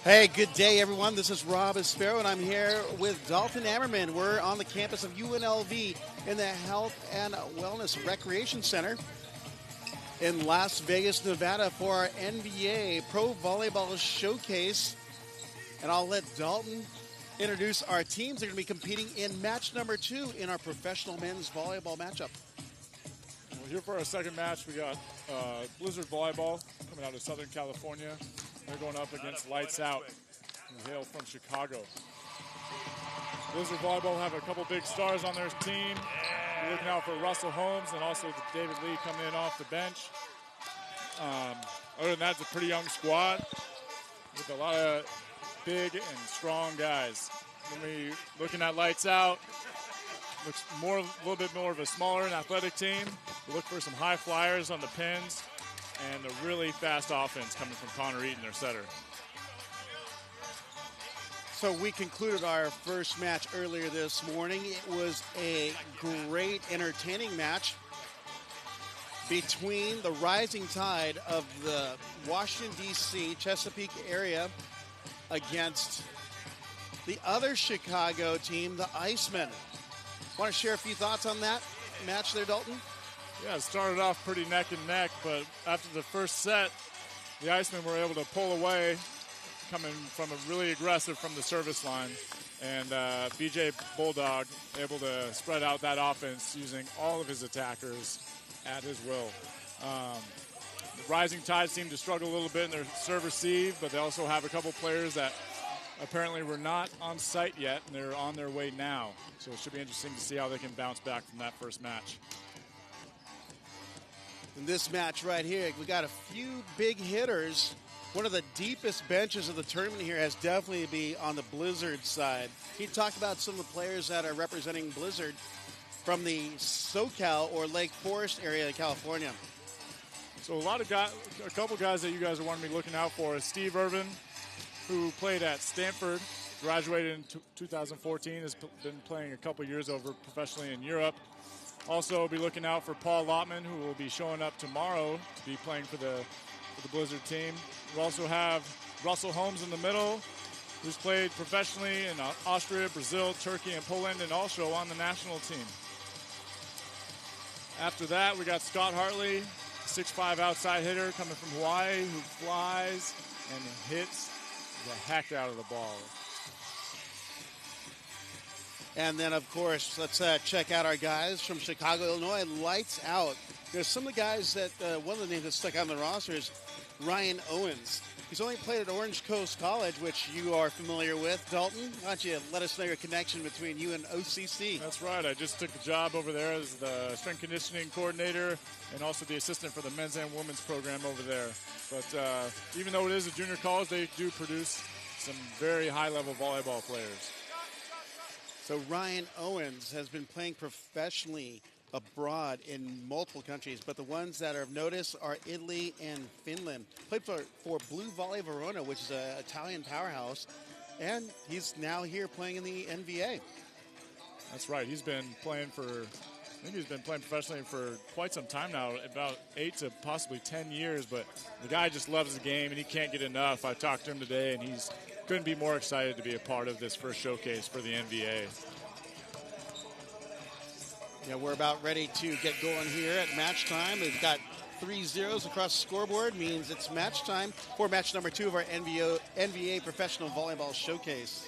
Hey, good day, everyone. This is Rob Sparrow, and I'm here with Dalton Ammerman. We're on the campus of UNLV in the Health and Wellness Recreation Center in Las Vegas, Nevada for our NVA Pro Volleyball Showcase. And I'll let Dalton introduce our teams. They're going to be competing in match number 2 in our professional men's volleyball matchup. Well, here for our second match, we got Blizzard Volleyball coming out of Southern California. They're going up against Lights Out, who hail from Chicago. Blizzard Volleyball have a couple big stars on their team. We're looking out for Russell Holmes and also David Lee coming in off the bench. Other than that, it's a pretty young squad with a lot of big and strong guys. When we looking at Lights Out, looks a little bit more of a smaller and athletic team. We look for some high flyers on the pins and a really fast offense coming from Connor Eaton, their setter. So we concluded our first match earlier this morning. It was a great, entertaining match between the rising tide of the Washington, D.C., Chesapeake area against the other Chicago team, the Icemen. Want to share a few thoughts on that match there, Dalton? Yeah, it started off pretty neck and neck, but after the first set, the Icemen were able to pull away, coming from a really aggressive from the service line, and BJ Bulldog able to spread out that offense using all of his attackers at his will. The Rising Tide seemed to struggle a little bit in their serve receive, but they also have a couple players that apparently were not on site yet, and they're on their way now. So it should be interesting to see how they can bounce back from that first match. In this match right here, we got a few big hitters. One of the deepest benches of the tournament here has definitely to be on the Blizzard side. He talked about some of the players that are representing Blizzard from the SoCal or Lake Forest area of California. So a couple guys that you guys are wanting to be looking out for is Steve Irvin, who played at Stanford, graduated in 2014, has been playing a couple years over professionally in Europe. Also be looking out for Paul Lottman, who will be showing up tomorrow to be playing for the Blizzard team. We also have Russell Holmes in the middle, who's played professionally in Austria, Brazil, Turkey, and Poland, and also on the national team. After that, we got Scott Hartley, 6'5" outside hitter coming from Hawaii, who flies and hits the heck out of the ball. And then, of course, let's check out our guys from Chicago, Illinois, Lights Out. There's some of the guys that, one of the names that stuck out on the roster is Ryan Owens. He's only played at Orange Coast College, which you are familiar with. Dalton, why don't you let us know your connection between you and OCC? That's right. I just took the job over there as the strength conditioning coordinator and also the assistant for the men's and women's program over there. But even though it is a junior college, they do produce some very high-level volleyball players. So Ryan Owens has been playing professionally abroad in multiple countries, but the ones that are of notice are Italy and Finland. Played for Blue Volley Verona, which is an Italian powerhouse, and he's now here playing in the NVA. That's right. He's been playing professionally for quite some time now, about 8 to possibly 10 years, but the guy just loves the game, and he can't get enough. I talked to him today, and he's couldn't be more excited to be a part of this first showcase for the NVA. Yeah, we're about ready to get going here at match time. We've got 3 zeros across the scoreboard, means it's match time for match number 2 of our NVA Professional Volleyball Showcase.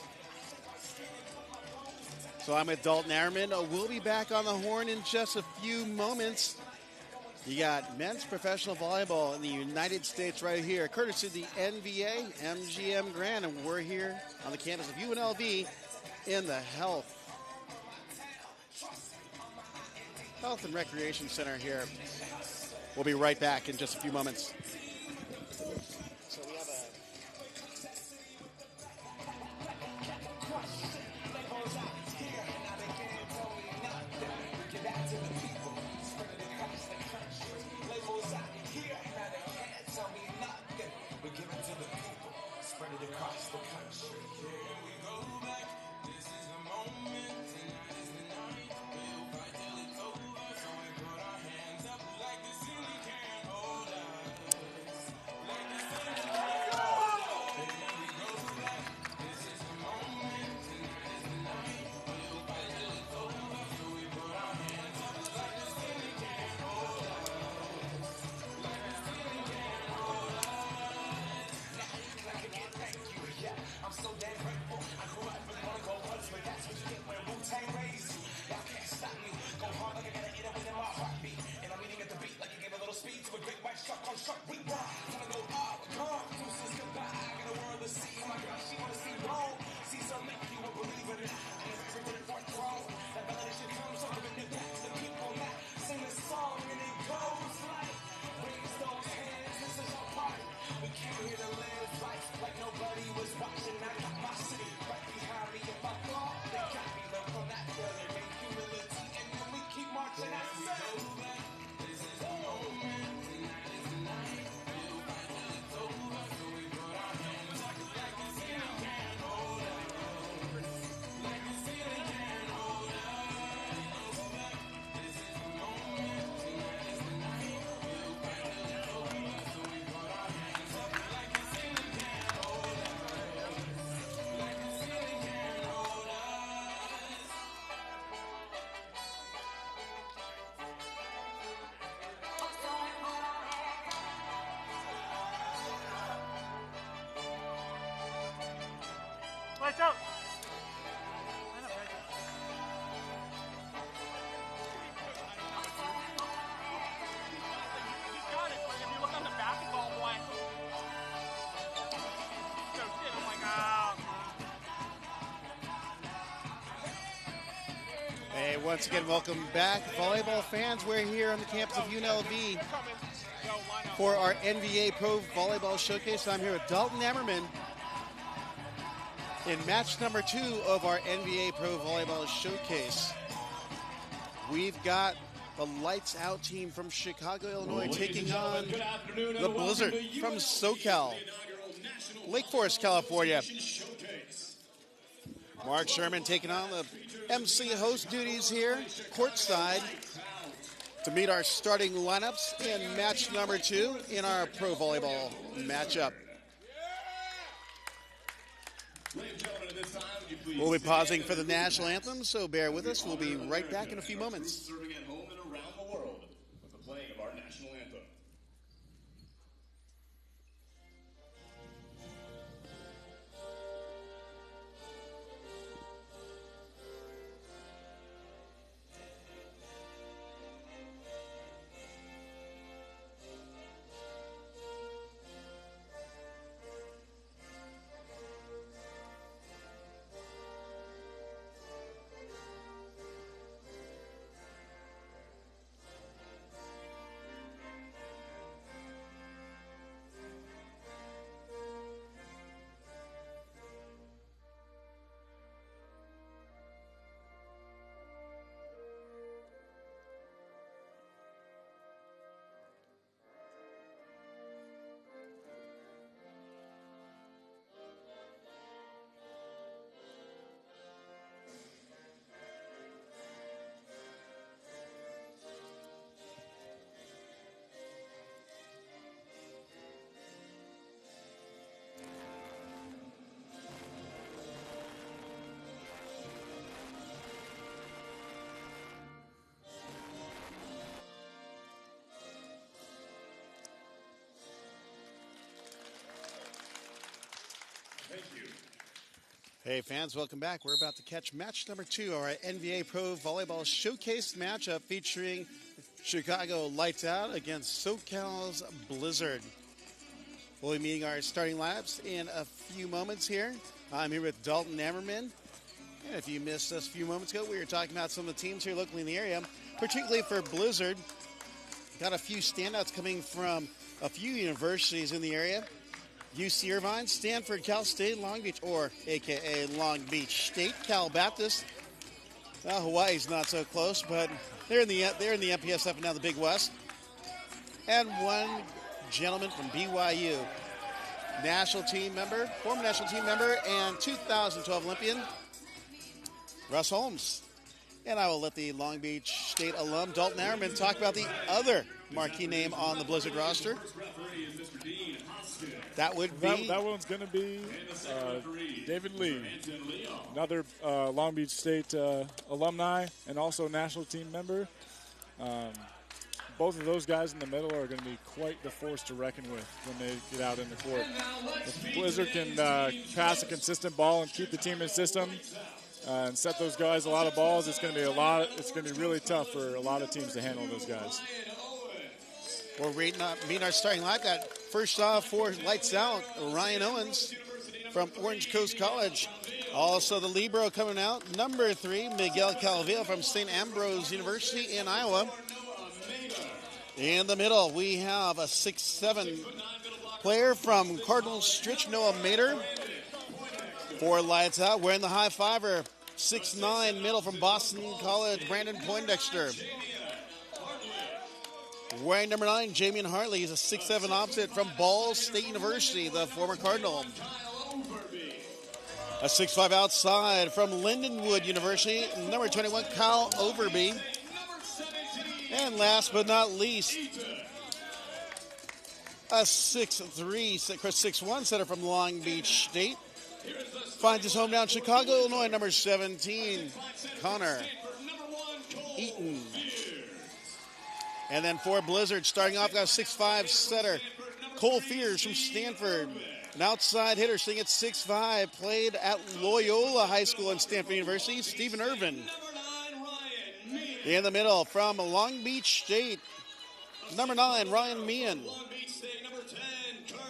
So I'm with Dalton Ammerman. We'll be back on the horn in just a few moments. You got men's professional volleyball in the United States right here, courtesy of the NVA MGM Grand, and we're here on the campus of UNLV in the Health and Recreation Center here. We'll be right back in just a few moments. So we have Lights out. Hey, once again, welcome back, volleyball fans. We're here on the campus of UNLV for our NVA Pro Volleyball Showcase. I'm here with Dalton Ammerman in match number 2 of our NVA Pro Volleyball Showcase. We've got the Lights Out team from Chicago, Illinois, taking on the Blizzard from SoCal, Lake Forest, California. Mark Sherman taking on the MC host duties here, courtside, to meet our starting lineups in match number 2 in our pro volleyball matchup. We'll be pausing for the national anthem, so bear with us. We'll be right back in a few moments. Serving at home and around the world with the playing of our national anthem. Thank you. Hey fans, welcome back. We're about to catch match number 2 of our NVA Pro Volleyball Showcase matchup featuring Chicago Lights Out against SoCal's Blizzard. We'll be meeting our starting lineups in a few moments here. I'm here with Dalton Ammerman. And if you missed us a few moments ago, we were talking about some of the teams here locally in the area, particularly for Blizzard. Got a few standouts coming from a few universities in the area. UC Irvine, Stanford, Cal State, Long Beach, or AKA Long Beach State, Cal Baptist. Well, Hawaii's not so close, but they're in the MPS up and down the Big West. And one gentleman from BYU, national team member, former national team member, and 2012 Olympian, Russ Holmes. And I will let the Long Beach State alum Dalton Ammerman talk about the other marquee name on the Blizzard roster. That would be... That one's going to be David Lee, another Long Beach State alumni and also national team member. Both of those guys in the middle are going to be quite the force to reckon with when they get out in the court. If Blizzard can pass a consistent ball and keep the team in system and set those guys a lot of balls, it's going to be really tough for a lot of teams to handle those guys. We're meeting our starting lineup. Got first off for Lights Out, Ryan Owens from Orange Coast College. Also the libero coming out, number 3, Miguel Calvillo from St. Ambrose University in Iowa. In the middle, we have a 6'7" player from Cardinal Stritch, Noah Mater. For Lights Out, wearing the high fiver, 6'9" middle from Boston College, Brandon Poindexter. Wearing number 9, Jamian Hartley. He's a 6'7" opposite from Ball State University, the former Cardinal. A 6'5" outside from Lindenwood University, number 21, Kyle Overby. And last but not least, a 6'1" setter from Long Beach State. Finds his home down Chicago, Illinois, number 17, Connor Eaton. And then for Blizzard, starting off, got a 6'5" setter, Cole Fears from Stanford. An outside hitter sitting at 6'5", played at Loyola High School and Stanford University, Stephen Irvin. In the middle from Long Beach State, number 9, Ryan Meehan.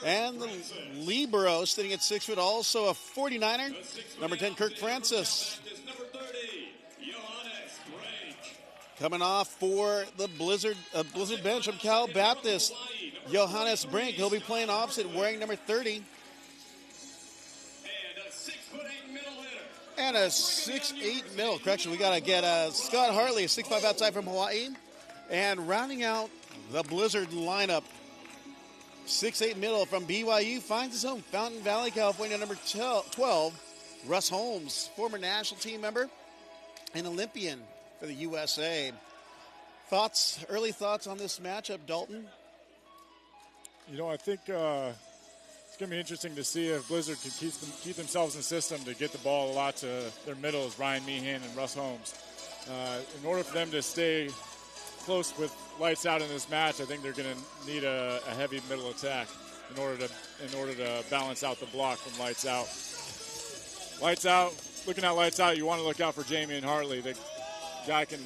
And the libero sitting at 6 foot, also a 49er, number 10, Kirk Francis. Coming off for the Blizzard bench from Cal Baptist, Johannes Brink. He'll be playing opposite, wearing number 30. And a 6'8" middle. Correction, we got to get Scott Hartley, a 6'5" outside from Hawaii. And rounding out the Blizzard lineup, 6'8" middle from BYU finds his home, Fountain Valley, California, number 12, Russ Holmes, former national team member and Olympian for the USA. Early thoughts on this matchup, Dalton? You know, I think it's going to be interesting to see if Blizzard can keep themselves in the system to get the ball a lot to their middles, Ryan Meehan and Russ Holmes. In order for them to stay close with lights out in this match, I think they're going to need a heavy middle attack in order to balance out the block from lights out. Lights out, looking at lights out, you want to look out for Jamian Hartley. The guy can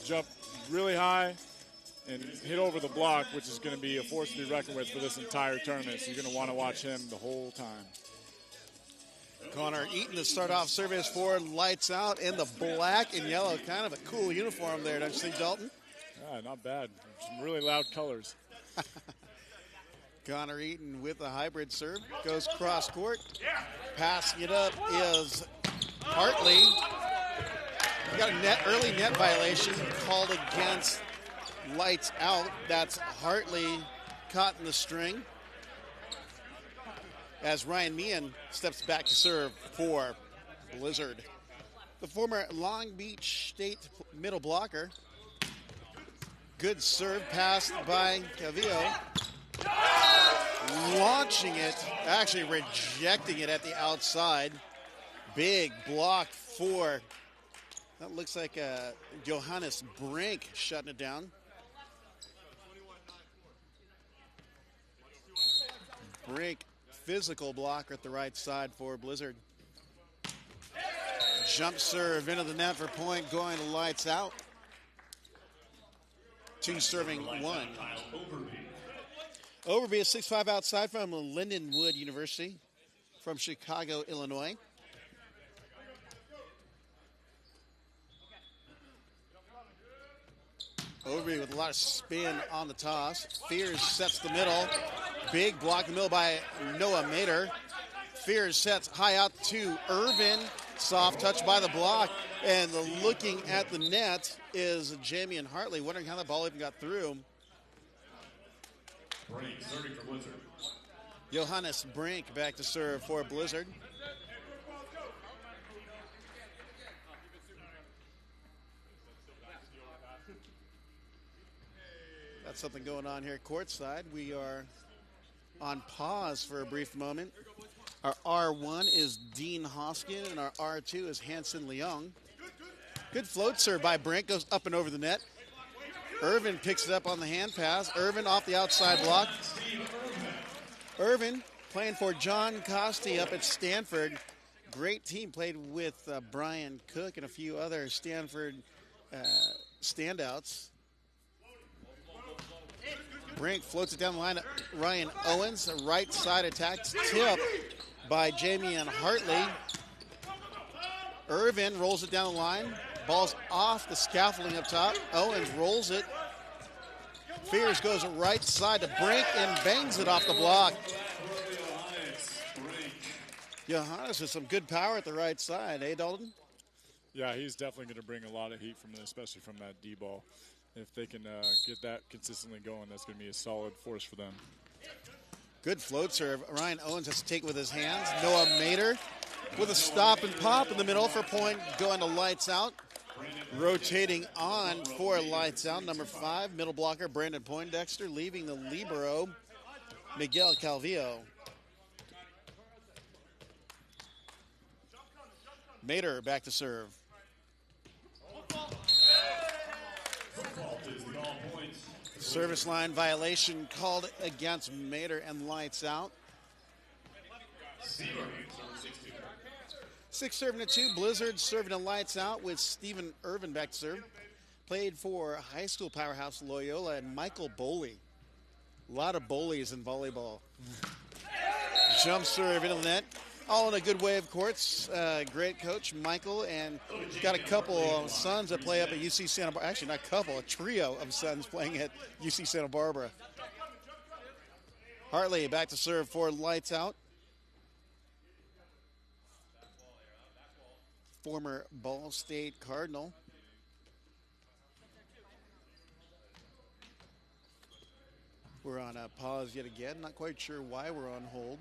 jump really high and hit over the block, which is going to be a force to be reckoned with for this entire tournament. So you're going to want to watch him the whole time. Connor Eaton to start off service for lights out in the black and yellow. Kind of a cool uniform there, don't you think, Dalton? Not bad. Some really loud colors. Connor Eaton with a hybrid serve. Goes cross court. Passing it up is Hartley. We got a early net violation called against lights out. That's Hartley caught in the string as Ryan Meehan steps back to serve for Blizzard. The former Long Beach State middle blocker. Good serve passed by Cavillo. Launching it, actually rejecting it at the outside. Big block for, that looks like Johannes Brink shutting it down. Brink, physical blocker at the right side for Blizzard. Jump serve into the net for point, going to lights out. 2 serving 1. Overby is 6'5" outside from Lindenwood University from Chicago, Illinois. Overby with a lot of spin on the toss. Fears sets the middle. Big block in the middle by Noah Mater. Fears sets high out to Irvin. Soft touch by the block. And looking at the net is Jamian Hartley, wondering how the ball even got through. Brink serving for Blizzard. Johannes Brink back to serve for Blizzard. Got something going on here courtside. We are on pause for a brief moment. Our R1 is Dean Hoskin, and our R2 is Hanson Leong. Good float serve by Brink, goes up and over the net. Irvin picks it up on the hand pass. Irvin off the outside block. Irvin playing for John Costi up at Stanford. Great team, played with Brian Cook and a few other Stanford standouts. Brink floats it down the line. Ryan Owens, a right side attack tip by Jamian Hartley. Irvin rolls it down the line. Ball's off the scaffolding up top. Owens rolls it. Fears goes right side to Brink and bangs it off the block. Johannes has some good power at the right side, eh, Dalton? Yeah, he's definitely going to bring a lot of heat from this, especially from that D ball. If they can get that consistently going, that's going to be a solid force for them. Good float serve. Ryan Owens has to take it with his hands. Noah Mater with a stop and pop in the middle for point, going to lights out. Rotating on for lights out, number 5, middle blocker Brandon Poindexter, leaving the libero Miguel Calvillo. Mater back to serve. Service line violation called against Mater and lights out. Six serving to two. Blizzard serving to lights out with Stephen Irvin back to serve. Played for high school powerhouse Loyola and Michael Boley. A lot of Boleys in volleyball. Jump serve into the net. All in a good way, of course. Great coach, Michael, and got a couple of sons that play up at UC Santa Barbara. Actually, not a couple, a trio of sons playing at UC Santa Barbara. Hartley back to serve for lights out. Former Ball State Cardinal. We're on a pause yet again. Not quite sure why we're on hold.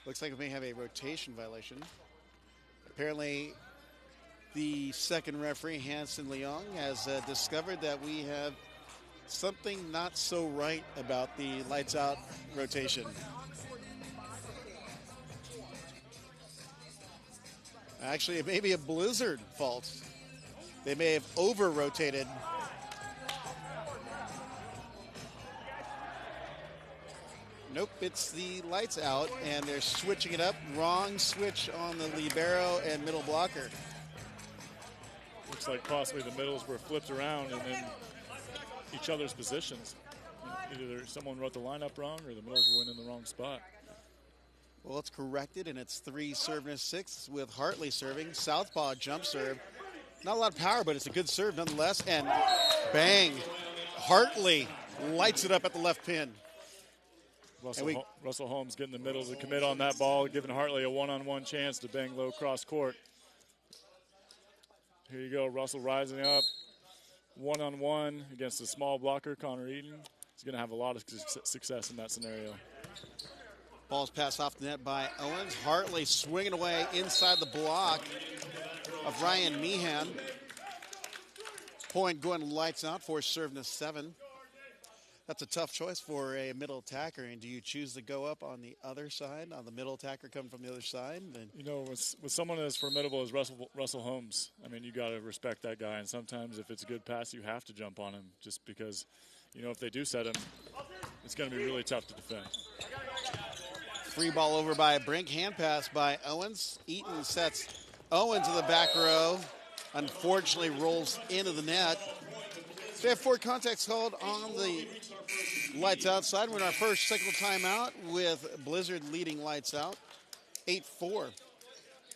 Looks like we may have a rotation violation. Apparently, the second referee, Hanson Leong, has discovered that we have something not so right about the lights out rotation. Actually, it may be a Blizzard fault. They may have over-rotated. Nope, it's the lights out, and they're switching it up. Wrong switch on the libero and middle blocker. Looks like possibly the middles were flipped around and then each other's positions. Either someone wrote the lineup wrong or the middles were in the wrong spot. Well, it's corrected, and it's 3 serving to 6 with Hartley serving. Southpaw jump serve. Not a lot of power, but it's a good serve nonetheless. And bang, Hartley lights it up at the left pin. Russell Holmes getting the middle to commit on that ball, giving Hartley a one-on-one chance to bang low cross court. Here you go, Russell rising up, one-on-one against a small blocker, Connor Eaton. He's going to have a lot of success in that scenario. Ball's passed off the net by Owens. Hartley swinging away inside the block of Ryan Meehan. Point going lights out for serving to 7. That's a tough choice for a middle attacker. And do you choose to go up on the other side, on the middle attacker coming from the other side? And you know, with someone as formidable as Russell Holmes, I mean, you got to respect that guy. And sometimes if it's a good pass, you have to jump on him just because, you know, if they do set him, it's going to be really tough to defend. Free ball over by Brink. Hand pass by Owens. Eaton sets Owens in the back row. Unfortunately rolls into the net. So we have 4 contacts called on the lights outside. We're in our first technical timeout with Blizzard leading lights out, 8-4.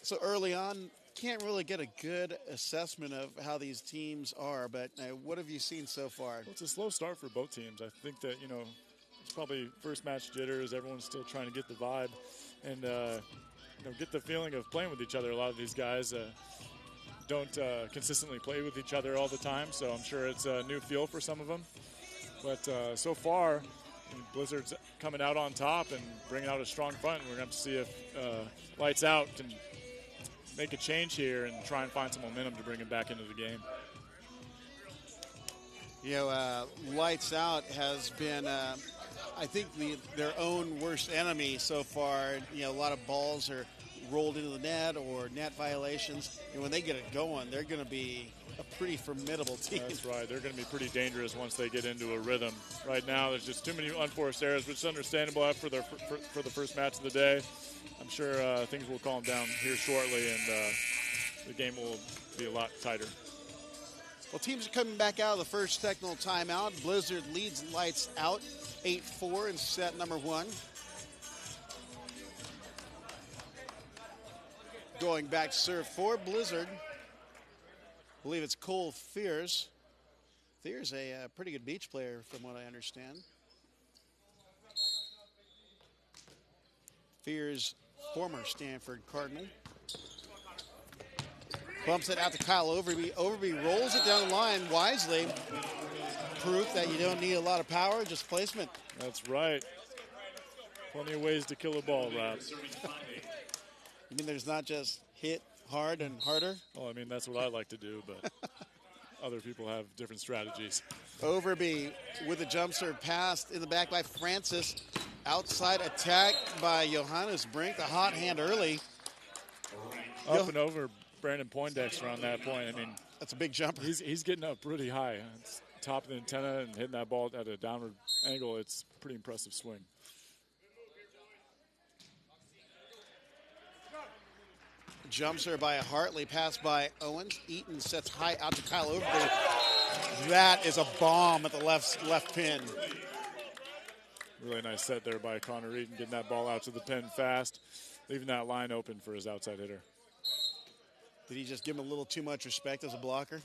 So early on, can't really get a good assessment of how these teams are, but what have you seen so far? Well, it's a slow start for both teams. I think that, you know, it's probably first match jitters. Everyone's still trying to get the vibe and you know, get the feeling of playing with each other. A lot of these guys don't consistently play with each other all the time, so I'm sure it's a new feel for some of them. But so far, Blizzard's coming out on top and bringing out a strong front. We're going to have to see if Lights Out can make a change here and try and find some momentum to bring him back into the game. You know, Lights Out has been, I think, their own worst enemy so far. You know, a lot of balls are rolled into the net or net violations. And when they get it going, they're going to be a pretty formidable team. That's right. They're going to be pretty dangerous once they get into a rhythm. Right now, there's just too many unforced errors, which is understandable after for the first match of the day. I'm sure things will calm down here shortly, and the game will be a lot tighter. Well, teams are coming back out of the first technical timeout. Blizzard leads Lights Out 8-4 in set number 1. Going back to serve for Blizzard. I believe it's Cole Fears. Fears a pretty good beach player from what I understand. Fears, former Stanford Cardinal. Bumps it out to Kyle Overby. Overby rolls it down the line wisely. Proof that you don't need a lot of power, just placement. That's right. Plenty of ways to kill a ball, Rob. You mean there's not just hit hard and harder? Well, I mean, that's what I like to do, but other people have different strategies. Overby with a jump serve passed in the back by Francis. Outside attack by Johannes Brink. The hot hand early. Up and over Brandon Poindexter on that point. I mean, that's a big jumper. He's getting up pretty high. top of the antenna and hitting that ball at a downward angle, it's a pretty impressive swing. Jumps her by Hartley, pass by Owens. Eaton sets high out to Kyle Overby. That is a bomb at the left pin. Really nice set there by Connor Eaton, getting that ball out to the pin fast, leaving that line open for his outside hitter. Did he just give him a little too much respect as a blocker?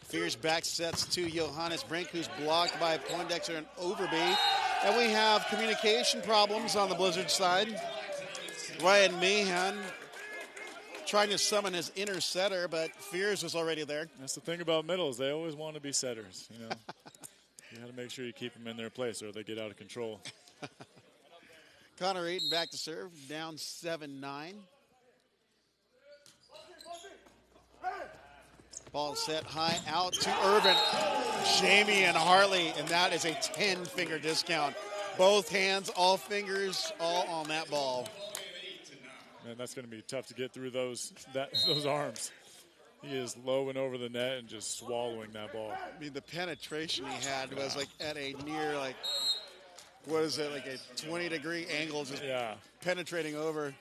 Fierce back sets to Johannes Brink, who's blocked by Poindexter and Overby. And we have communication problems on the Blizzard side. Ryan Meehan trying to summon his inner setter, but Fears was already there. That's the thing about middles. They always want to be setters, you know. You got to make sure you keep them in their place or they get out of control. Connor Eaton back to serve, down 7-9. Ball set high out to Irvin. Jamie and Hartley, and that is a 10-finger discount. Both hands, all fingers, all on that ball. Man, that's going to be tough to get through those arms. He is low and over the net and just swallowing that ball. I mean, the penetration he had was like at a near, like, what is it, like a 20-degree angle, just penetrating over.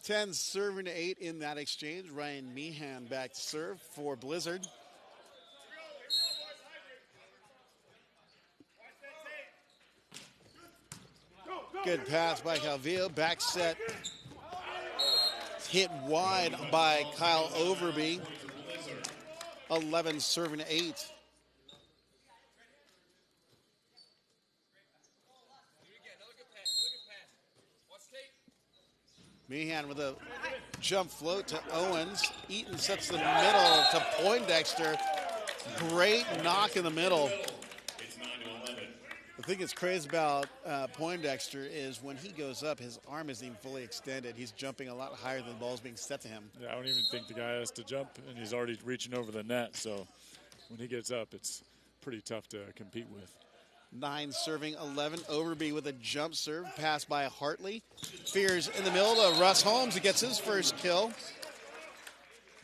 10 serving to 8 in that exchange. Ryan Meehan back to serve for Blizzard. Good pass by Calvillo. Back set. Hit wide by Kyle Overby. 11 serving to 8. Meehan with a jump float to Owens. Eaton sets the middle to Poindexter. Great knock in the middle. The thing that's crazy about Poindexter is when he goes up, his arm isn't even fully extended. He's jumping a lot higher than the ball's being set to him. Yeah, I don't even think the guy has to jump, and he's already reaching over the net. So when he gets up, it's pretty tough to compete with. 9 serving 11. Overby with a jump serve. Pass by Hartley. Fears in the middle to Russ Holmes. He gets his first kill.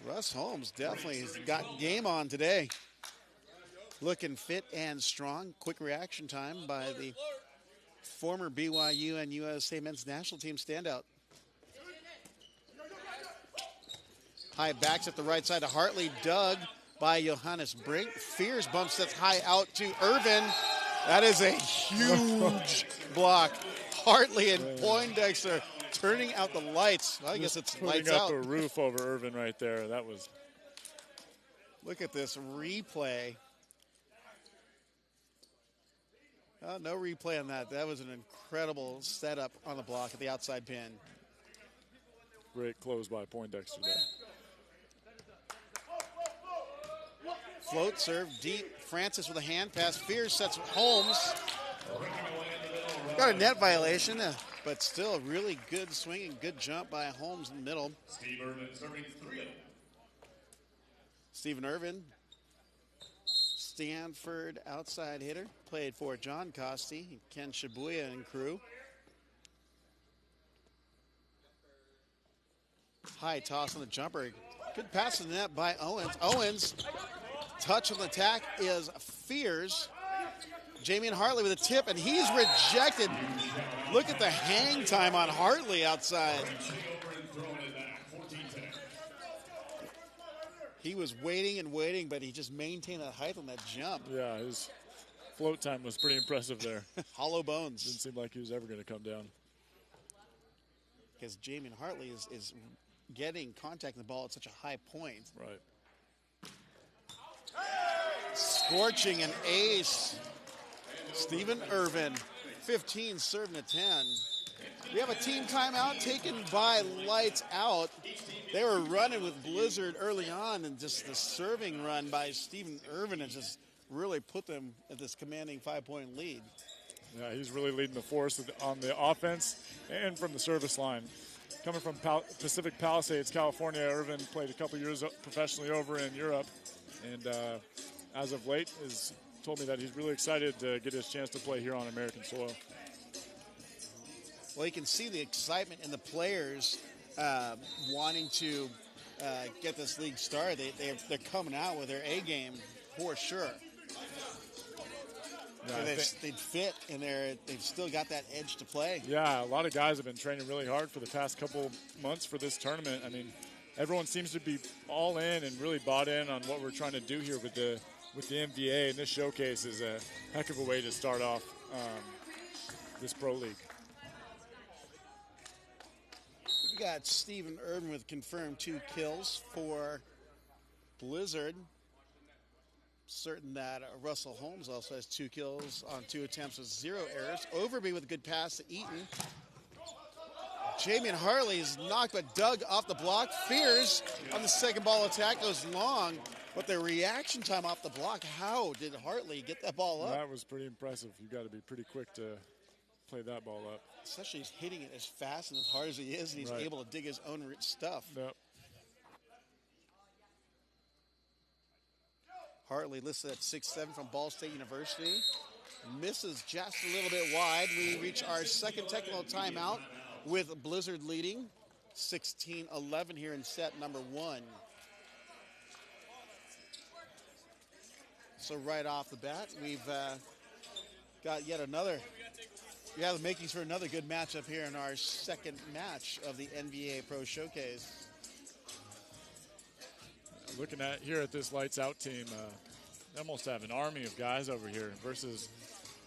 Russ Holmes definitely has got game on today. Looking fit and strong. Quick reaction time by the former BYU and USA men's national team standout. High backs at the right side to Hartley. Dug by Johannes Brink. Fears bumps that's high out to Irvin. That is a huge block. Hartley and Poindexter turning out the lights. I guess it's lights out. Putting up a roof over Irvin right there. That was. Look at this replay. No replay on that. That was an incredible setup on the block at the outside pin. Great close by Poindexter there. Float, serve deep. Francis with a hand pass. Fears sets Holmes. Got a net violation, but still a really good swing and good jump by Holmes in the middle. Steve Irvin serving 3-0. Stephen Irvin, Stanford outside hitter, played for John Costi, Ken Shibuya and crew. High toss on the jumper. Good pass to the net by Owens. Owens, touch on the attack is Fears. Jamie and Hartley with a tip, and he's rejected. Look at the hang time on Hartley outside. He was waiting and waiting, but he just maintained that height on that jump. Yeah, his float time was pretty impressive there. Hollow bones. Didn't seem like he was ever going to come down. Because Jamie and Hartley is getting contact in the ball at such a high point. Right. Scorching an ace. Stephen Irvin, 15 serving to 10. We have a team timeout taken by Lights Out. They were running with Blizzard early on, and just the serving run by Stephen Irvin has just really put them at this commanding 5-point lead. Yeah, he's really leading the force on the offense and from the service line. Coming from Pacific Palisades, California, Irvin played a couple years professionally over in Europe, and as of late has told me that he's really excited to get his chance to play here on American soil. Well, you can see the excitement in the players wanting to get this league started. They're coming out with their A game for sure. Yeah, They'd fit, and they've still got that edge to play. Yeah, a lot of guys have been training really hard for the past couple months for this tournament. I mean, everyone seems to be all in and really bought in on what we're trying to do here with the NVA, and this showcase is a heck of a way to start off this pro league. We got Steven Urban with confirmed 2 kills for Blizzard. Certain that Russell Holmes also has 2 kills on 2 attempts with 0 errors. Overby with a good pass to Eaton. Jamian Hartley's knocked but dug off the block. Fears on the second ball attack goes long, but the reaction time off the block, how did Hartley get that ball up? That was pretty impressive. You got to be pretty quick to play that ball up. Especially he's hitting it as fast and as hard as he is, and he's able to dig his own stuff. Yep. Hartley listed at 6'7" from Ball State University. Misses just a little bit wide. We reach our second technical timeout with Blizzard leading 16-11 here in set number 1. So right off the bat, we've got yet another. We have the makings for another good matchup here in our second match of the NVA Pro Showcase. Looking at here at this lights out team, they almost have an army of guys over here versus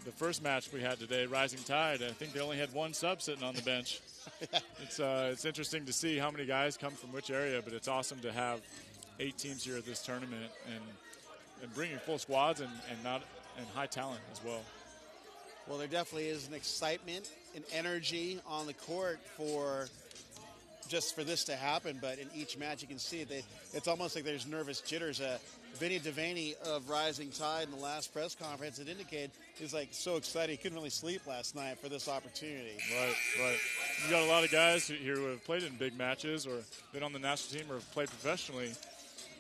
the first match we had today, Rising Tide. I think they only had 1 sub sitting on the bench. It's interesting to see how many guys come from which area, but it's awesome to have 8 teams here at this tournament and bringing full squads and high talent as well. Well, there definitely is an excitement and energy on the court for this to happen, but in each match you can see it. It's almost like there's nervous jitters. Vinny Devaney of Rising Tide in the last press conference had indicated he's like so excited he couldn't really sleep last night for this opportunity. Right. You got a lot of guys here who have played in big matches or been on the national team or have played professionally,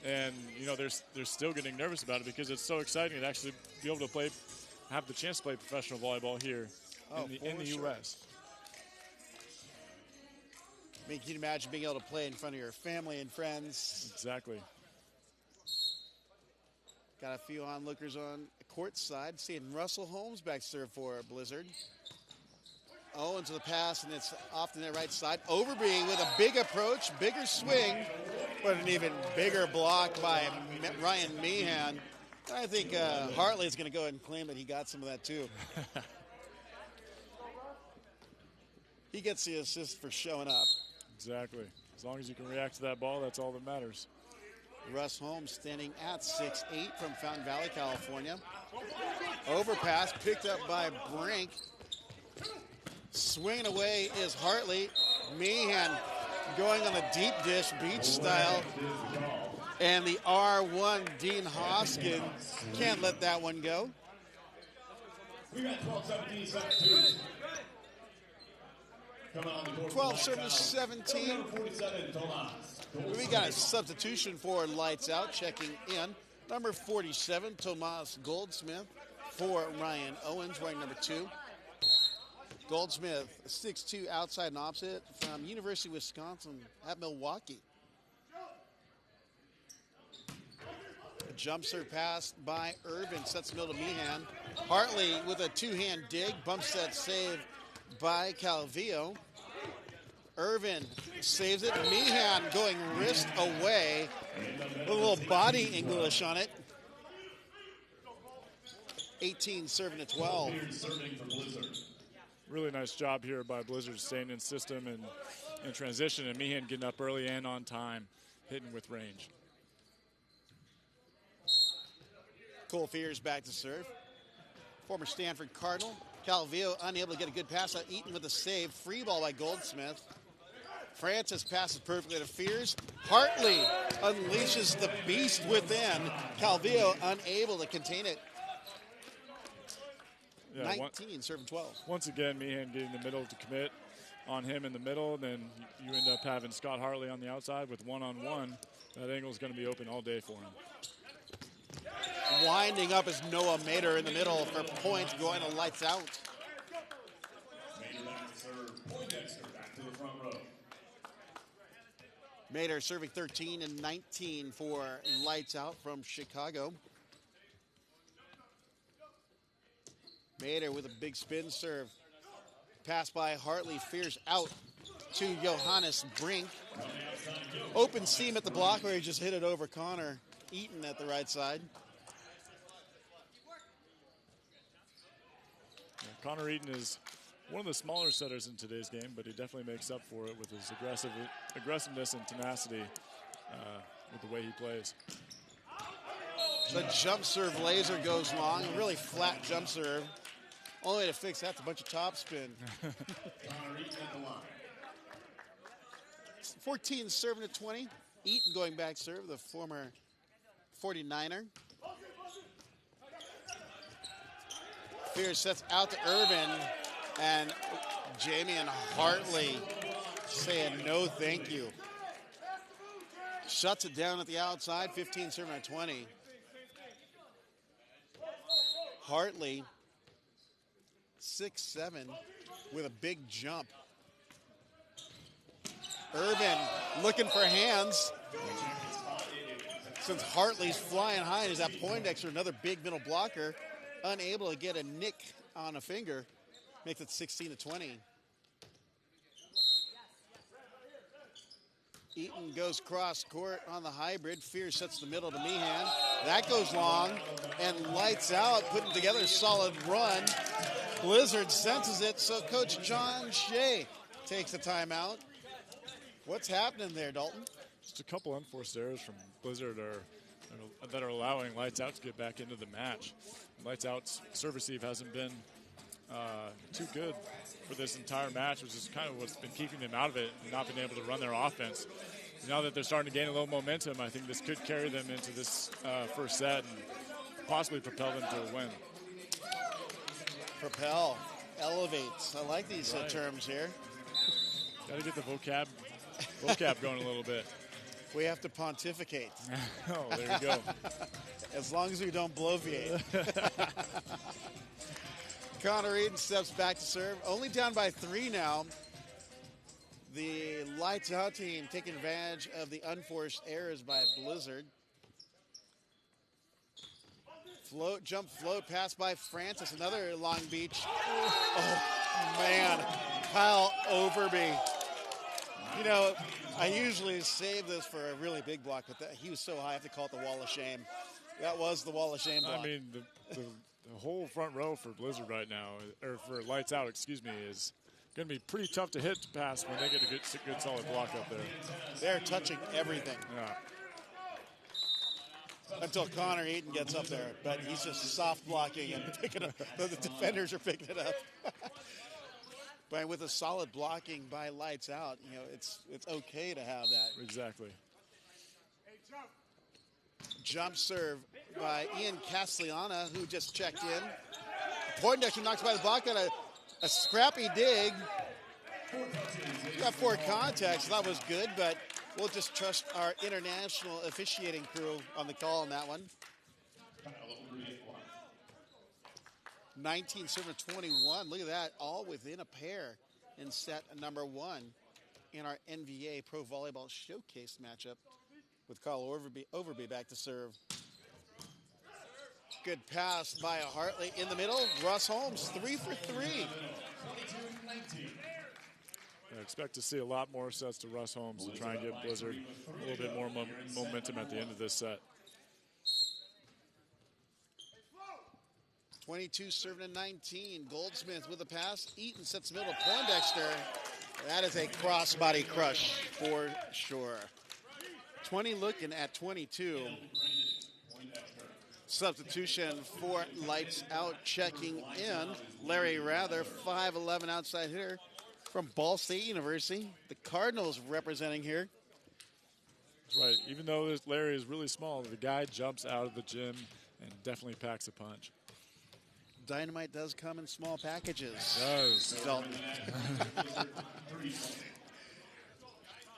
and they're still getting nervous about it because it's so exciting to actually be able to have the chance to play professional volleyball here in the U.S. I mean, can you imagine being able to play in front of your family and friends? Exactly. Got a few onlookers on the court side. Seeing Russell Holmes back serve for Blizzard. Owen to the pass, and it's off to the right side. Overby with a big approach, bigger swing, but an even bigger block by Ryan Meehan. I think Hartley's going to go ahead and claim that he got some of that too. He gets the assist for showing up. Exactly. As long as you can react to that ball, that's all that matters. Russ Holmes standing at 6'8" from Fountain Valley, California. Overpass picked up by Brink. Swinging away is Hartley. Meehan going on the deep dish, beach style. And the R1, Dean Hoskin, can't let that one go. We got 12-17. 12-17. We got a substitution for lights out, checking in. Number 47, Tomas Goldsmith, for Ryan Owens, wearing number 2. Goldsmith, 6'2", outside and opposite, from University of Wisconsin at Milwaukee. A jump serve pass by Irvin, sets the middle to Meehan. Hartley with a 2-hand dig, bump set save by Calvillo. Irvin saves it. Meehan going wrist away with a little body English on it. 18 serving to 12. Really nice job here by Blizzard, staying in system and in transition, and Meehan getting up early and on time, hitting with range. Cole Fears back to serve. Former Stanford Cardinal. Calvillo unable to get a good pass out. Eaton with a save. Free ball by Goldsmith. Francis passes perfectly to Fears. Hartley unleashes the beast within. Calvillo unable to contain it. Yeah, 19, serving 12. Once again, Meehan getting the middle to commit on him in the middle. Then you end up having Scott Hartley on the outside with one-on-one. That angle is going to be open all day for him. Winding up is Noah Mader in the middle for points, going to lights out. Mader back to serve. Poindexter back to the front row. Mater serving 13 and 19 for Lights Out from Chicago. Mater with a big spin serve. Pass by Hartley, Fierce out to Johannes Brink. Open seam at the block where he just hit it over Connor Eaton at the right side. Connor Eaton is one of the smaller setters in today's game, but he definitely makes up for it with his aggressiveness and tenacity with the way he plays. The jump serve laser goes long, a really flat jump serve. Only way to fix that's a bunch of top spin. 14 serving to 20. Eaton going back serve, the former 49er. Fierce sets out to Irvin, and Jamie and Hartley saying no thank you. Shuts it down at the outside, 15 serving at 20. Hartley, 6'7", with a big jump. Irvin looking for hands. Since Hartley's flying high, is that Poindexter, another big middle blocker, unable to get a nick on a finger. Makes it 16 to 20. Eaton goes cross court on the hybrid. Fierce sets the middle to Meehan. That goes long and Lights Out, putting together a solid run. Blizzard senses it, so Coach John Shea takes the timeout. What's happening there, Dalton? Just a couple unforced errors from Blizzard that are allowing Lights Out to get back into the match. Lights Out's serve receive hasn't been too good for this entire match, which is kind of what's been keeping them out of it and not being able to run their offense. Now that they're starting to gain a little momentum, I think this could carry them into this first set and possibly propel them to a win. Propel, elevates. I like these terms here. Got to get the vocab going a little bit. We have to pontificate. Oh, there you go. As long as we don't bloviate. Connor Eden steps back to serve. Only down by 3 now. The Lights Out team taking advantage of the unforced errors by Blizzard. Float, jump, float, pass by Francis. Another Long Beach. Oh, man. Kyle Overby. You know, I usually save this for a really big block, but he was so high I have to call it the wall of shame. That was the wall of shame block. I mean, the whole front row for Blizzard right now, or for Lights Out, excuse me, is going to be pretty tough to hit to pass when they get a good solid block up there. They're touching everything. Yeah. Until Connor Eaton gets up there, but he's just soft blocking and picking up. The defenders are picking it up. But with a solid blocking by Lights Out, you know, it's okay to have that. Exactly. Jump serve by Ian Castellana, who just checked in. Poindexter knocks by the block, got a scrappy dig. Got 4 contacts, that was good, but we'll just trust our international officiating crew on the call on that one. 19 serving 21. Look at that, all within a pair in set number 1 in our NVA Pro Volleyball Showcase matchup with Kyle Overby back to serve. Good pass by Hartley in the middle. Russ Holmes, 3 for 3. I expect to see a lot more sets to Russ Holmes to try and give Blizzard a little bit more momentum at the end of this set. 22 serving to 19. Goldsmith with a pass. Eaton sets the middle. Poindexter. That is a crossbody crush for sure. 20 looking at 22. Substitution for Lights Out checking in. Larry Rather, 5'11" outside hitter from Ball State University. The Cardinals representing here. That's right. Even though this Larry is really small, the guy jumps out of the gym and definitely packs a punch. Dynamite does come in small packages. It does. Dalton.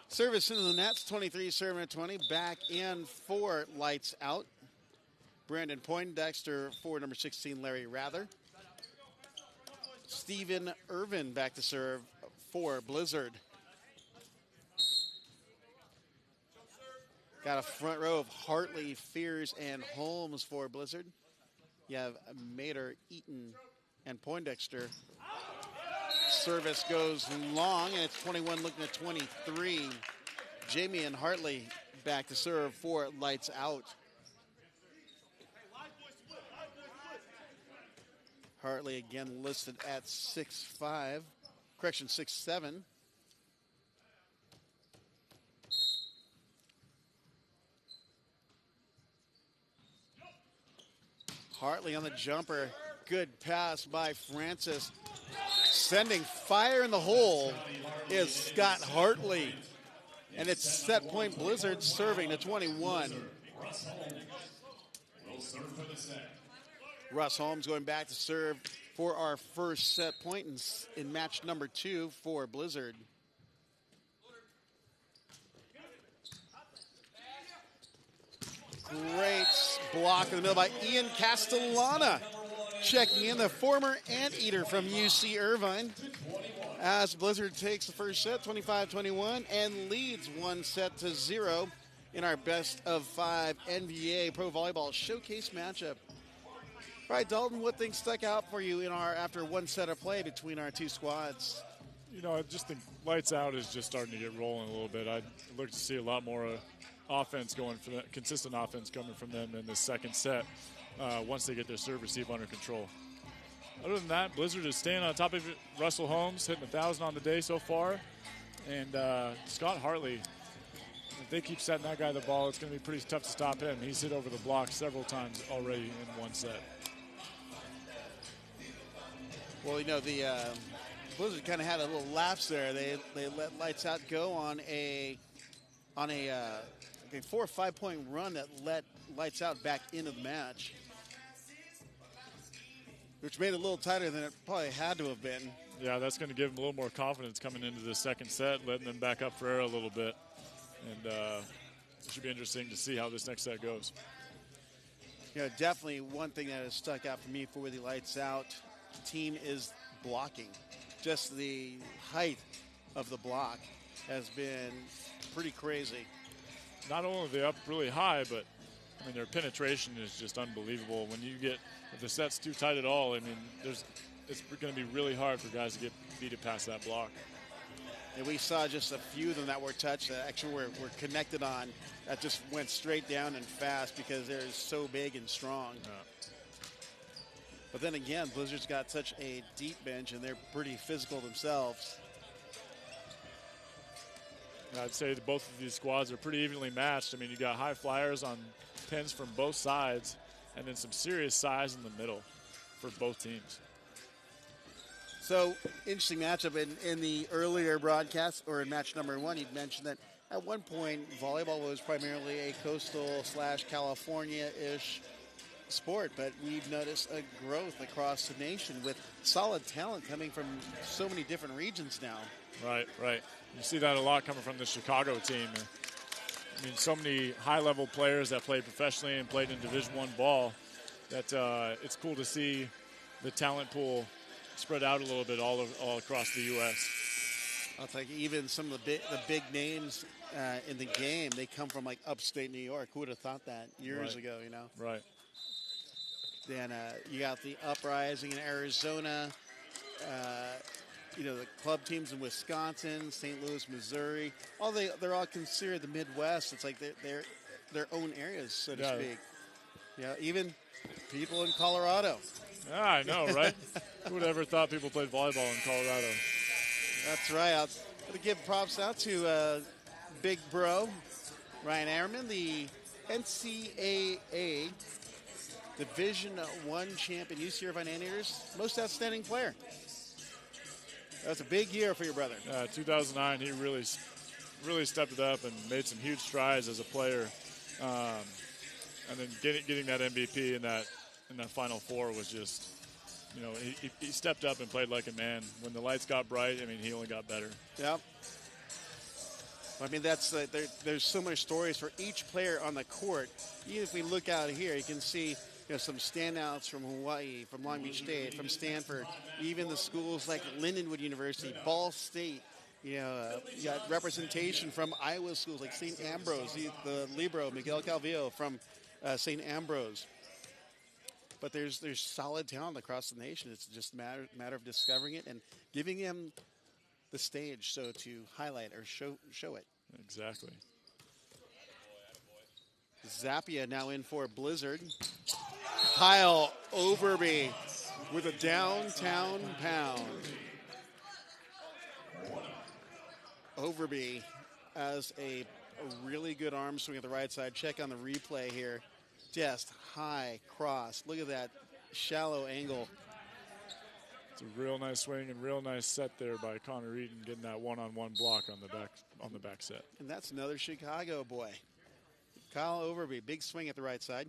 Service into the nets, 23 serving at 20. Back in for Lights Out. Brandon Poindexter for number 16, Larry Rather. Steven Irvin back to serve for Blizzard. Got a front row of Hartley, Fears, and Holmes for Blizzard. You have Mater, Eaton, and Poindexter. Service goes long, and it's 21 looking at 23. Jamie and Hartley back to serve for Lights Out. Hartley again listed at 6'5", correction, 6'7". Hartley on the jumper. Good pass by Francis. Sending fire in the hole is Scott Hartley. And it's set point Blizzard serving to 21. Russ Holmes going back to serve for our first set point in match number 2 for Blizzard. Great block in the middle by Ian Castellana. Checking in, the former anteater from UC Irvine. As Blizzard takes the first set, 25-21, and leads 1-0 in our best of 5 NVA Pro Volleyball Showcase matchup. All right, Dalton, what things stuck out for you after one set of play between our two squads? You know, I just think Lights Out is just starting to get rolling a little bit. I'd look to see a lot more offense going for that, consistent offense coming from them in the second set once they get their serve receive under control. Other than that, Blizzard is staying on top of it. Russell Holmes hitting 1,000 on the day so far. And Scott Hartley, if they keep setting that guy the ball, it's going to be pretty tough to stop him. He's hit over the block several times already in one set. Well, you know, the Blizzard kind of had a little lapse there. They let Lights Out go on a 4 or 5 point run that let Lights Out back into the match, which made it a little tighter than it probably had to have been. Yeah, that's going to give them a little more confidence coming into the second set, letting them back up for air a little bit. And it should be interesting to see how this next set goes. You know, definitely one thing that has stuck out for me for the Lights Out team is blocking. Just the height of the block has been pretty crazy. Not only are they up really high, but I mean, their penetration is just unbelievable. When you get, if the set's too tight at all, I mean, it's going to be really hard for guys to get beat past that block. And we saw just a few of them that were touched that actually were connected on, that just went straight down and fast because they're so big and strong. Yeah. But then again, Blizzard's got such a deep bench and they're pretty physical themselves. I'd say that both of these squads are pretty evenly matched. I mean, you got high flyers on pins from both sides and then some serious size in the middle for both teams. So, interesting matchup. In the earlier broadcast, or in match number 1, you'd mentioned that at one point, volleyball was primarily a coastal/California-ish sport, but we've noticed a growth across the nation with solid talent coming from so many different regions now. Right, right. You see that a lot coming from the Chicago team. I mean, so many high-level players that played professionally and played in Division I ball that it's cool to see the talent pool spread out a little bit all across the U.S. I'll take even some of the big names in the game. They come from like upstate New York. Who would have thought that years ago? You know. Right. Then you got the uprising in Arizona. You know, the club teams in Wisconsin, St. Louis, Missouri. They're all considered the Midwest. It's like they're their own areas, so to speak. Yeah, even people in Colorado. Yeah, I know, right? Who would ever thought people played volleyball in Colorado? That's right. I'm going to give props out to Big Bro, Ryan Airman, the NCAA Division I champion, UC Irvine Anteaters, most outstanding player. That's a big year for your brother. 2009, he really stepped it up and made some huge strides as a player. And then getting that MVP in that Final Four was just, you know, he stepped up and played like a man. When the lights got bright, I mean, he only got better. Yep. I mean, that's there's so many stories for each player on the court. Even if we look out here, you can see some standouts from Hawaii, from Long Beach State, from Stanford, even the schools like Lindenwood University, Ball State, You got representation from Iowa schools like St. Ambrose, the libero Miguel Calvillo from St. Ambrose. But there's solid talent across the nation. It's just a matter of discovering it and giving them the stage so to highlight or show it. Exactly. Zappia now in for Blizzard. Kyle Overby with a downtown pound. Overby has a really good arm swing at the right side. Check on the replay here. Just high cross. Look at that shallow angle. It's a real nice swing and real nice set there by Connor Eaton, getting that one-on-one block on the back set. And that's another Chicago boy. Kyle Overby, big swing at the right side.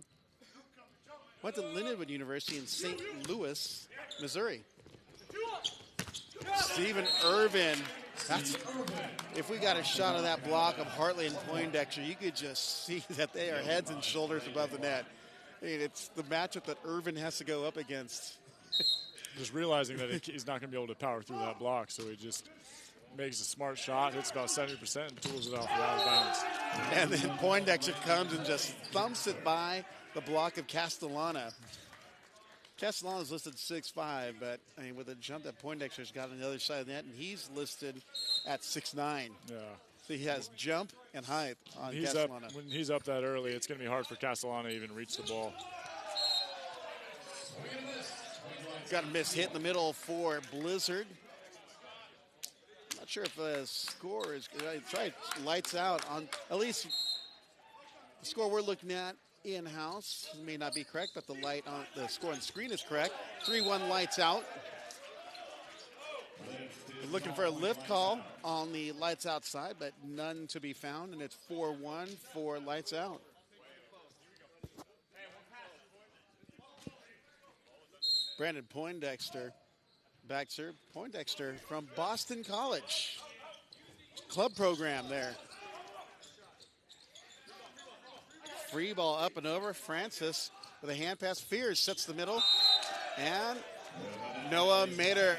Went to Lindenwood University in St. Louis, Missouri. Stephen Irvin. If we got a shot of that block of Hartley and Poindexter, you could just see that they are heads and shoulders above the net. I mean, it's the matchup that Irvin has to go up against. Just realizing that he's not going to be able to power through that block, so he just makes a smart shot, hits about 70%, and tools it off out of bounds. And then Poindexter comes and just thumps it by the block of Castellana. Castellana's listed 6'5", but I mean, with a jump that Poindexter's got on the other side of the net, and he's listed at 6'9". Yeah. So he has jump and height on Castellana. When he's up that early, it's going to be hard for Castellana to even reach the ball. Got a missed hit in the middle for Blizzard. Not sure if the score is right. Lights out on at least the score we're looking at in-house. May not be correct, but the score on the screen is correct. 3-1 lights out. We're looking for a lift call on the lights out side, but none to be found, and it's 4-1 for lights out. Brandon Poindexter, back serve. Poindexter from Boston College. Club program there. Free ball up and over. Francis with a hand pass. Fears sets the middle. And Noah Mader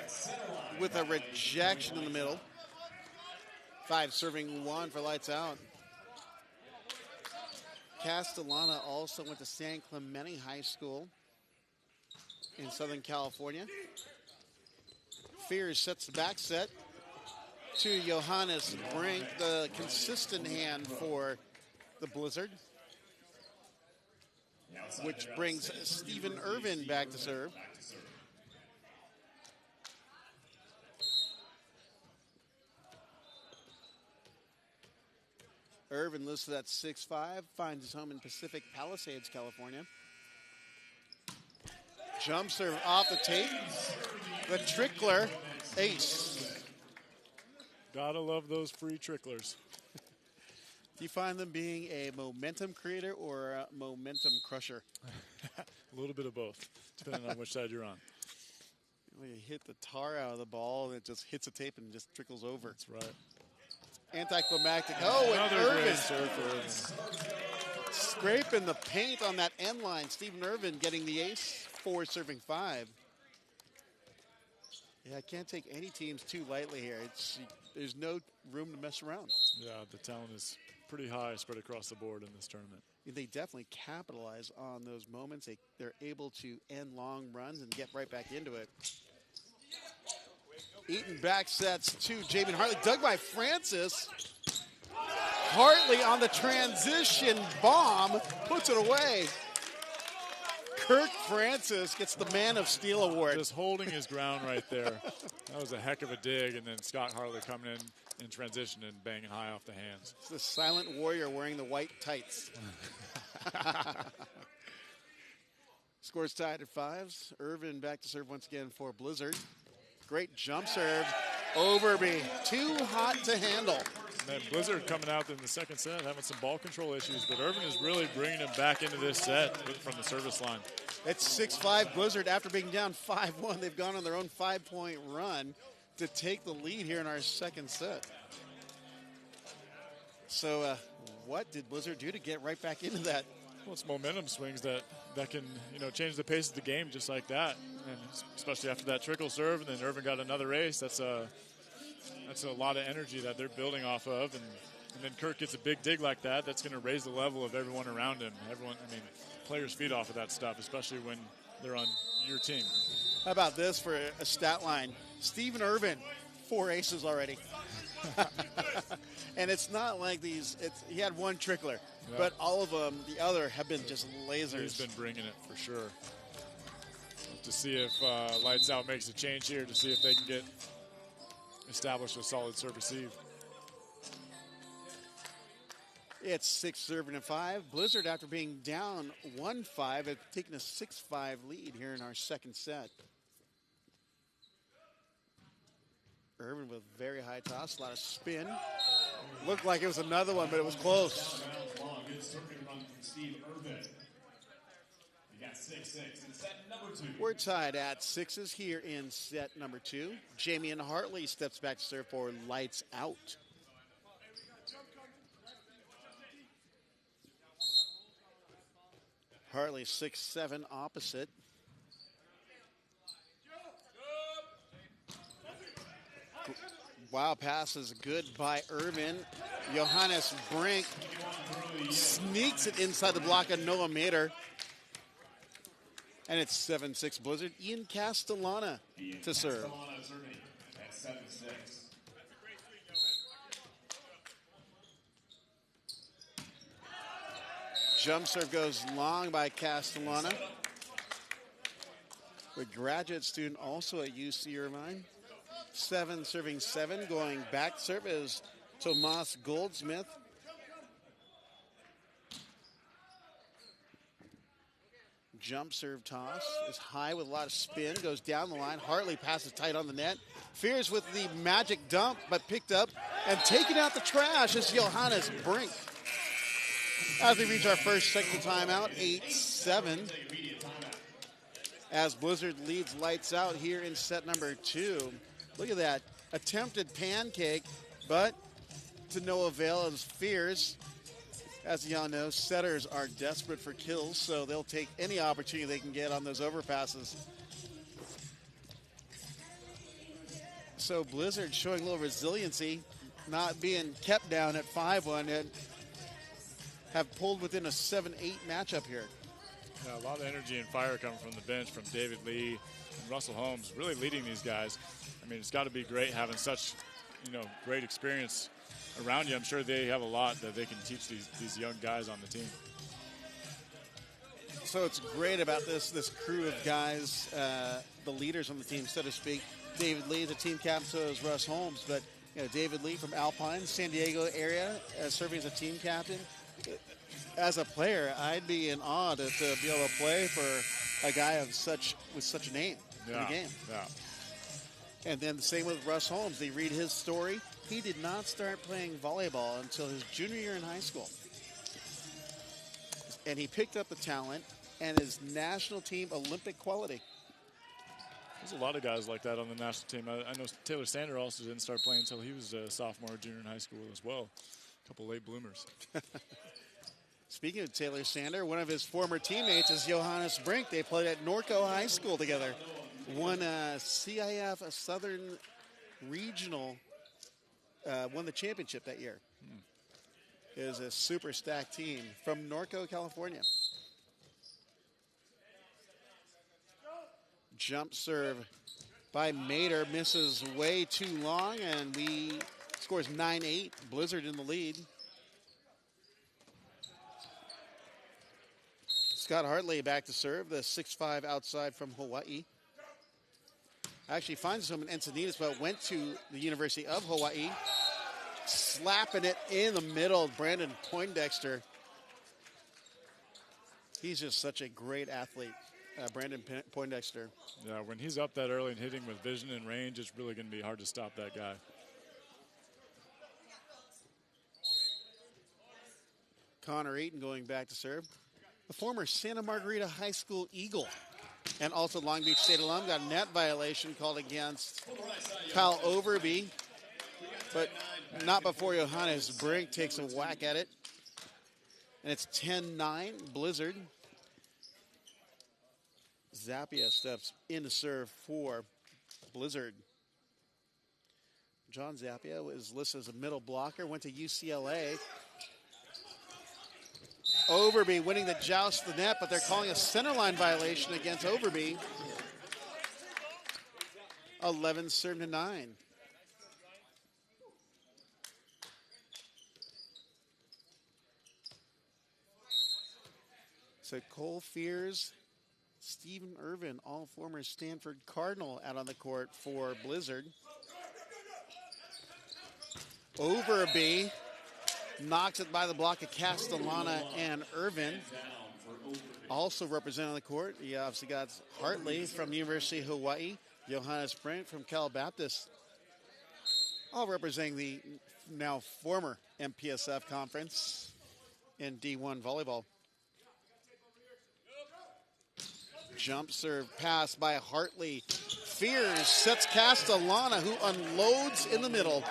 with a rejection in the middle. 5 serving 1 for lights out. Castellana also went to San Clemente High School in Southern California. Fears sets the back set to Johannes Brink, the consistent hand for the Blizzard, which brings Stephen Irvin back to serve. Irvin listed at 6'5", finds his home in Pacific Palisades, California. Jump serve off the tape. The trickler, ace. Gotta love those free tricklers. Do you find them being a momentum creator or a momentum crusher? A little bit of both, depending on which side you're on. When you hit the tar out of the ball, and it just hits the tape and just trickles over. That's right. Anticlimactic. Oh, and Another Irvin. great serve for Irvin. Scraping the paint on that end line. Stephen Irvin getting the ace, 4 serving 5. Yeah, I can't take any teams too lightly here. There's no room to mess around. Yeah, the talent is pretty high spread across the board in this tournament. They definitely capitalize on those moments. They're able to end long runs and get right back into it. Eaton back sets to Jamin Hartley. Dug by Francis. Hartley on the transition bomb. Puts it away. Kirk Francis gets the Man of Steel award. Just holding his ground right there. That was a heck of a dig. And then Scott Hartley coming in transition and banging high off the hands. It's the silent warrior wearing the white tights. Scores tied at 5s. Irvin back to serve once again for Blizzard. Great jump serve. Overby, too hot to handle. And then Blizzard coming out in the second set, having some ball control issues, but Irvin is really bringing him back into this set from the service line. It's 6-5 Blizzard after being down 5-1. They've gone on their own 5-point run to take the lead here in our second set. So what did Blizzard do to get right back into that? Well, it's momentum swings that can, change the pace of the game just like that. And especially after that trickle serve, and then Irvin got another ace. That's that's a lot of energy that they're building off of. And then Kirk gets a big dig like that. That's going to raise the level of everyone around him. Players feed off of that stuff, especially when they're on your team. How about this for a stat line? Steven Irvin, 4 aces already. And it's not like he had one trickler, but all of them, the other, have been just lasers. He's been bringing it for sure. To see if Lights Out makes a change here, to see if they can establish a solid serve receive. It's 6-5. Blizzard, after being down 1-5, have taken a 6-5 lead here in our second set. Irvin with very high toss, a lot of spin. Looked like it was another one, but it was close. Good serving run from Steve Irvin. You got 6-6 in set number 2. We're tied at 6s here in set number 2. Jamie and Hartley steps back to serve for Lights Out. Hartley 6-7 opposite. Wow, pass is good by Irvin. Johannes Brink sneaks it inside the block of Noah Mader. And it's 7-6 Blizzard. Ian Castellana to serve. At 7-6. Jump serve goes long by Castellana. A graduate student also at UC Irvine. 7 serving 7. Going back serve is Tomas Goldsmith. Jump serve toss is high with a lot of spin. Goes down the line. Hartley passes tight on the net. Fears with the magic dump, but picked up and taken out the trash is Johannes Brink. As we reach our first technical timeout, 8-7. As Blizzard leads Lights Out here in set number 2. Look at that. Attempted pancake, but to no avail as Fears. As y'all know, setters are desperate for kills, so they'll take any opportunity they can get on those overpasses. So Blizzard showing a little resiliency, not being kept down at 5-1, and have pulled within a 7-8 matchup here. Yeah, a lot of energy and fire coming from the bench from David Lee and Russell Holmes, really leading these guys. I mean, it's got to be great having such, great experience around you. I'm sure they have a lot that they can teach these young guys on the team. So it's great about this crew of guys, the leaders on the team, so to speak. David Lee, the team captain, so is Russ Holmes. But David Lee from Alpine, San Diego area, serving as a team captain. As a player, I'd be in awe to be able to play for a guy with such a name in the game. Yeah. And then the same with Russ Holmes. They read his story. He did not start playing volleyball until his junior year in high school. And he picked up the talent and his national team Olympic quality. There's a lot of guys like that on the national team. I know Taylor Sander also didn't start playing until he was a sophomore or junior in high school as well. A couple late bloomers. Speaking of Taylor Sander, one of his former teammates is Johannes Brink. They played at Norco High School together. Won a CIF, a Southern Regional, won the championship that year. It was a super stacked team from Norco, California. Jump serve by Mader misses way too long, and we scores 9-8. Blizzard in the lead. Scott Hartley back to serve, the 6'5" outside from Hawaii. Actually finds him in Encinitas, but went to the University of Hawaii. Slapping it in the middle, Brandon Poindexter. He's just such a great athlete, Brandon Poindexter. Yeah, when he's up that early and hitting with vision and range, it's really going to be hard to stop that guy. Connor Eaton going back to serve. The former Santa Margarita High School Eagle and also Long Beach State alum got a net violation called against Kyle Overby, but not before Johannes Brink takes a whack at it. And it's 10-9 Blizzard. Zappia steps in to serve for Blizzard. John Zappia was listed as a middle blocker, went to UCLA. Overby winning the joust to the net, but they're calling a centerline violation against Overby. 11 serve to 9. So Cole Fears, Stephen Irvin, all former Stanford Cardinal, out on the court for Blizzard. Overby knocks it by the block of Castellana and Irvin. Also representing the court, you obviously got Hartley from University of Hawaii, Johannes Brent from Cal Baptist, all representing the now former MPSF conference in D1 volleyball. Jump serve pass by Hartley. Fears sets Castellana, who unloads in the middle.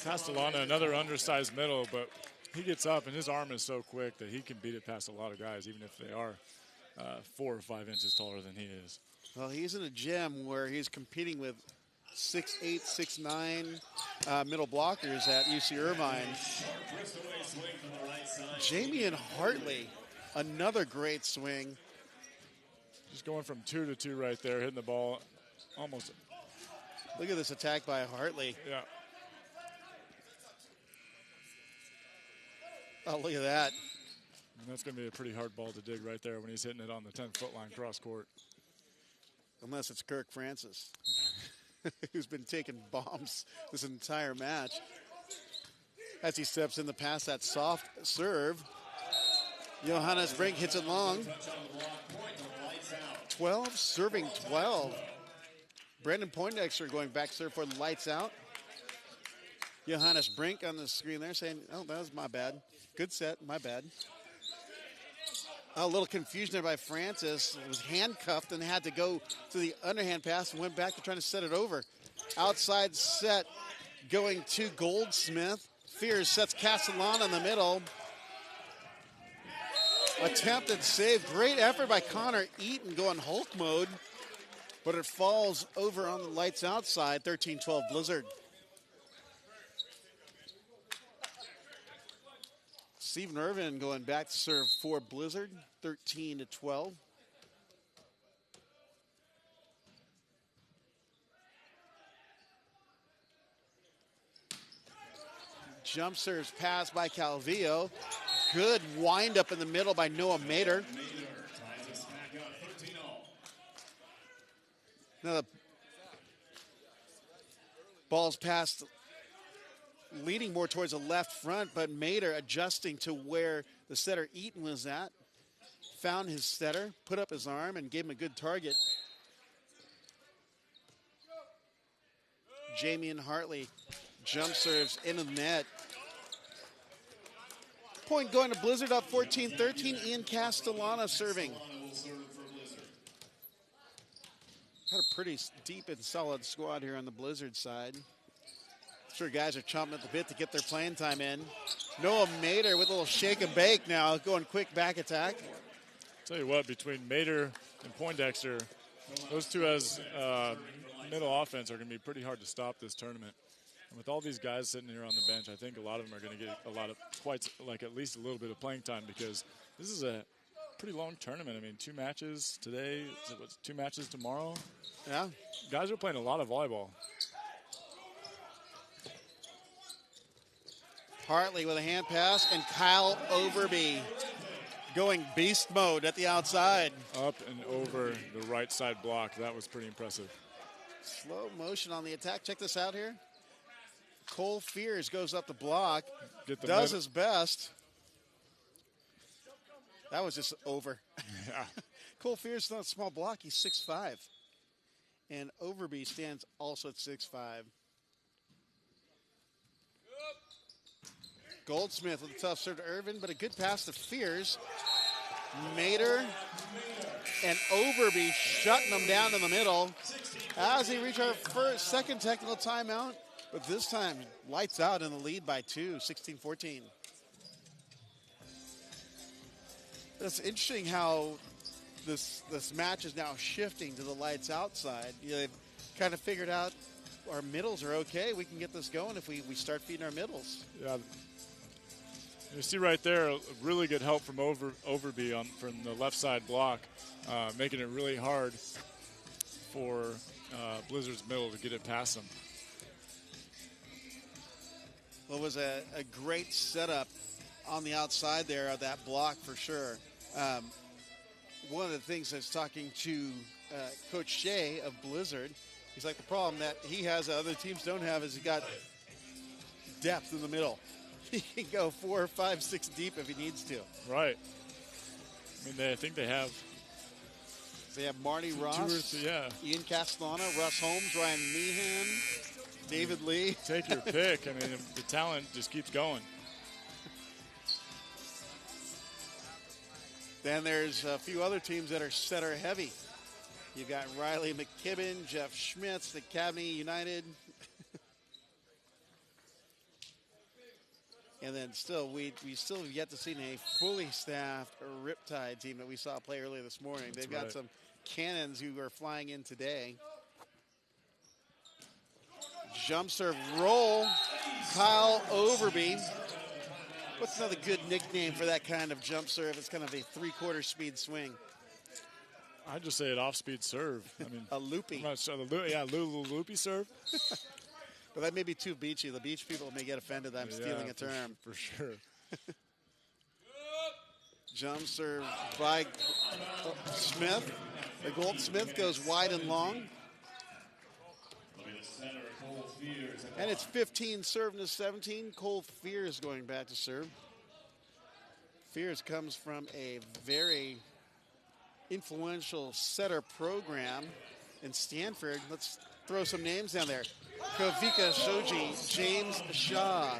Castellana, another undersized middle, but he gets up and his arm is so quick that he can beat it past a lot of guys, even if they are 4 or 5 inches taller than he is. Well, he's in a gym where he's competing with 6'8", 6'9" middle blockers at UC Irvine. Jamie and Hartley, another great swing. Just going from 2 to 2 right there, hitting the ball almost. Look at this attack by Hartley. Yeah. Oh, look at that. And that's going to be a pretty hard ball to dig right there when he's hitting it on the 10-foot line cross court. Unless it's Kirk Francis, who's been taking bombs this entire match. As he steps in the pass, that soft serve. Johannes Brink hits it long. 12, serving 12. Brendan Poindexter going back serve for lights out. Johannes Brink on the screen there saying, oh, that was my bad. Good set, my bad. A little confusion there by Francis. It was handcuffed and had to go to the underhand pass and went back to trying to set it over. Outside set going to Goldsmith. Fears sets Castellana in the middle. Attempted save. Great effort by Connor Eaton going Hulk mode. But it falls over on the lights outside. 13-12 Blizzard. Stephen Irvin going back to serve for Blizzard. 13-12. Jump serves pass by Calvillo. Good wind up in the middle by Noah Mater. Now the ball's passed, leading more towards the left front, but Mater adjusting to where the setter Eaton was at. Found his setter, put up his arm, and gave him a good target. Jamie and Hartley jump serves into the net. Point going to Blizzard up 14-13. Ian Castellana serving. Had a pretty deep and solid squad here on the Blizzard side. Sure, guys are chomping at the bit to get their playing time in. Noah Mater with a little shake and bake now, going quick back attack. Tell you what, between Mater and Poindexter, those two as middle offense are going to be pretty hard to stop this tournament. And with all these guys sitting here on the bench, I think a lot of them are going to get at least a little bit of playing time, because this is a pretty long tournament. I mean, 2 matches today, 2 matches tomorrow? Yeah. Guys are playing a lot of volleyball. Hartley with a hand pass, and Kyle Overby going beast mode at the outside. Up and over the right side block. That was pretty impressive. Slow motion on the attack. Check this out here. Cole Fears goes up the block, does his best. That was just over. Yeah. Cole Fears is not a small block. He's 6'5". And Overby stands also at 6'5". Goldsmith with a tough serve to Irvin, but a good pass to Fears. Mater and Overby shutting them down in the middle as they reach our second technical timeout. But this time, lights out in the lead by 2, 16-14. It's interesting how this match is now shifting to the lights outside. They've kind of figured out, our middles are okay. We can get this going if we start feeding our middles. Yeah. You see right there, a really good help from Overby from the left side block, making it really hard for Blizzard's middle to get it past them. Well, it was a great setup on the outside there of that block for sure. One of the things I was talking to Coach Shea of Blizzard, he's like, the problem that he has that other teams don't have is he got depth in the middle. He can go 4, 5, 6 deep if he needs to. Right. I mean, I think they have. They have Marty Ross, Ian Castellana, Russ Holmes, Ryan Meehan, David Lee. Take your pick. I mean, the talent just keeps going. Then there's a few other teams that are setter heavy. You've got Riley McKibben, Jeff Schmitz, the Cabney United. And then still, we still have yet to see a fully staffed Riptide team that we saw play earlier this morning. They've got some cannons who are flying in today. Jump serve roll, Kyle Overby. What's another good nickname for that kind of jump serve? It's kind of a 3/4 speed swing. I'd just say an off-speed serve. I mean, a loopy. I'm not sure, little loopy serve. But that may be too beachy. The beach people may get offended that I'm stealing a term. For sure. Jump serve by Smith. The Goldsmith goes wide and long. And it's 15 serving to 17. Cole Fears going back to serve. Fears comes from a very influential setter program in Stanford. Let's throw some names down there. Kavika Shoji, James Shaw,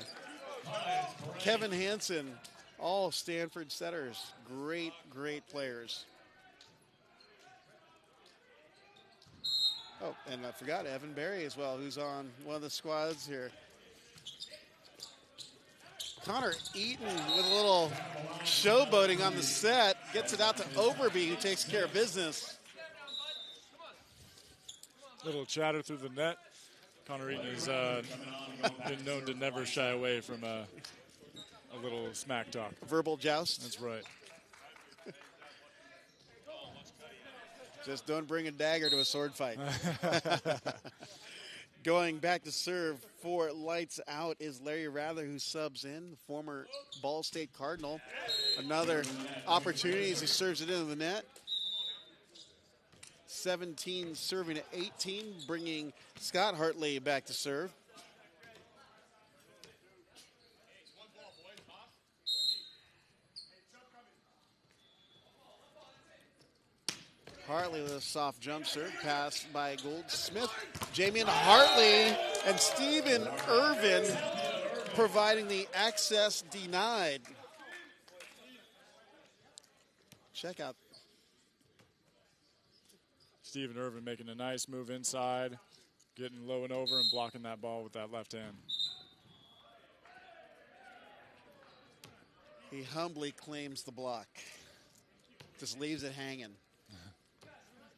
Kevin Hansen, all Stanford setters. Great, great players. Oh, and I forgot Evan Berry as well, who's on one of the squads here. Connor Eaton with a little showboating on the set. Gets it out to Overby, who takes care of business. Little chatter through the net. Connor Eaton has been known to never shy away from a little smack talk. Verbal joust. That's right. Just don't bring a dagger to a sword fight. Going back to serve for Lights Out is Larry Rather, who subs in, the former Ball State Cardinal. Another opportunity as he serves it into the net. 17 serving to 18, bringing Scott Hartley back to serve. Hartley with a soft jump serve, passed by Goldsmith. Jamian Hartley and Stephen Irvin providing the access denied. Check out. Stephen Irvin making a nice move inside, getting low and over and blocking that ball with that left hand. He humbly claims the block. Just leaves it hanging.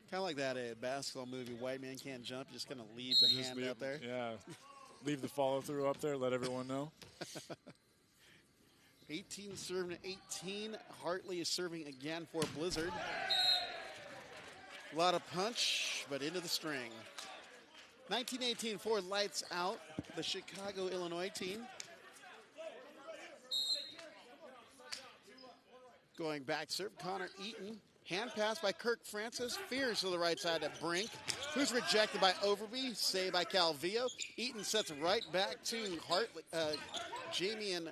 Kind of like that basketball movie, White Man Can't Jump. You just kind of leave the hand out there. Yeah, leave the follow through up there, let everyone know. 18 serving to 18. Hartley is serving again for Blizzard. A lot of punch, but into the string. 1918 for Lights Out, the Chicago, Illinois team. Going back serve, Connor Eaton. Hand pass by Kirk Francis. Fears to the right side at Brink, who's rejected by Overby. Saved by Calvillo. Eaton sets right back to Hartley, Jamian.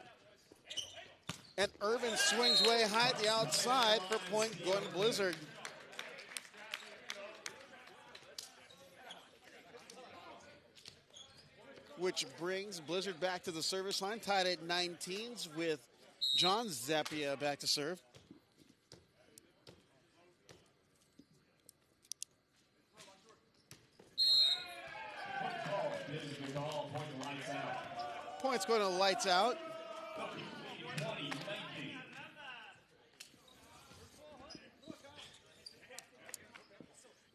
And Irvin swings way high at the outside for point going to Blizzard. Which brings Blizzard back to the service line, tied at 19s with John Zappia back to serve. Points going to Lights Out.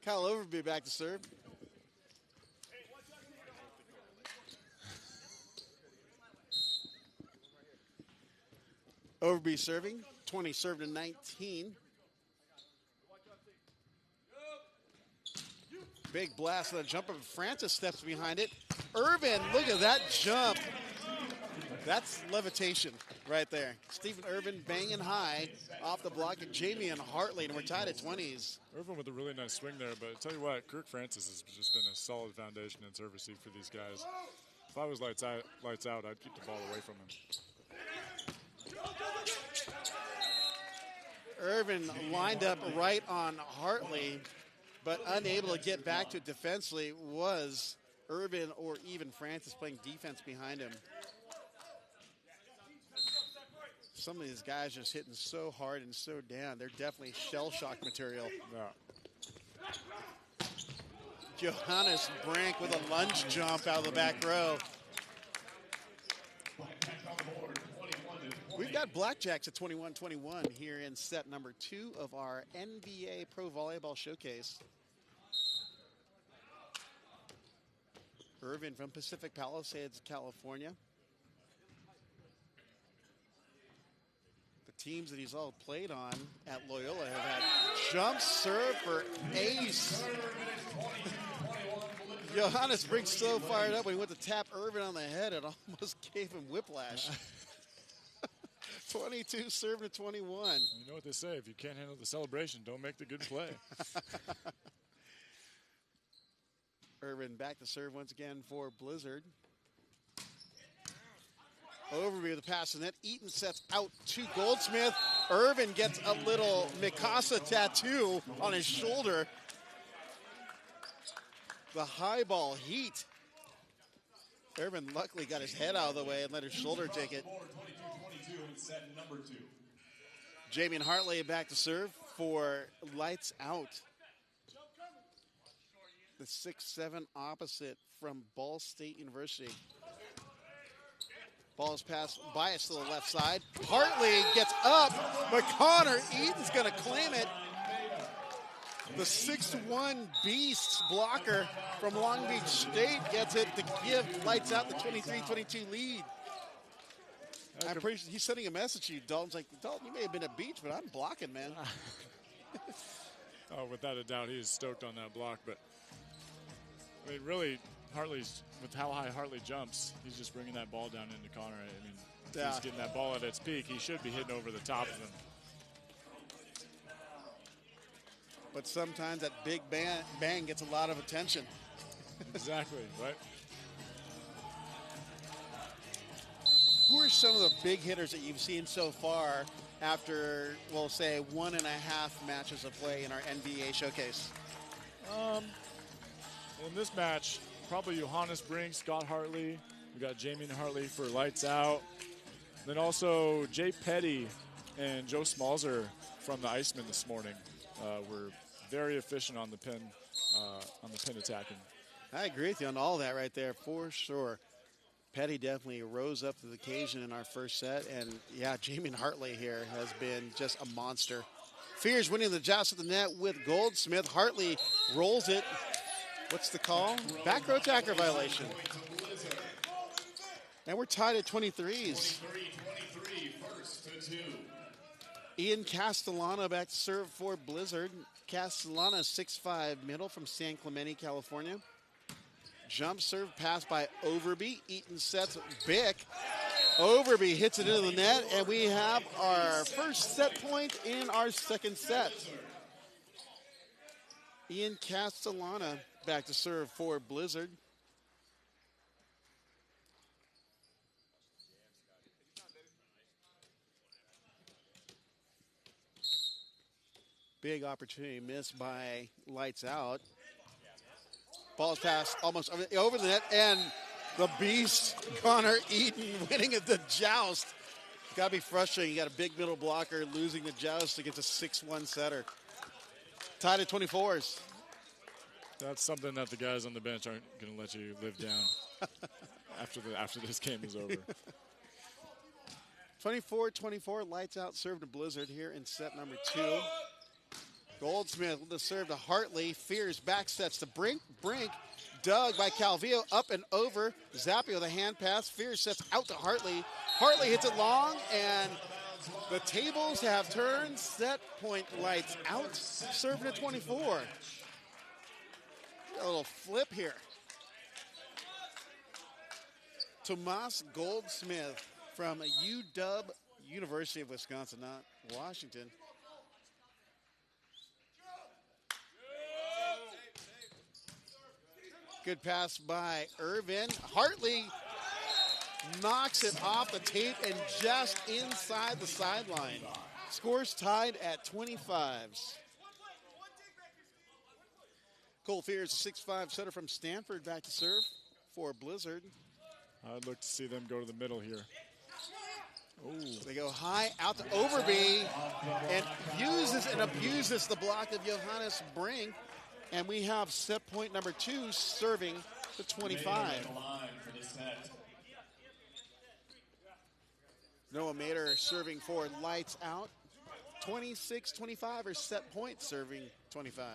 Kyle Overby back to serve. Overby serving, 20 served to 19. Big blast on the jumper. Francis steps behind it. Irvin, look at that jump. That's levitation right there. Stephen Irvin banging high off the block at Jamie and Hartley, and we're tied at 20s. Irvin with a really nice swing there, but I tell you what, Kirk Francis has just been a solid foundation in serve receive for these guys. If I was lights out, I'd keep the ball away from him. Irvin lined up right on Hartley, but unable to get back to it defensively was Irvin or even Francis playing defense behind him. Some of these guys just hitting so hard and so down. They're definitely shell shock material. Yeah. Johannes Brink with a lunge jump out of the back row. We've got blackjacks at 21-21 here in set number 2 of our NVA Pro Volleyball Showcase. Irvin from Pacific Palisades, California. The teams that he's all played on at Loyola have had jump serve for ace. Johannes Brink so fired up when he went to tap Irvin on the head, it almost gave him whiplash. 22 serving to 21. You know what they say, if you can't handle the celebration, don't make the good play. Irvin back to serve once again for Blizzard. Overview of the pass, and then Eaton sets out to Goldsmith. Irvin gets a little Mikasa tattoo on his shoulder. The high ball heat. Irvin luckily got his head out of the way and let his shoulder take it. Jamie and Hartley back to serve for Lights Out. The 6'7" opposite from Ball State University. Ball is passed bias to the left side. Hartley gets up. McConnor, Eaton's going to claim it. The 6'1" beast blocker from Long Beach State gets it to give Lights Out the 23-22 lead. I'm pretty sure he's sending a message to you, Dalton's like, Dalton, you may have been at beach, but I'm blocking, man. Oh, without a doubt, he is stoked on that block, but I mean, really, Hartley's, with how high Hartley jumps, he's just bringing that ball down into Connor. I mean, if he's getting that ball at its peak, he should be hitting over the top of him. But sometimes that big bang gets a lot of attention. Exactly, right? Who are some of the big hitters that you've seen so far after, we'll say, 1.5 matches of play in our NBA showcase? In this match, probably Johannes Brink, Scott Hartley. We got Jamie and Hartley for Lights Out. Then also Jay Petty and Joe Smalzer from the Iceman this morning were very efficient on the pin attacking. I agree with you on all that right there for sure. Petty definitely rose up to the occasion in our first set, and yeah, Jamie and Hartley here has been just a monster. Fears winning the joust at the net with Goldsmith. Hartley rolls it. What's the call? Back row attacker violation. And we're tied at 23s. Ian Castellano back to serve for Blizzard. Castellano, 6'5" middle from San Clemente, California. Jump serve pass by Overby. Eaton sets Bick. Overby hits it into the net, and we have our first set point in our second set. Ian Castellana back to serve for Blizzard. Big opportunity missed by Lights Out. Ball's passed almost over the net, and the beast, Connor Eaton, winning at the joust. It's got to be frustrating. You got a big middle blocker losing the joust against a 6'1" setter. Tied at 24s. That's something that the guys on the bench aren't going to let you live down after this game is over. 24-24, Lights Out serve to Blizzard here in set number 2. Goldsmith with the serve to Hartley. Fears back sets to Brink. Brink dug by Calvillo, up and over. Zappio, the hand pass. Fears sets out to Hartley. Hartley hits it long, and The tables have turned. Set point lights out. Serving at 24. A little flip here. Tomas Goldsmith from UW, University of Wisconsin, not Washington. Good pass by Irvin. Hartley knocks it off the tape and just inside the sideline. Scores tied at 25s. Cole Fears, a 6'5" setter from Stanford, back to serve for Blizzard. I'd look to see them go to the middle here. They go high out to Overby and uses and abuses the block of Johannes Brink. And we have set point number 2 serving the 25. Noah Mader serving for lights out. 26-25 or set point serving 25.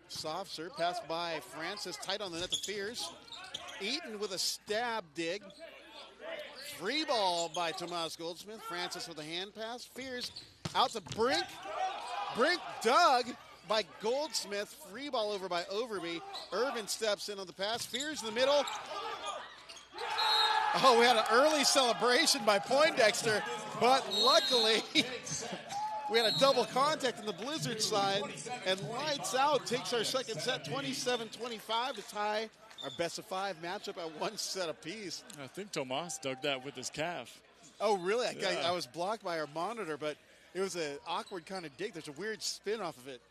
Soft serve passed by Francis, tight on the net to Fears. Eaton with a stab dig. Free ball by Tomas Goldsmith. Francis with a hand pass. Fears out to Brink. Brink dug by Goldsmith. Free ball over by Overby. Irvin steps in on the pass. Fears in the middle. Oh, we had an early celebration by Poindexter, but luckily we had a double contact on the Blizzard side, and lights out takes our second set 27-25 to tie our best of 5 matchup at 1 set apiece. I think Tomas dug that with his calf. Oh, really? I was blocked by our monitor, but it was an awkward kind of dig. There's a weird spin off of it.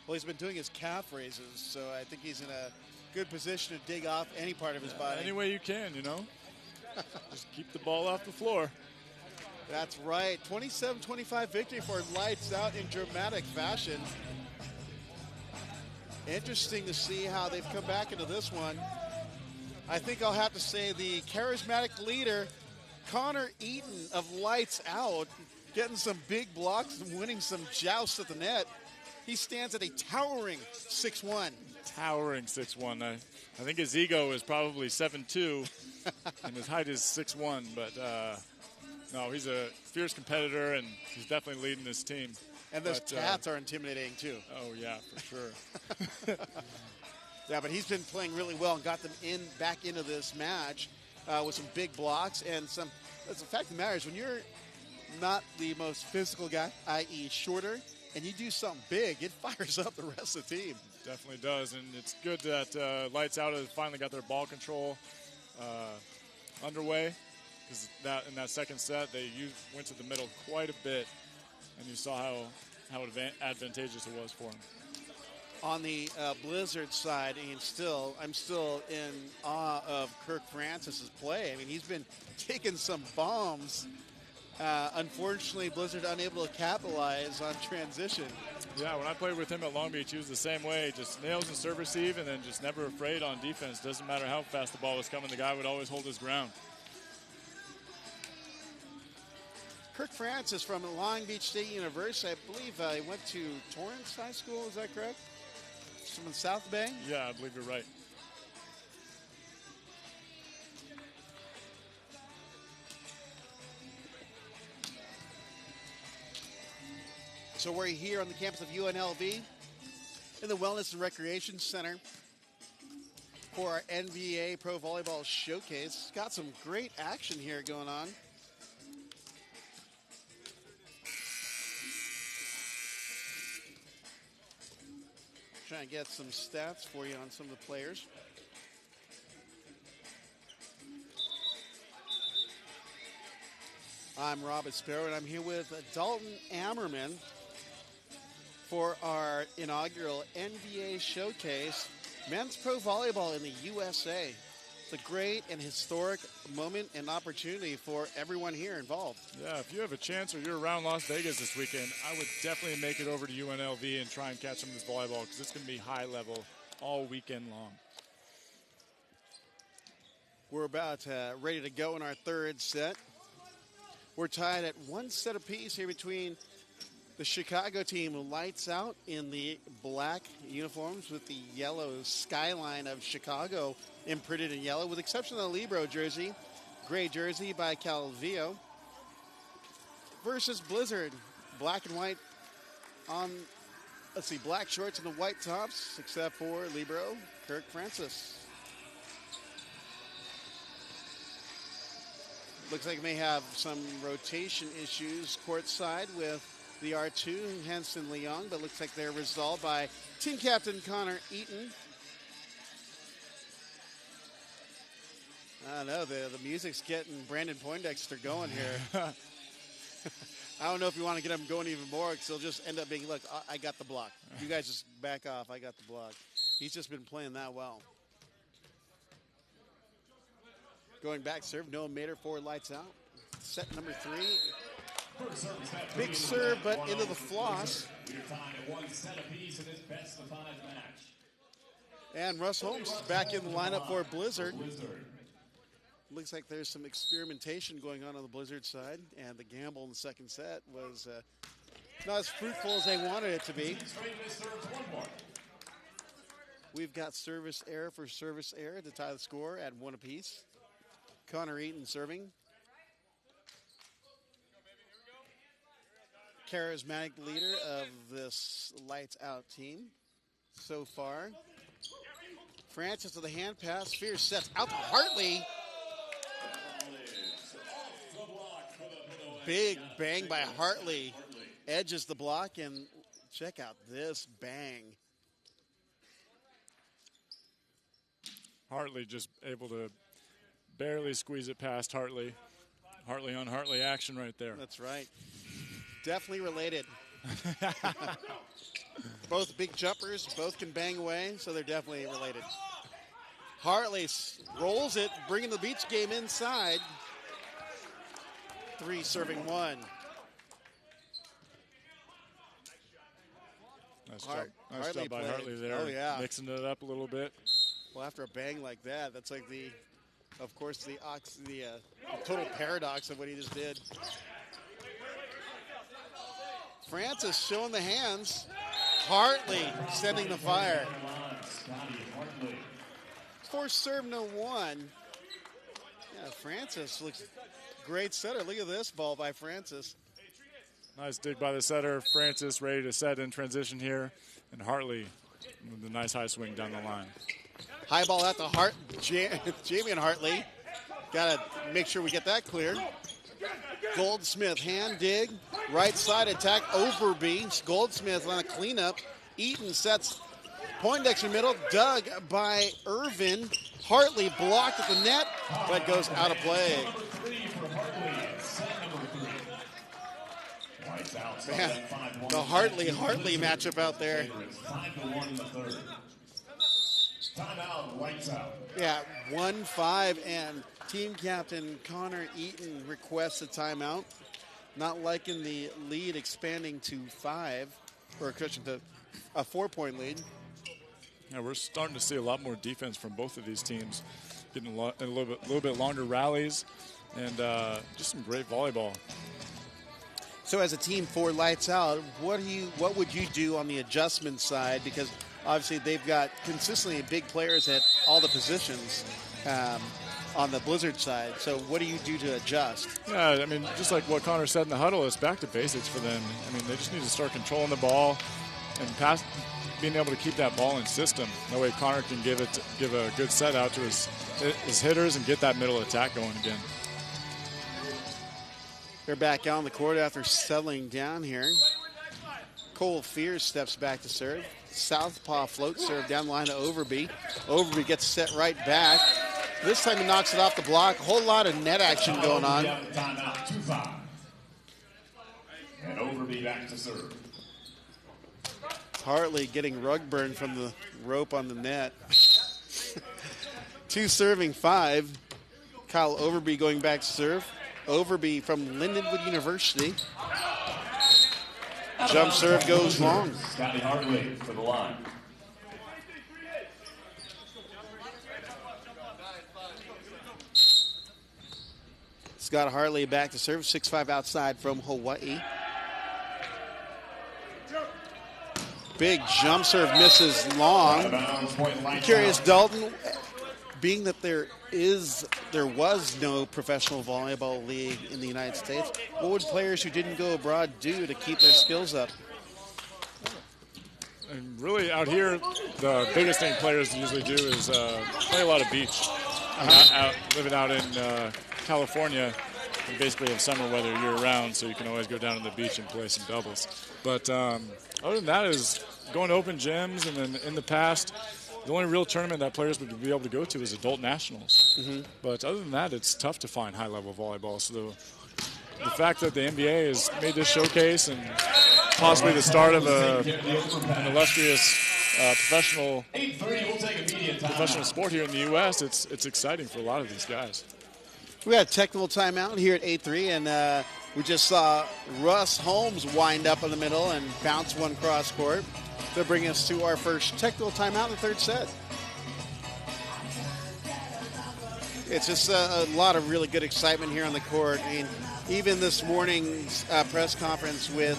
Well, he's been doing his calf raises, so I think he's in a good position to dig off any part of his body. Any way you can, you know. Just keep the ball off the floor. That's right. 27-25 victory for lights out in dramatic fashion. Interesting to see how they've come back into this one. I think I'll have to say the charismatic leader, Connor Eaton of lights out, getting some big blocks and winning some jousts at the net. He stands at a towering 6'1". Towering 6'1". I think his ego is probably 7'2", and his height is 6'1", but no, he's a fierce competitor, and he's definitely leading this team. And those tats are intimidating, too. Oh, yeah, for sure. Yeah, but he's been playing really well and got them back into this match with some big blocks and some. That's the fact of the matter is when you're not the most physical guy, i.e. shorter, and you do something big, it fires up the rest of the team. Definitely does, and it's good that Lights Out has finally got their ball control underway, because in that second set they went to the middle quite a bit, and you saw how advantageous it was for them. On the Blizzard side, and I'm still in awe of Kirk Francis's play. I mean, he's been taking some bombs. Unfortunately, Blizzard unable to capitalize on transition. Yeah, when I played with him at Long Beach, he was the same way. Just nails and serve receive, and then just never afraid on defense. Doesn't matter how fast the ball was coming, the guy would always hold his ground. Kirk Francis from Long Beach State University. I believe he went to Torrance High School. Is that correct? From the South Bay? Yeah, I believe you're right. So we're here on the campus of UNLV in the Wellness and Recreation Center for our NVA Pro Volleyball Showcase. Got some great action here going on. Trying to get some stats for you on some of the players. I'm Rob Sparrow, and I'm here with Dalton Ammerman for our inaugural NVA Showcase, Men's Pro Volleyball in the USA. It's a great and historic moment and opportunity for everyone here involved. Yeah, if you have a chance or you're around Las Vegas this weekend, I would definitely make it over to UNLV and try and catch some of this volleyball, because it's going to be high level all weekend long. We're about ready to go in our third set. We're tied at 1 set apiece here between the Chicago team, who lights out in the black uniforms with the yellow skyline of Chicago imprinted in yellow, with the exception of the Libero jersey. gray jersey by Calvillo versus Blizzard. Black and white on, let's see, black shorts and the white tops, except for libero Kirk Francis. Looks like may have some rotation issues courtside with the R2, Henson Leong, but looks like they're resolved by team captain Connor Eaton. I don't know, the music's getting Brandon Poindexter going here. I don't know if you want to get him going even more because he'll just end up being, look, I got the block. You guys just back off. I got the block. He's just been playing that well. Going back serve, Noah Mader, 4 lights out. Set number 3. Big serve, but into the floss. And Russ Holmes is back in the lineup for Blizzard. Looks like there's some experimentation going on the Blizzard side, and the gamble in the second set was not as fruitful as they wanted it to be. We've got service error for service error to tie the score at 1 apiece. Connor Eaton serving. Charismatic leader of this lights out team so far. Francis to the hand pass. Fierce sets out to Hartley. Big bang by Hartley. Edges the block, and check out this bang. Hartley just able to barely squeeze it past Hartley. Hartley on Hartley action right there. That's right. Definitely related. Both big jumpers, both can bang away, so they're definitely related. Hartley rolls it, bringing the beach game inside. 3 serving 1. Nice job by Hartley there. Oh, yeah. Mixing it up a little bit. Well, after a bang like that, that's like of course, the total paradox of what he just did. Francis showing the hands. Hartley sending the fire. 4 serve, no 1. Yeah, Francis looks great setter. Look at this ball by Francis. Nice dig by the setter. Francis ready to set in transition here. And Hartley with a nice high swing down the line. High ball out to Jamie and Hartley. Got to make sure we get that clear. Goldsmith, hand dig. Right side attack, Overby. Goldsmith on a cleanup. Eaton sets Poindexter middle. Dug by Irvin. Hartley blocked at the net, but goes out of play. Man, the Hartley matchup out there. Yeah, 1-5, and team captain Connor Eaton requests a timeout. Not liking the lead expanding to 5, or to a 4-point lead. Yeah, we're starting to see a lot more defense from both of these teams, getting a little bit longer rallies, and just some great volleyball. So as a team for lights out, what would you do on the adjustment side? Because obviously they've got consistently big players at all the positions on the Blizzard side. So what do you do to adjust? Yeah, I mean, just like what Connor said in the huddle, it's back to basics for them. I mean, they just need to start controlling the ball and being able to keep that ball in system. That way Connor can give a good set out to his hitters and get that middle attack going again. They're back out on the court after settling down here. Cole Fierce steps back to serve. Southpaw float serve down the line to Overby. Overby gets set right back. This time he knocks it off the block. A whole lot of net action going on. Timeout, 2-5. And Overby back to serve. Hartley getting rug burn from the rope on the net. 2 serving 5. Kyle Overby going back to serve. Overby from Lindenwood University. Jump serve goes long. Scotty Hartley for the line. Scott Hartley back to serve. 6'5" outside from Hawaii. Big jump serve misses long. I'm curious, Dalton, being that there was no professional volleyball league in the United States, what would players who didn't go abroad do to keep their skills up? And really out here, the biggest thing players usually do is play a lot of beach. Living out in California, you basically have summer weather year-round, so you can always go down to the beach and play some doubles. But other than that is going to open gyms, and then in the past, the only real tournament that players would be able to go to is adult nationals. But other than that, it's tough to find high-level volleyball. So the fact that the NVA has made this showcase and possibly the start of an illustrious professional sport here in the U.S., it's exciting for a lot of these guys. We got a technical timeout here at 8-3, and we just saw Russ Holmes wind up in the middle and bounce one cross court. They'll bring us to our first technical timeout in the third set. It's just a lot of really good excitement here on the court. I mean, even this morning's press conference with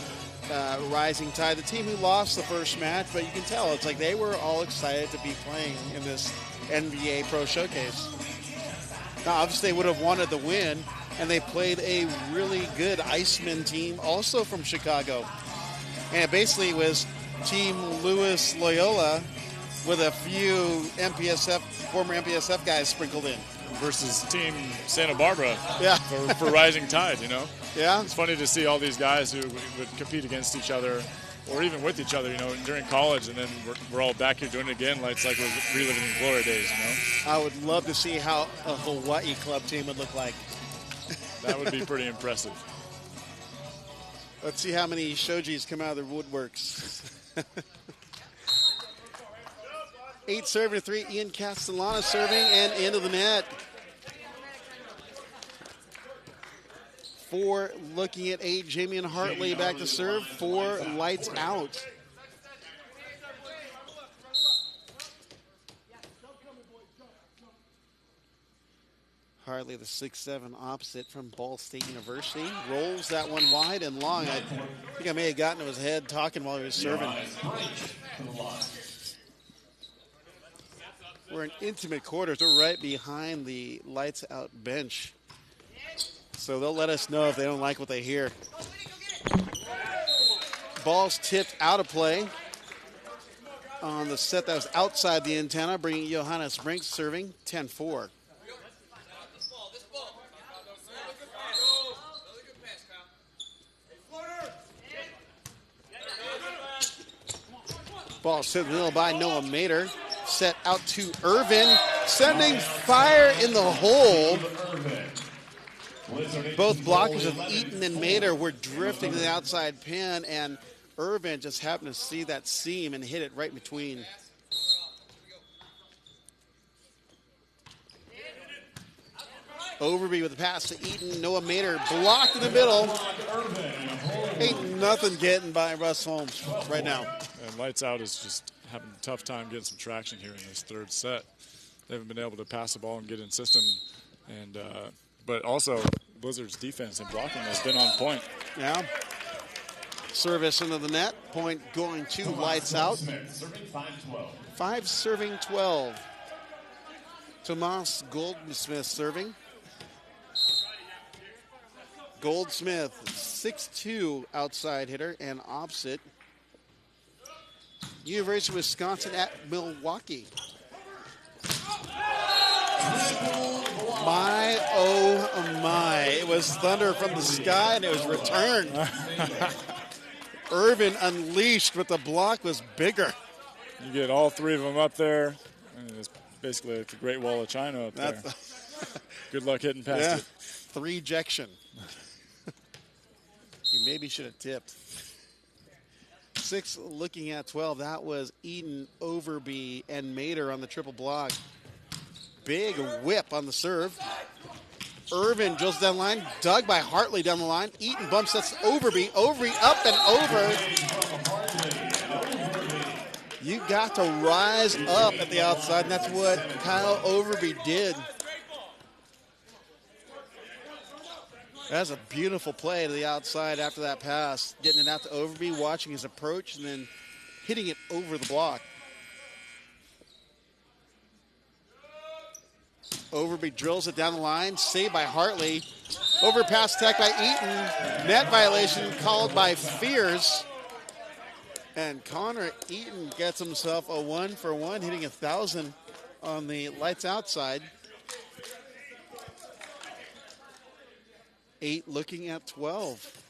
Rising Tide, the team who lost the first match, but you can tell it's like they were all excited to be playing in this NVA Pro Showcase. Now, obviously, they would have wanted the win, and they played a really good Iceman team also from Chicago. And it basically was Team Louis Loyola with a few former MPSF guys sprinkled in. Versus Team Santa Barbara for Rising Tide, you know? Yeah. It's funny to see all these guys who would compete against each other or even with each other, you know, during college, and then we're all back here doing it again. Like it's like we're reliving in glory days, you know? I would love to see how a Hawaii club team would look like. That would be pretty impressive. Let's see how many Shojis come out of the woodworks. 8 serving to 3, Ian Castellana serving and into the net. 4 looking at 8, Jamie and Hartley back to serve. 4 lights out. Hartley, the 6'7" opposite from Ball State University. Rolls that one wide and long. I think I may have gotten to his head talking while he was serving. We're in intimate quarters. We're right behind the lights out bench. So they'll let us know if they don't like what they hear. Ball's tipped out of play on the set that was outside the antenna, bringing Johannes Brinks serving 10-4. Ball sent in the middle by Noah Mater. Set out to Irvin, sending fire in the hole. Both blockers of Eaton and Mater were drifting to the outside pin, and Irvin just happened to see that seam and hit it right between. Overby with the pass to Eaton. Noah Mater blocked in the middle. Ain't nothing getting by Russ Holmes right now. And Lights Out is just having a tough time getting some traction here in this third set. They haven't been able to pass the ball and get in system. And but also Blizzard's defense and blocking has been on point. Yeah. Service into the net. Point going to Lights Out. 5 serving 12. Tomas Goldsmith serving. Goldsmith, 6'2" outside hitter and opposite. University of Wisconsin at Milwaukee. My, oh my. It was thunder from the sky and it was returned. Irvin unleashed, but the block was bigger. You get all 3 of them up there, and it's basically like the Great Wall of China up there. Good luck hitting past it. 3 ejection. You maybe should have tipped. 6 looking at 12. That was Eden, Overby, and Mater on the triple block. Big whip on the serve. Irvin drills down the line. Dug by Hartley down the line. Eaton bumps that's Overby. Overby up and over. You got to rise up at the outside, and that's what Kyle Overby did. That's a beautiful play to the outside after that pass. Getting it out to Overby, watching his approach, and then hitting it over the block. Overby drills it down the line. Saved by Hartley. Overpass attack by Eaton. Net violation called by Fears. And Connor Eaton gets himself a 1-for-1, hitting 1,000 on the lights outside. 8 looking at 12.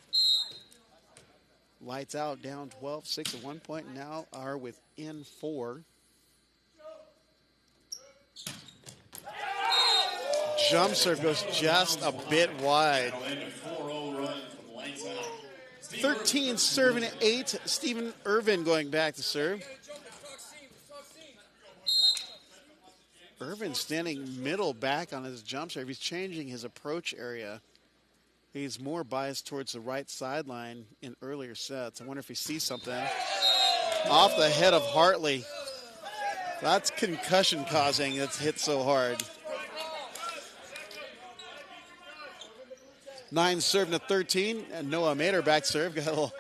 Lights out down 12-6 at one point. Now are within 4. Jump serve goes just a bit wide. 13 serving at 8. Stephen Irvin going back to serve. Irvin standing middle back on his jump serve. He's changing his approach area. He's more biased towards the right sideline in earlier sets. I wonder if he sees something. Off the head of Hartley. That's concussion causing. It's hit so hard. 9 serving to 13. And Noah Mader back serve. Got a little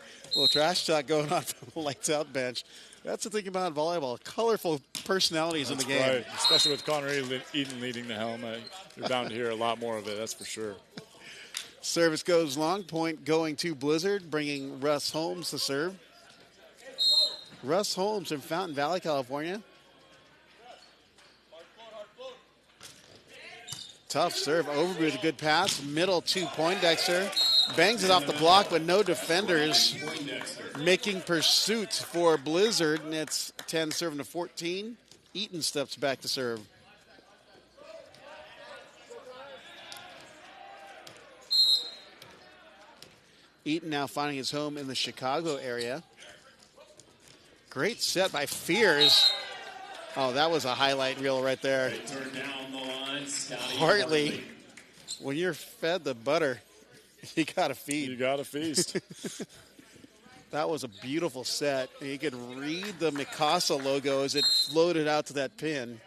trash talk going on from the lights out bench. That's the thing about volleyball. Colorful personalities in the game. Right. Especially with Connor Eaton leading the helm. You're bound to hear a lot more of it, that's for sure. Service goes long. Point going to Blizzard, bringing Russ Holmes to serve. Russ Holmes from Fountain Valley, California. Tough serve. Overby with a good pass. Middle to Poindexter. Bangs it off the block, but no defenders. Making pursuit for Blizzard, and it's 10 serving to 14. Eaton steps back to serve. Eaton now finding his home in the Chicago area. Great set by Fears. Oh, that was a highlight reel right there. Hartley, when you're fed the butter, you got to feed. You got to feast. That was a beautiful set. You could read the Mikasa logo as it floated out to that pin.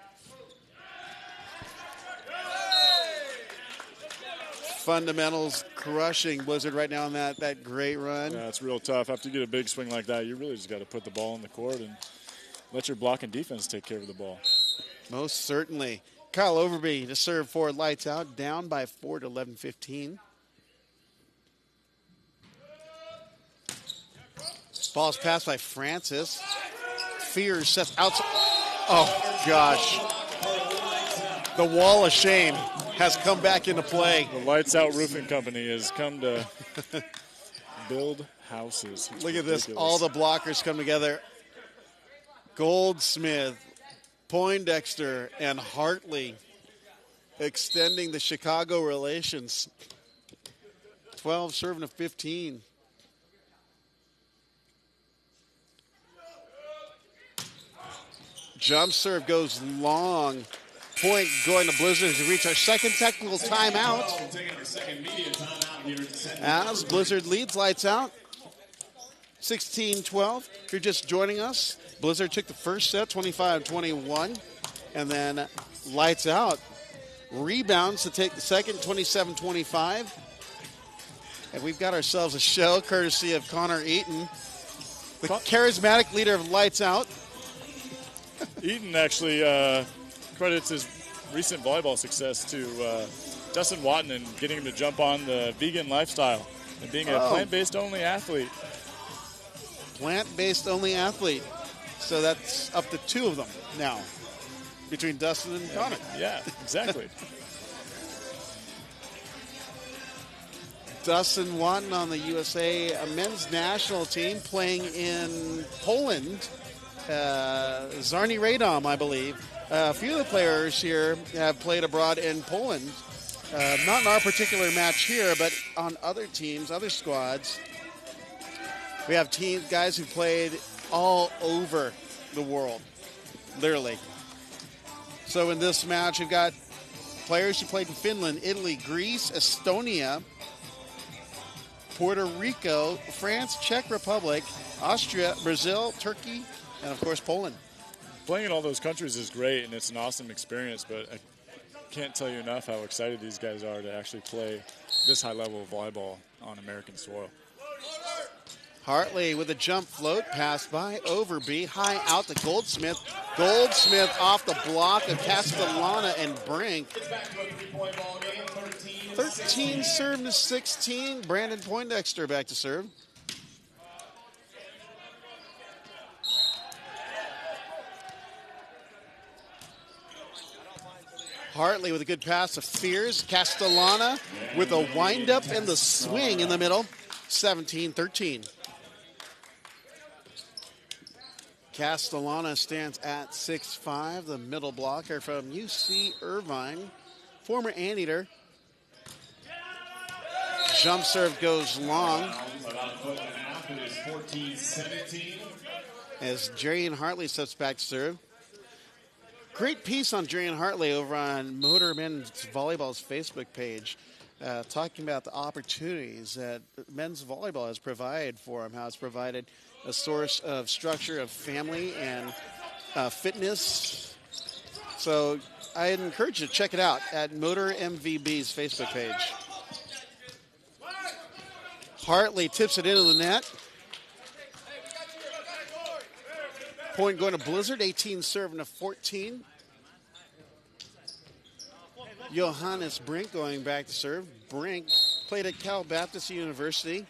Fundamentals crushing Blizzard right now on that great run. Yeah, it's real tough. After you get a big swing like that, you really just got to put the ball in the court and let your block and defense take care of the ball. Most certainly. Kyle Overby to serve for lights out, down by 4 to 11-15. Ball's passed by Francis. Fears sets outside. Oh, gosh. The wall of shame has come back into play. The Lights Out Roofing Company has come to build houses. It's Look at ridiculous. this. All the blockers come together. Goldsmith, Poindexter, and Hartley extending the Chicago relations. 12 serving to 15. Jump serve goes long. Point going to Blizzard to reach our second technical timeout. As Blizzard leads lights out. 16-12. If you're just joining us, Blizzard took the first set, 25-21. And then lights out. Rebounds to take the second, 27-25. And we've got ourselves a show courtesy of Connor Eaton, the charismatic leader of lights out. Eaton actually credits his recent volleyball success to Dustin Watton and getting him to jump on the vegan lifestyle and being a plant-based only athlete. Plant-based only athlete. So that's up to 2 of them now between Dustin and Connor. Yeah, exactly. Dustin Watton on the USA men's national team playing in Poland. Zarni Radom, I believe. A few of the players here have played abroad in Poland. Not in our particular match here, but on other teams, other squads. We have guys who played all over the world, literally. So in this match, we've got players who played in Finland, Italy, Greece, Estonia, Puerto Rico, France, Czech Republic, Austria, Brazil, Turkey, and of course Poland. Playing in all those countries is great, and it's an awesome experience, but I can't tell you enough how excited these guys are to actually play this high level of volleyball on American soil. Hartley with a jump float, passed by Overby, high out to Goldsmith. Goldsmith off the block of Castellana and Brink. 13 serve to 16. Brandon Poindexter back to serve. Hartley with a good pass to Fears. Castellana with a windup and the swing in the middle. 17-13. Castellana stands at 6'5", the middle blocker from UC Irvine, former anteater. Jump serve goes long. About a foot and a half. It is 14-17. As Jarian Hartley steps back to serve. Great piece on Jarian Hartley over on Motor Men's Volleyball's Facebook page, talking about the opportunities that men's volleyball has provided for him, how it's provided a source of structure of family and fitness. So I encourage you to check it out at Motor MVB's Facebook page. Hartley tips it into the net. Point going to Blizzard, 18 serving to 14. Johannes Brink going back to serve. Brink played at Cal Baptist University,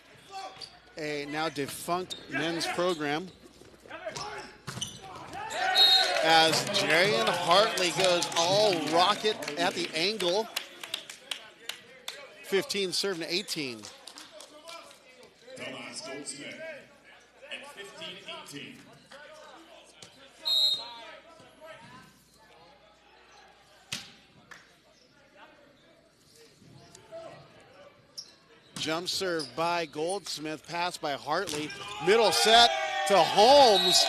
a now defunct men's program. As Jarian Hartley goes all rocket at the angle. 15 serving to 18. Tomas Goldsmith at 15-18. Jump serve by Goldsmith, pass by Hartley. Middle set to Holmes.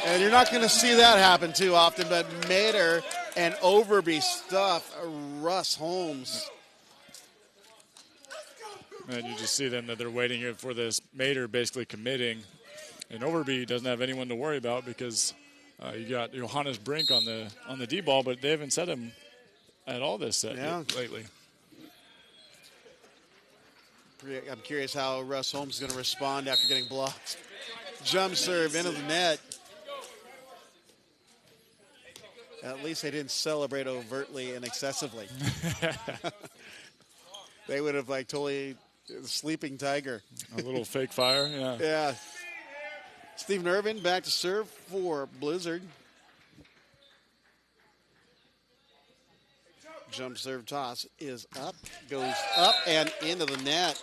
And you're not going to see that happen too often, but Mater and Overby stuff Russ Holmes. And you just see them that they're waiting for this Mater basically committing. And Overby doesn't have anyone to worry about because you got Johannes Brink on the D ball, but they haven't set him at all this set lately. I'm curious how Russ Holmes is going to respond after getting blocked. Jump serve into the net. At least they didn't celebrate overtly and excessively. They would have totally sleeping tiger. A little fake fire, yeah. Yeah. Stephen Irvin back to serve for Blizzard. Jump serve toss is up, goes up and into the net.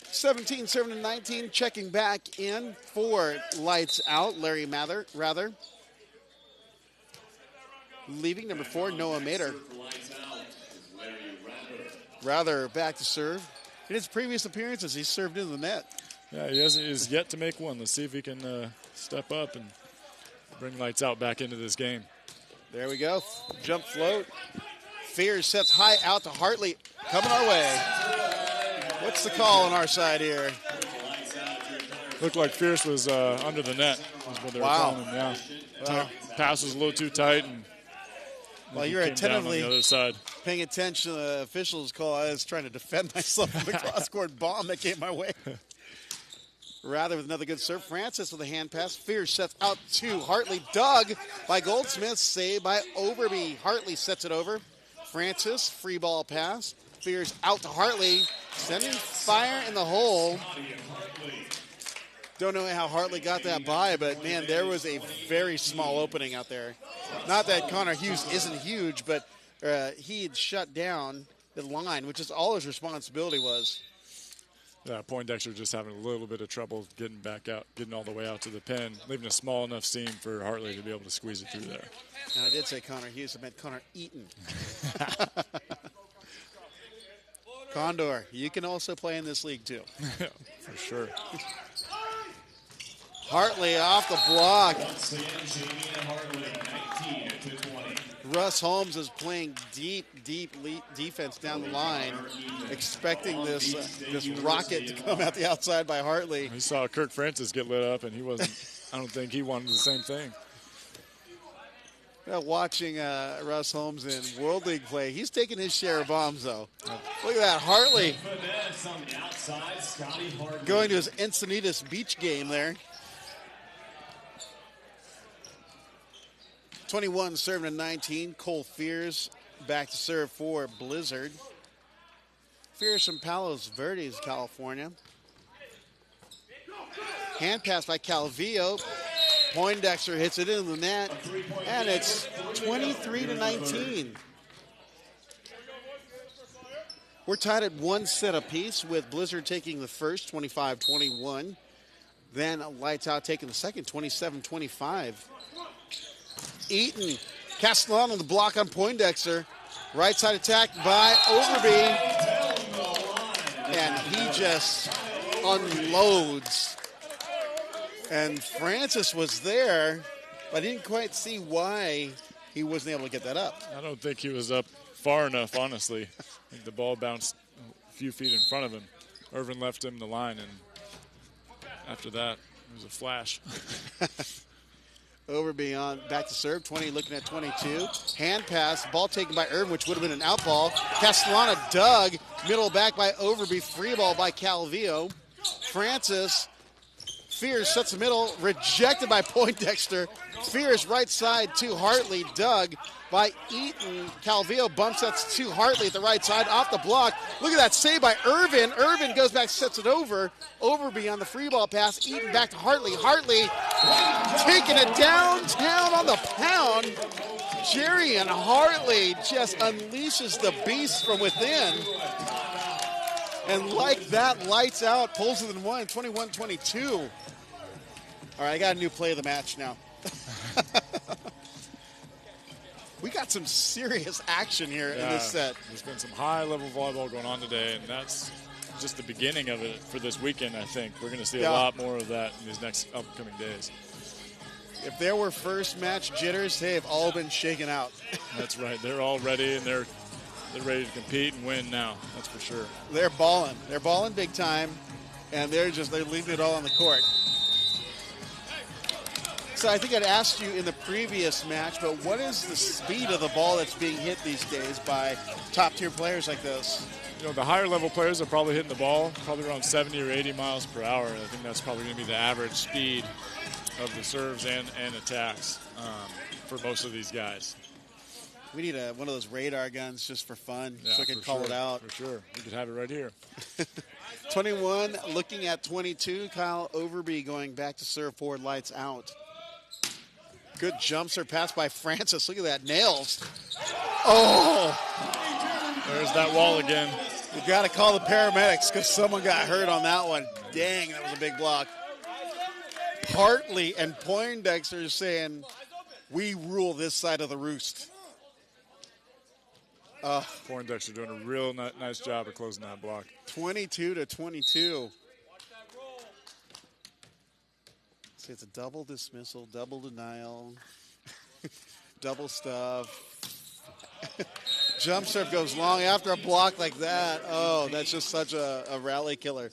17 serving to 19, checking back in for lights out. Larry Rather. Leaving number 4, Noah Mater. Rather back to serve. In his previous appearances, he served into the net. Yeah, he's yet to make one. Let's see if he can step up and bring lights out back into this game. There we go. Jump float. Fears sets high out to Hartley. Coming our way. What's the call on our side here? Looked like Fierce was under the net. Is what they were calling him, yeah. Wow. Pass was a little too tight. And well, you're attentively on the other side. Paying attention to the officials' call. I was trying to defend myself from the cross-court bomb that came my way. Rather with another good serve. Francis with a hand pass. Fierce sets out to Hartley. Dug by Goldsmith. Saved by Overby. Hartley sets it over. Francis, free ball pass. Fears out to Hartley. Sending fire in the hole. Don't know how Hartley got that by, but, man, there was a very small opening out there. Not that Connor Hughes isn't huge, but he had shut down the line, which is all his responsibility was. Yeah, Poindexter just having a little bit of trouble getting back out, getting all the way out to the pin, leaving a small enough seam for Hartley to be able to squeeze it through there. And I did say Connor Hughes. I meant Connor Eaton. Condor, you can also play in this league too. For sure. Hartley off the block. Russ Holmes is playing deep defense down the line, expecting this rocket to come out the outside by Hartley. He saw Kirk Francis get lit up, and he wasn't. I don't think he wanted the same thing. Watching Russ Holmes in World League play, he's taking his share of bombs, though. Look at that, Hartley On the outside, Scotty Hartley. going to his Encinitas Beach game there. 21 serving to 19. Cole Fears back to serve for Blizzard. Fears from Palos Verdes, California. Hand pass by Calvillo. Poindexter hits it into the net, and it's 23 to 19. We're tied at one set apiece with Blizzard taking the first, 25-21. Then Lights Out taking the second, 27-25. Eaton, Castellano on the block on Poindexter. Right side attack by Overby. And he just unloads. And Francis was there, but I didn't quite see why he wasn't able to get that up. I don't think he was up far enough, honestly. I think the ball bounced a few feet in front of him. Irvin left him the line, and after that, it was a flash. Overby on back to serve, 20 looking at 22. Hand pass, ball taken by Irvin, which would have been an out ball. Castellano dug, middle back by Overby, free ball by Calvillo. Francis, Fears sets the middle, rejected by Poindexter. Fears right side to Hartley, dug by Eaton. Calvillo bumps that to Hartley at the right side, off the block. Look at that save by Irvin. Irvin goes back, sets it over. Overby on the free ball pass. Eaton back to Hartley. Hartley taking it downtown on the pound. Jerry and Hartley just unleashes the beast from within. And like that, Lights Out pulls it in one, 21-22. All right, I got a new play of the match now. We got some serious action here in this set. There's been some high-level volleyball going on today, and that's just the beginning of it for this weekend, I think. We're going to see a lot more of that in these next upcoming days. If there were first match jitters, they have all been shaken out. That's right. They're all ready, and they're ready to compete and win now. That's for sure. They're balling. They're balling big time, and they're leaving it all on the court. So I think I'd asked you in the previous match, but what is the speed of the ball that's being hit these days by top-tier players like this? You know, the higher-level players are probably hitting the ball probably around 70 or 80 miles per hour. I think that's probably going to be the average speed of the serves and attacks for most of these guys. We need one of those radar guns just for fun, yeah, so I can call it out. For sure. We could have it right here. 21 looking at 22. Kyle Overby going back to serve forward, Lights Out. Good jump serve pass by Francis. Look at that, nails. Oh! There's that wall again. You got to call the paramedics because someone got hurt on that one. Dang, that was a big block. Hartley and Poindexter saying, we rule this side of the roost. Poindexter doing a real nice job of closing that block. 22-22. See, it's a double dismissal, double denial, double stuff. Jump serve goes long after a block like that. Oh, that's just such a rally killer.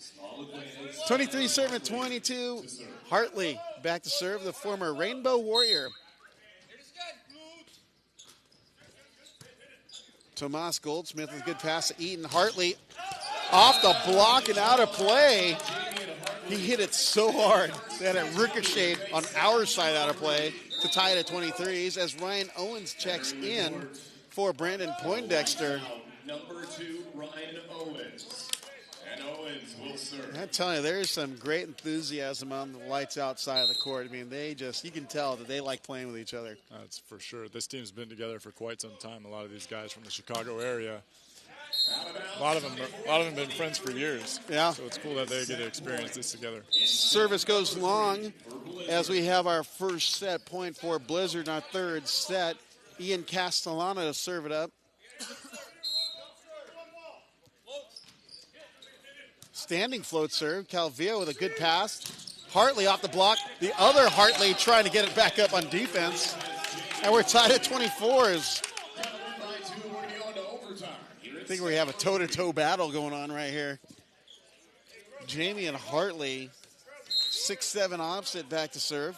23 serving 22. Hartley back to serve, the former Rainbow Warrior. Tomas Goldsmith with a good pass to Eaton. Hartley off the block and out of play. He hit it so hard that it ricocheted on our side out of play to tie it at 23s as Ryan Owens checks in for Brandon Poindexter. Number 2, Ryan Owens. And Owens will serve. I'm telling you, there's some great enthusiasm on the Lights Out side of the court. I mean, you can tell that they like playing with each other. That's for sure. This team's been together for quite some time. A lot of these guys from the Chicago area. A lot of them have been friends for years. Yeah. So it's cool that they get to experience this together. Service goes long as we have our first set point for Blizzard in our third set. Ian Castellano to serve it up. Standing float serve. Calvillo with a good pass. Hartley off the block. The other Hartley trying to get it back up on defense. And we're tied at 24s. I think we have a toe-to-toe battle going on right here. Jamie and Hartley, 6-7 opposite back to serve.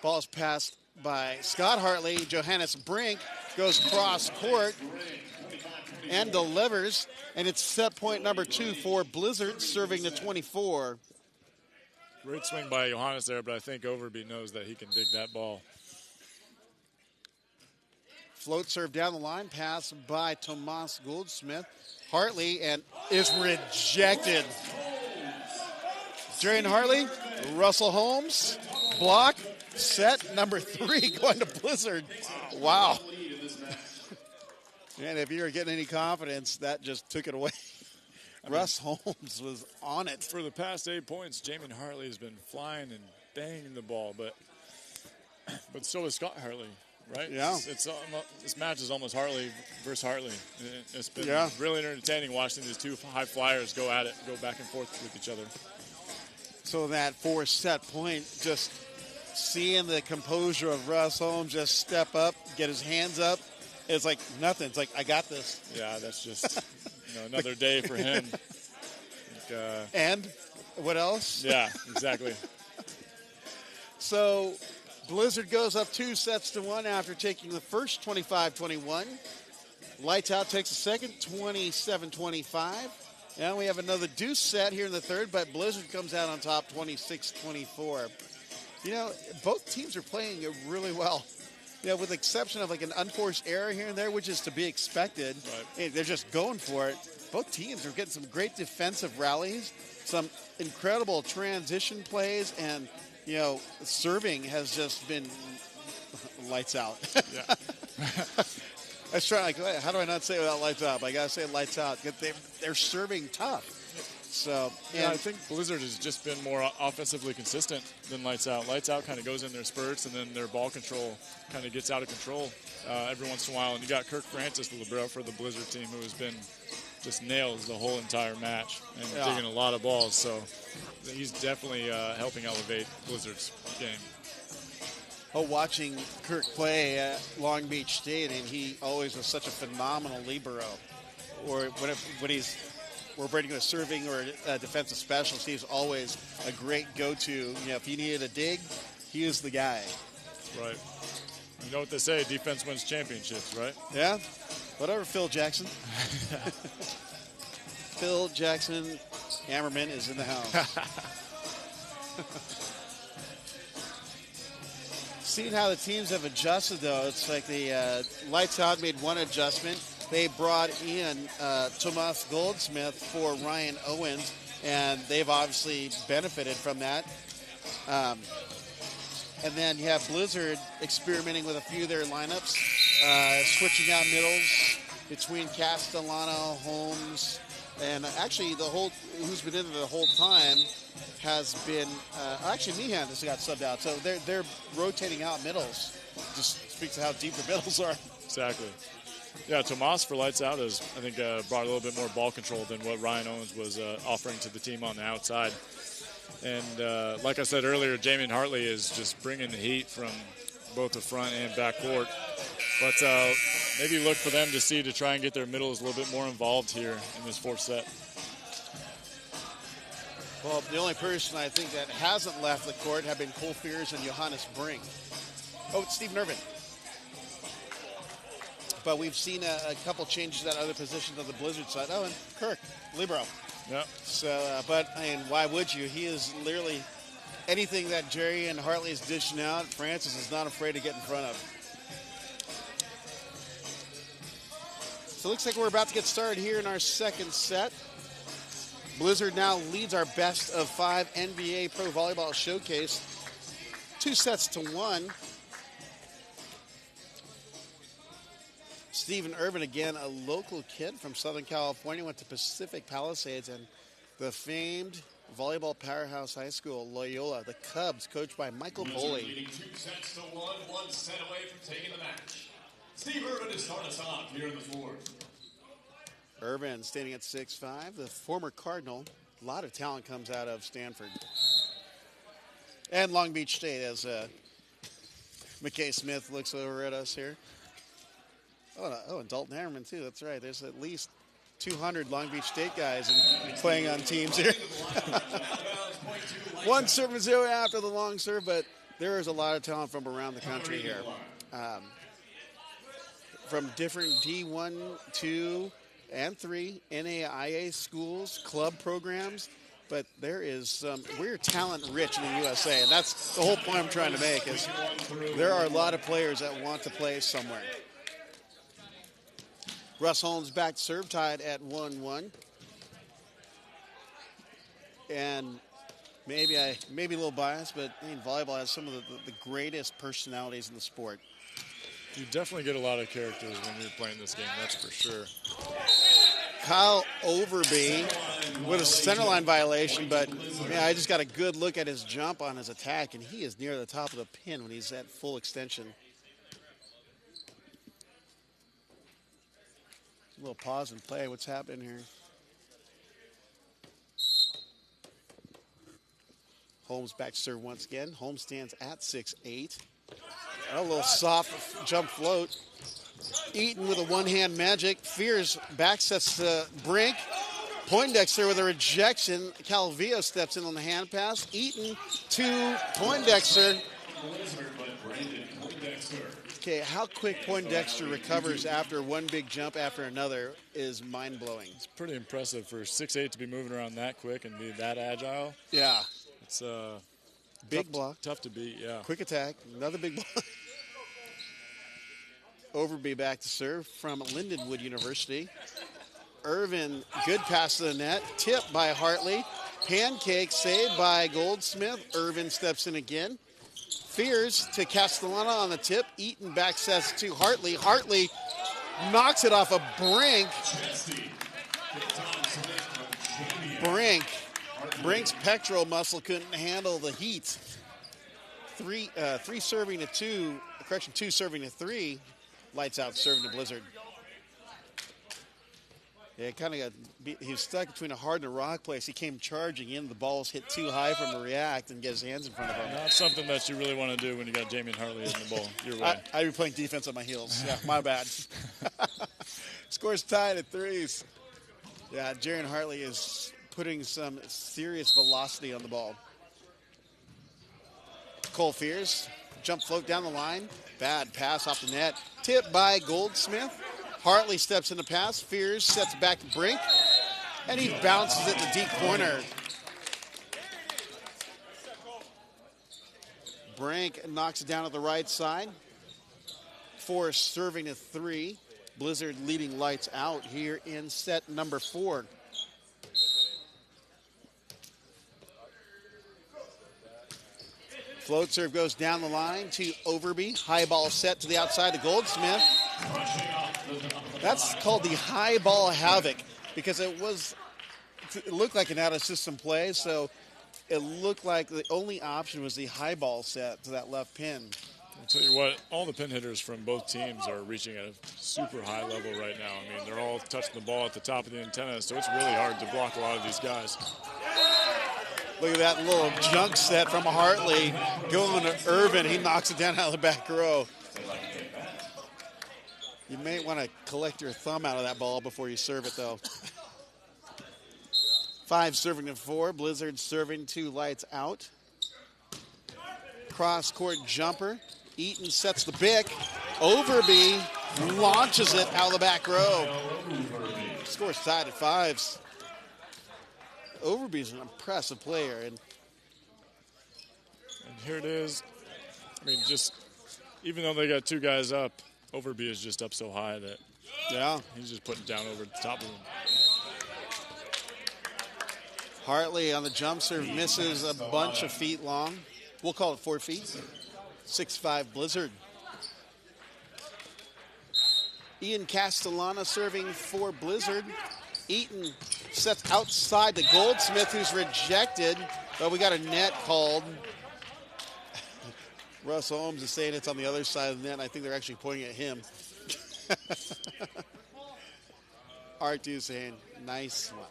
Ball is passed by Scott Hartley. Johannes Brink goes cross court and delivers. And it's set point number 2 for Blizzard, serving to 24. Great swing by Johannes there, but I think Overby knows that he can dig that ball. Float serve down the line, pass by Tomas Goldsmith. Hartley and is rejected. Jarian Hartley, Russell Holmes, block, set number 3 going to Blizzard. Wow. And if you were getting any confidence, that just took it away. Russ Holmes was on it. For the past 8 points, Jamian Hartley has been flying and banging the ball, but so is Scott Hartley, right? Yeah. This match is almost Hartley versus Hartley. It's been Yeah. really entertaining watching these two high flyers go at it, go back and forth with each other. So that 4 set point, just seeing the composure of Russ Holmes just step up, get his hands up, it's like nothing. It's like, I got this. Yeah, that's just another day for him. And what else? Yeah, exactly. So Blizzard goes up 2-1 after taking the first 25-21. Lights Out takes the second 27-25. And we have another deuce set here in the third, but Blizzard comes out on top 26-24. Both teams are playing it really well. With the exception of like an unforced error here and there, which is to be expected. Right. Hey, they're just going for it. Both teams are getting some great defensive rallies, some incredible transition plays, and, serving has just been lights out. Yeah. I was trying, how do I not say it without lights out? But I got to say lights out. They're serving tough. So, I think Blizzard has just been more offensively consistent than Lights Out. Lights Out kind of goes in their spurts, and then their ball control kind of gets out of control every once in a while. And you got Kirk Francis, the libero for the Blizzard team, who has been just nails the whole entire match and digging a lot of balls. So he's definitely helping elevate Blizzard's game. Watching Kirk play at Long Beach State, and he always was such a phenomenal libero. Or when we're breaking a serving or a defensive specialist, he's always a great go-to. If you needed a dig, he is the guy. Right. You know what they say, defense wins championships, right? Yeah. Whatever, Phil Jackson. Phil Jackson Hammerman is in the house. Seeing how the teams have adjusted, though, it's like the Lights Out made one adjustment. They brought in Tomas Goldsmith for Ryan Owens, and they've obviously benefited from that. And then you have Blizzard experimenting with a few of their lineups, switching out middles between Castellano, Holmes, and actually who's been in there the whole time has been actually Meehan has got subbed out. So they're rotating out middles. Just speaks to how deep the middles are. Exactly. Yeah, Tomas for Lights Out has, I think, brought a little bit more ball control than what Ryan Owens was offering to the team on the outside. And like I said earlier, Jamian Hartley is just bringing the heat from both the front and back court. But maybe look for them to try and get their middles a little bit more involved here in this fourth set. Well, the only person I think that hasn't left the court have been Cole Fears and Johannes Brink. Oh, it's Stephen Irvin. But we've seen a couple changes at other positions on the Blizzard side. Oh, and Kirk, libero. Yeah. So, but why would you? He is literally anything that Jerry and Hartley is dishing out. Francis is not afraid to get in front of. So it looks like we're about to get started here in our second set. Blizzard now leads our best of 5 NVA Pro Volleyball Showcase, 2-1. Stephen Irvin, again, a local kid from Southern California, went to Pacific Palisades and the famed volleyball powerhouse high school, Loyola. The Cubs, coached by Michael Boley. Leading 2-1, 1 set away from taking the match. Steve Irvin to start us off here in the fourth. Irvin standing at 6'5", the former Cardinal. A lot of talent comes out of Stanford. And Long Beach State as McKay Smith looks over at us here. Oh, and Dalton Hammerman, too. That's right. There's at least 200 Long Beach State guys playing on teams here. 1-0 after the long serve, but there is a lot of talent from around the country here. From different D1, 2, and 3 NAIA schools, club programs, but there is we're talent rich in the USA, and that's the whole point I'm trying to make is there are a lot of players that want to play somewhere. Russ Holmes back to serve, tied at 1-1. And maybe a little biased, but I mean, volleyball has some of the greatest personalities in the sport. You definitely get a lot of characters when you're playing this game, that's for sure. Kyle Overby with a centerline violation, but yeah, I just got a good look at his jump on his attack, and he is near the top of the pin when he's at full extension. A little pause and play. What's happening here? Holmes back to serve once again. Holmes stands at 6'8". A little soft jump float. Eaton with a one-hand magic. Fears back sets to Brink. Poindexter with a rejection. Calvillo steps in on the hand pass. Eaton to Poindexter. Okay, how quick Poindexter recovers after one big jump after another is mind-blowing. It's pretty impressive for 6'8" to be moving around that quick and be that agile. Yeah. It's big block. Tough to beat, yeah. Quick attack. Another big block. Overby back to serve from Lindenwood University. Irvin, good pass to the net. Tip by Hartley. Pancake saved by Goldsmith. Irvin steps in again. Fears to Castellana on the tip. Eaton back sets to Hartley. Hartley knocks it off a Brink. Brink's pectoral muscle couldn't handle the heat. Three serving to two. Correction, 2 serving to 3. Lights out serving to Blizzard. Yeah, he was stuck between a hard and a rock place. He came charging in. The balls hit too high for him to react and get his hands in front of him. Not something that you really want to do when you got Damian Hartley in the ball. Your way. I'd be playing defense on my heels. Yeah, my bad. Score's tied at 3s. Yeah, Jaron Hartley is putting some serious velocity on the ball. Cole Fears, jump float down the line. Bad pass off the net. Tip by Goldsmith. Hartley steps in the pass. Fears sets back to Brink. And he bounces it to deep corner. Brink knocks it down to the right side. 4 serving to 3. Blizzard leading lights out here in set number 4. Float serve goes down the line to Overby. High ball set to the outside to Goldsmith. That's called the high ball havoc because it looked like an out-of-system play, so it looked like the only option was the high ball set to that left pin. I'll tell you what, all the pin hitters from both teams are reaching at a super high level right now. I mean, they're all touching the ball at the top of the antenna, so it's really hard to block a lot of these guys. Look at that little junk set from Hartley going to Irvin. He knocks it down out of the back row. You may want to collect your thumb out of that ball before you serve it, though. 5 serving to 4. Blizzard serving 2 lights out. Cross-court jumper. Eaton sets the bick. Overby launches it out of the back row. Score's tied at 5s. Overby's an impressive player. And here it is. I mean, just even though they got 2 guys up, Overby is just up so high that he's just putting down over the top of him. Hartley on the jump serve misses a bunch of feet long. We'll call it 4 feet. 6'5" Blizzard. Ian Castellana serving for Blizzard. Eaton sets outside to Goldsmith, who's rejected, but we got a net called. Russ Holmes is saying it's on the other side of the net. I think they're actually pointing at him. R2 saying, nice one.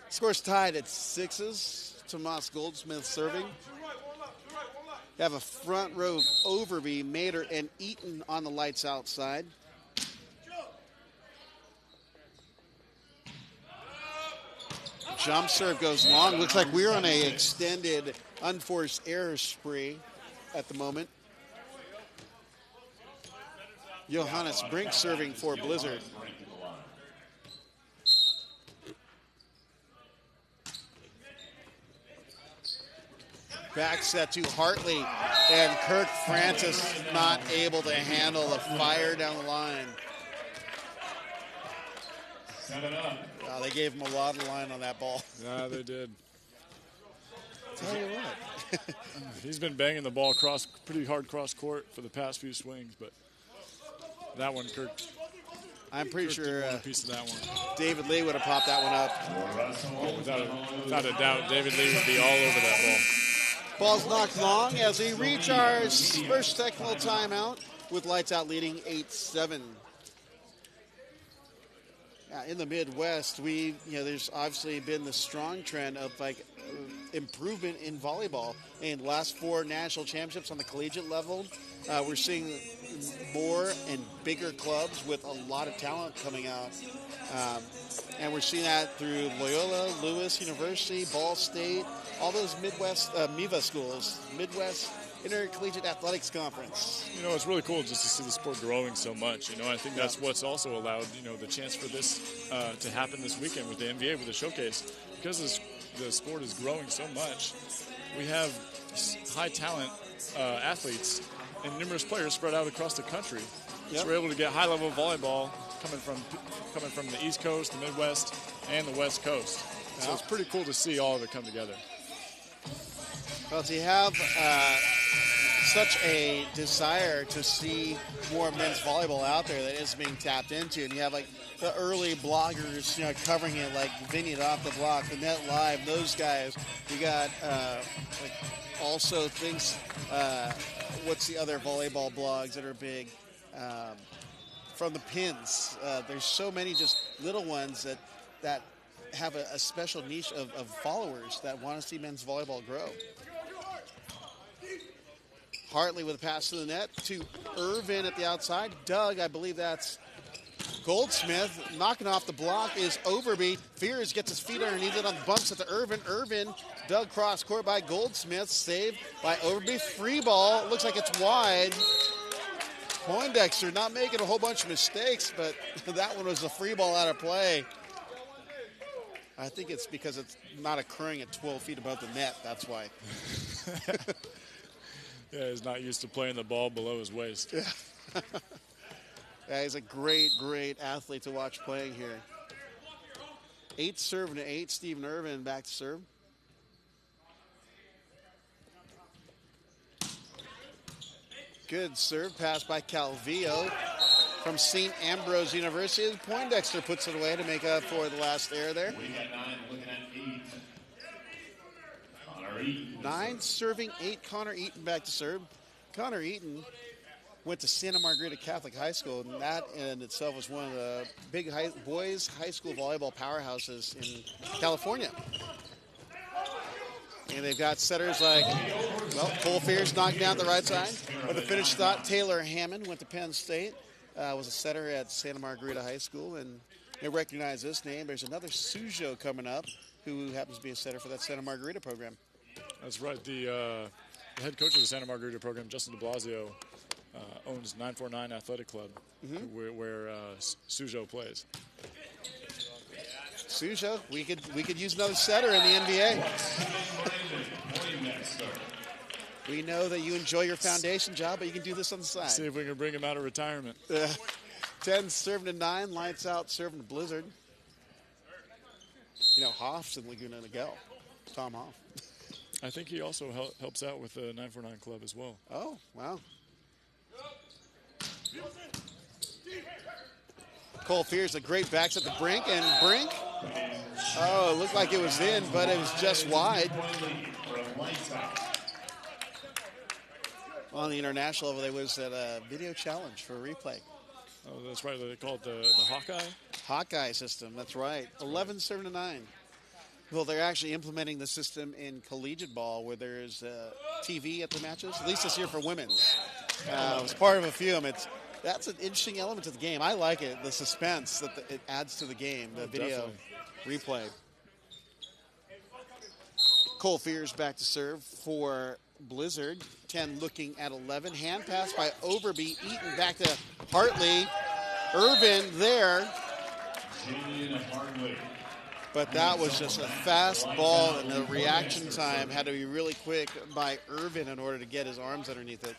Score's tied at 6s. Tomas Goldsmith serving. You have a front row of Overby, Mater, and Eaton on the lights outside. Jump serve goes long. Looks like we're on a extended unforced error spree at the moment. Johannes Brink serving for Blizzard. Back set to Hartley, and Kirk Francis not able to handle the fire down the line. They gave him a lot of line on that ball. Yeah, they did. Tell you what. He's been banging the ball pretty hard cross court for the past few swings, but that one, Kirk. I'm pretty sure a piece of that one. David Lee would have popped that one up. Without a doubt, David Lee would be all over that ball. Ball's knocked long as we reach our first technical timeout with Lights Out leading 8-7. In the Midwest, there's obviously been the strong trend of improvement in volleyball. In the last 4 national championships on the collegiate level, we're seeing more and bigger clubs with a lot of talent coming out. And we're seeing that through Loyola, Lewis University, Ball State, all those Midwest MIVA schools, Midwest Intercollegiate Athletics Conference. It's really cool just to see the sport growing so much. I think that's what's also allowed, the chance for this to happen this weekend with the NVA, with the showcase. Because the sport is growing so much, we have high talent athletes and numerous players spread out across the country. Yep. So we're able to get high-level volleyball coming from the East Coast, the Midwest, and the West Coast. Yep. So it's pretty cool to see all of it come together. Well, so you have such a desire to see more men's volleyball out there that is being tapped into, and you have the early bloggers, covering it, like Vinny Off the Block, the Net Live, those guys. You got also things. What's the other volleyball blogs that are big? From the Pins. There's so many just little ones that have a special niche of followers that want to see men's volleyball grow. Hartley with a pass to the net to Irvin at the outside. Doug, I believe that's Goldsmith. Knocking off the block is Overby. Fears gets his feet underneath it on the bumps at the Irvin. Irvin, dug cross court by Goldsmith. Saved by Overby. Free ball. Looks like it's wide. Poindexter not making a whole bunch of mistakes, but that one was a free ball out of play. I think it's because it's not occurring at 12 feet above the net. That's why. Yeah, he's not used to playing the ball below his waist. Yeah. Yeah, he's a great, great athlete to watch playing here. 8-8. Steven Irvin back to serve. Good serve pass by Calvillo from St. Ambrose University. Poindexter puts it away to make up for the last error there. We got 9, looking at 8. Connor Eaton. 9 serving 8. Connor Eaton back to serve. Connor Eaton went to Santa Margarita Catholic High School, and that in itself was one of the big boys high school volleyball powerhouses in California. And they've got setters like, Cole Fears knocked down the right side. But the finish thought, Taylor Hammond went to Penn State, was a setter at Santa Margarita High School, and they recognize this name. There's another Sujo coming up who happens to be a setter for that Santa Margarita program. That's right. The head coach of the Santa Margarita program, Justin de Blasio, owns 949 Athletic Club, where Sujo plays. Sujo, we could use another setter in the NVA. We know that you enjoy your foundation job, but you can do this on the side. See if we can bring him out of retirement. 10 serving to 9, lights out serving to Blizzard. Hoff's in Laguna Niguel. Tom Hoff. I think he also helps out with the 949 Club as well. Oh, wow. Cole Fears, a great backs at the Brink, and Brink. Oh, it looked like it was in, but it was just wide. On the international level, there was a video challenge for a replay. Oh, that's right. They call it the Hawkeye? Hawkeye system, that's right. 11 serving to 9. Well, they're actually implementing the system in collegiate ball where there's TV at the matches, at least this year for women's. It was part of a few of them. That's an interesting element to the game. I like it, the suspense that it adds to the game, the video replay. Cole Fears back to serve for Blizzard. 10 looking at 11. Hand pass by Overby. Eaton back to Hartley. Irvin there. But that was just a fast ball, and the reaction time had to be really quick by Irvin in order to get his arms underneath it.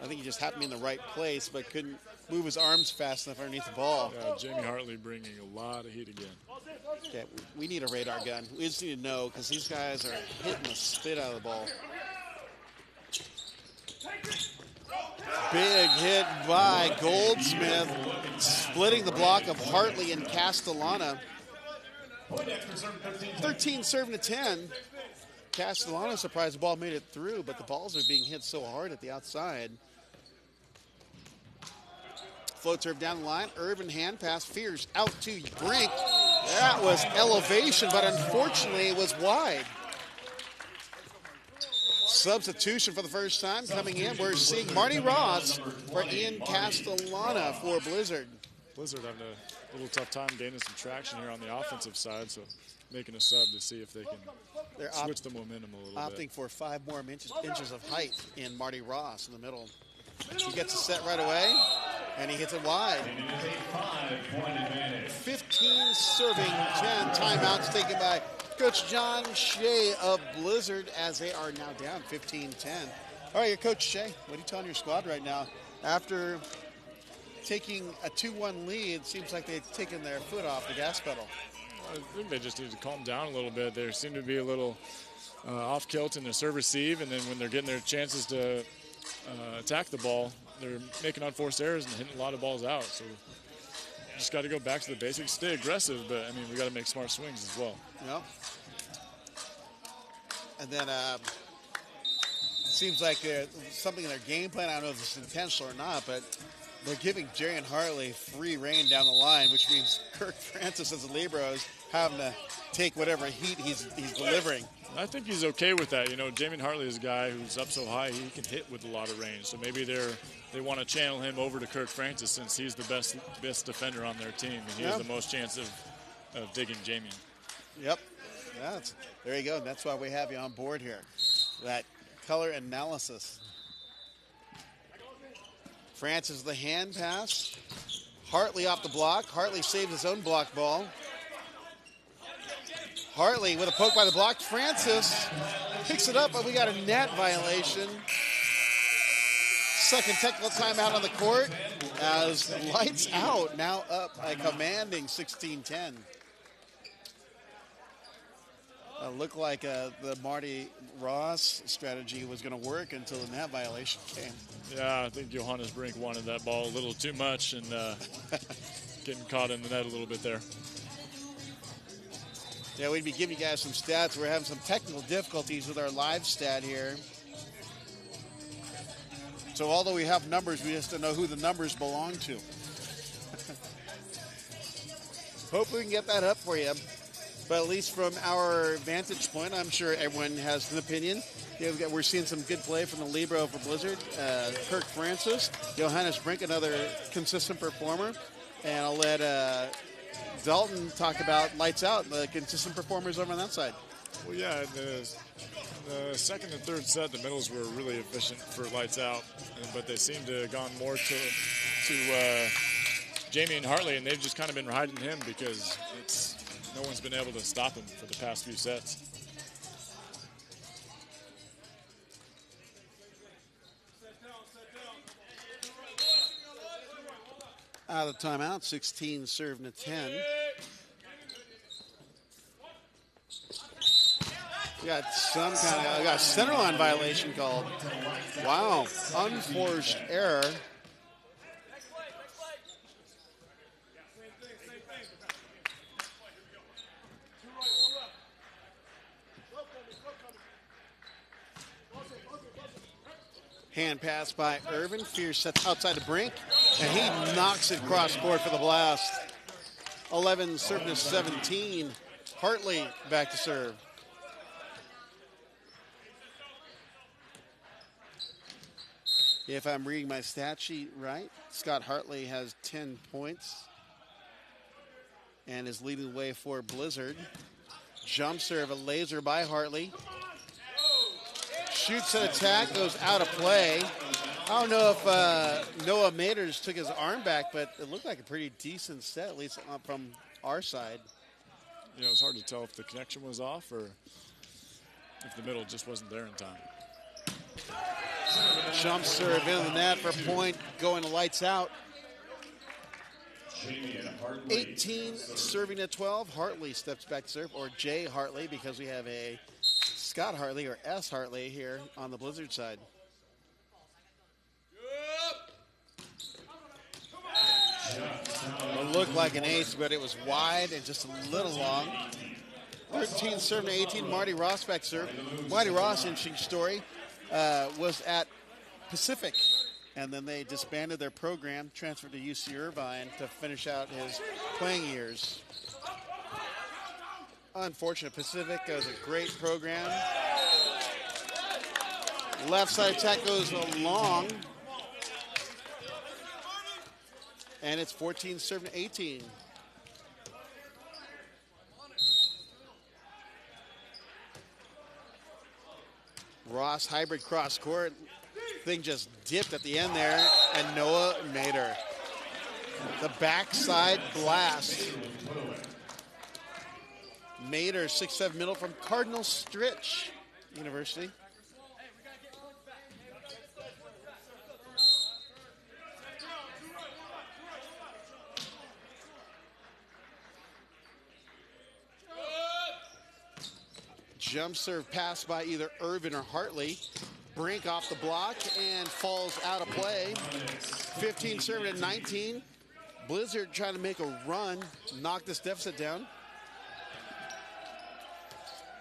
I think he just happened to be in the right place, but couldn't move his arms fast enough underneath the ball. Yeah, Jamie Hartley bringing a lot of heat again. Okay, we need a radar gun. We just need to know, because these guys are hitting the spit out of the ball. Big hit by Goldsmith, splitting the block of Hartley and Castellana. 13 serving to 10. Castellana surprised the ball made it through, but the balls are being hit so hard at the outside. Float serve down the line. Irvin hand pass. Fears out to Brink. That was elevation, but unfortunately it was wide. Substitution for the first time coming in. We're seeing Marty Ross for Ian Castellana for Blizzard. Blizzard having a little tough time gaining some traction here on the offensive side, so making a sub to see if they can switch the momentum a little bit. Opting for 5 more inches of height in Marty Ross in the middle. He gets a set right away, and he hits it wide. 15 serving, 10 timeouts taken by Coach John Shea of Blizzard as they are now down 15-10. All right, your Coach Shea, what are you telling your squad right now? After taking a 2-1 lead, seems like they've taken their foot off the gas pedal. I think they just need to calm down a little bit. They seem to be a little off kilt in their serve receive, and then when they're getting their chances to attack the ball, they're making unforced errors and hitting a lot of balls out. So just got to go back to the basics, stay aggressive, but I mean, we got to make smart swings as well. Yep. And then seems like something in their game plan. I don't know if it's intentional or not, but they're giving Jarian Hartley free reign down the line, which means Kirk Francis as a libero is having to take whatever heat he's delivering. I think he's okay with that. You know, Jamie Hartley is a guy who's up so high he can hit with a lot of range. So maybe they want to channel him over to Kirk Francis since he's the best defender on their team, and he has the most chance of digging Jamie. Yep. There you go. That's why we have you on board here. That color analysis. Francis the hand pass. Hartley off the block. Hartley saves his own block ball. Hartley with a poke by the block. Francis picks it up, but we got a net violation. Second technical timeout on the court as Lights Out now up a commanding 16-10. Looked like the Marty Ross strategy was going to work until the net violation came. Yeah, I think Johannes Brink wanted that ball a little too much and getting caught in the net a little bit there. Yeah, we'd be giving you guys some stats. We're having some technical difficulties with our live stat here. So although we have numbers, we just don't know who the numbers belong to. Hope we can get that up for you. But at least from our vantage point, I'm sure everyone has an opinion. Yeah, we're seeing some good play from the libero for Blizzard. Kirk Francis, Johannes Brink, another consistent performer. And I'll let Dalton talk about Lights Out, the consistent performers over on that side. Well, yeah, in the second and third set, the middles were really efficient for Lights Out, but they seem to have gone more to Jamie and Hartley, and they've just kind of been riding him because no one's been able to stop him for the past few sets. Out of the timeout, 16 serving to 10. We got some kind of centerline violation called. Wow, unforced error. Hand pass by Irvin. Fears sets outside the Brink, and he knocks it cross court for the blast. 11 serving to 17. Hartley back to serve. If I'm reading my stat sheet right, Scott Hartley has 10 points and is leading the way for Blizzard. Jump serve, a laser by Hartley. Shoots an attack, goes out of play. I don't know if Noah Maters took his arm back, but it looked like a pretty decent set, at least from our side. You know, it's hard to tell if the connection was off or if the middle just wasn't there in time. Jump serve into the net for point, going to lights out. 18 serving at 12. Hartley steps back to serve, or Jay Hartley, because we have a Scott Hartley or S. Hartley here on the Blizzard side. It looked like an ace, but it was wide and just a little long. 13 serving to 18. Marty Ross back serve. Marty Ross, interesting story, was at Pacific. And then they disbanded their program, transferred to UC Irvine to finish out his playing years. Unfortunate. Pacific was a great program. Left side attack goes long. And it's 14 serving to 18. Ross hybrid cross court. Thing just dipped at the end there, and Noah Mater. The backside blast. Mater, 6'7" middle from Cardinal Stritch University. Jump serve pass by either Irvin or Hartley. Brink off the block and falls out of play. 15 serving at 19. Blizzard trying to make a run, knock this deficit down.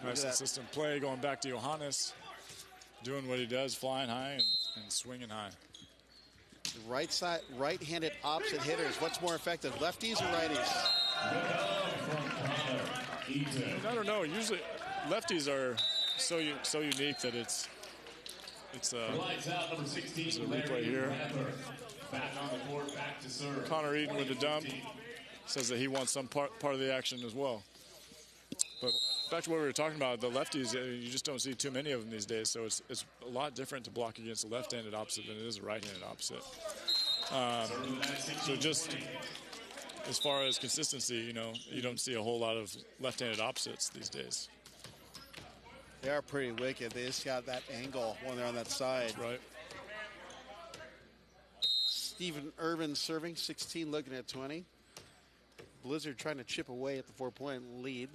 Nice consistent play going back to Johannes, doing what he does, flying high and swinging high. Right side, right-handed opposite hitters. What's more effective, lefties or righties? I don't know. Usually, lefties are so unique that it's a replay here. Connor Eden with the dump says that he wants some part of the action as well. But back to what we were talking about, the lefties, you just don't see too many of them these days. So it's a lot different to block against a left-handed opposite than it is a right-handed opposite. So just as far as consistency, you don't see a whole lot of left-handed opposites these days. They are pretty wicked. They just got that angle when they're on that side. Right. Stephen Irvin serving, 16 looking at 20. Blizzard trying to chip away at the 4-point lead.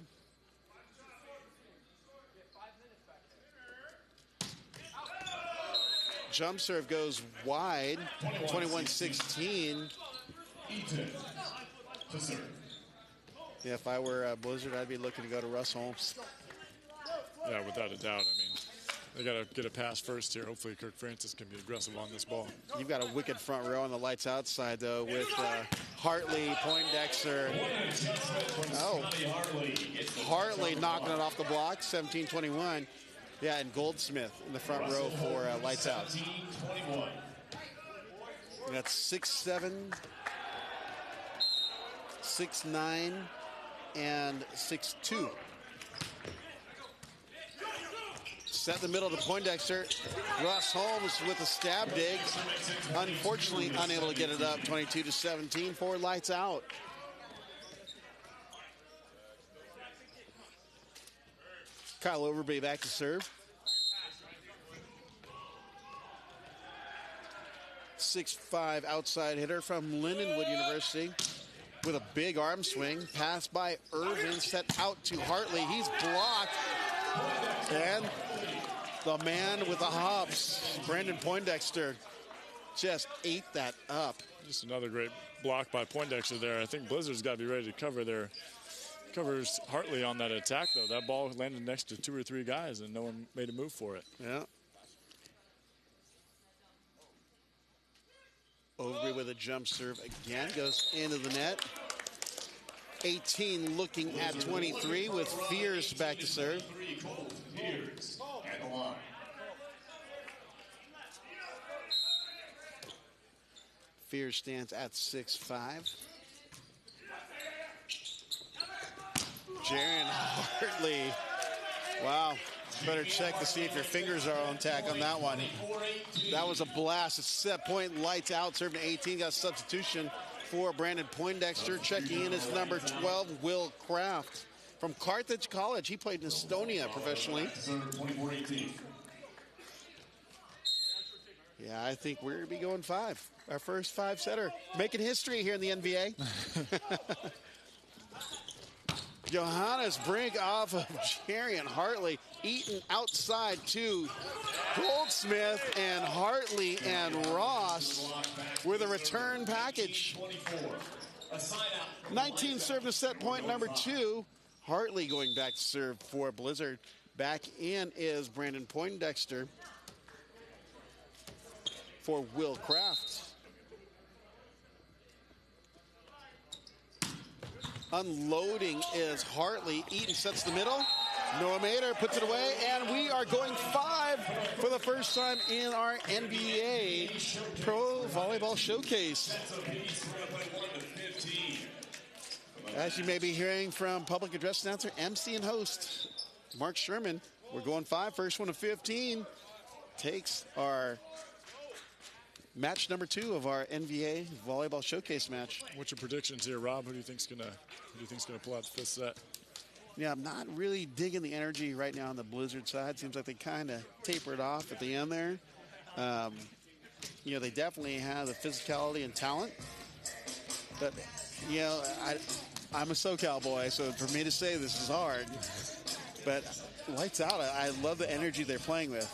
Jump serve goes wide, 21-16. Yeah, if I were Blizzard, I'd be looking to go to Russ Holmes. Yeah, without a doubt. I mean, they got to get a pass first here. Hopefully Kirk Francis can be aggressive on this ball. You've got a wicked front row on the lights outside, though, with Hartley, Poindexter. Oh, Hartley knocking it off the block, 17-21. Yeah, and Goldsmith in the front row for lights out. That's 6'7", 6'9", and 6'2". Set in the middle to Poindexter. Ross Holmes with a stab dig. Unfortunately, unable to get it up. 22-17 for lights out. Kyle Overby back to serve. 6'5" outside hitter from Lindenwood University with a big arm swing. Pass by Irvin, set out to Hartley. He's blocked. And the man with the hops, Brandon Poindexter, just ate that up. Just another great block by Poindexter there. I think Blizzard's got to be ready to covers Hartley on that attack, though. That ball landed next to 2 or 3 guys, and no one made a move for it. Yeah. Overby with a jump serve again, goes into the net. 18 looking at 23 with Fears back to serve. Fears stands at 6'5". Jaron Hartley. Wow. Better check to see if your fingers are on tack on that one. That was a blast. It's set point, lights out, serving 18. Got a substitution for Brandon Poindexter. Checking in is number 12, Will Kraft from Carthage College. He played in Estonia professionally. Yeah, I think we're going to be going 5. Our first 5-setter. Making history here in the NVA. Johannes Brink off of Jarian Hartley. Eaton outside to Goldsmith, and Hartley and Ross with a return package. 19 serve to set point number 2. Hartley going back to serve for Blizzard. Back in is Brandon Poindexter for Will Kraft. Unloading is Hartley. Eaton sets the middle. Noah Mader puts it away, and we are going 5 for the first time in our NBA Pro Volleyball Showcase. As you may be hearing from public address announcer, MC and host Mark Sherman, we're going 5. First one of 15 takes our match number 2 of our NVA Volleyball Showcase match. What's your predictions here, Rob? Who do you think's gonna pull out the 5th set? Yeah, I'm not really digging the energy right now on the Blizzard side. Seems like they kind of tapered off at the end there. You know, they definitely have the physicality and talent. But, you know, I'm a SoCal boy, so for me to say this is hard. But lights out. I love the energy they're playing with.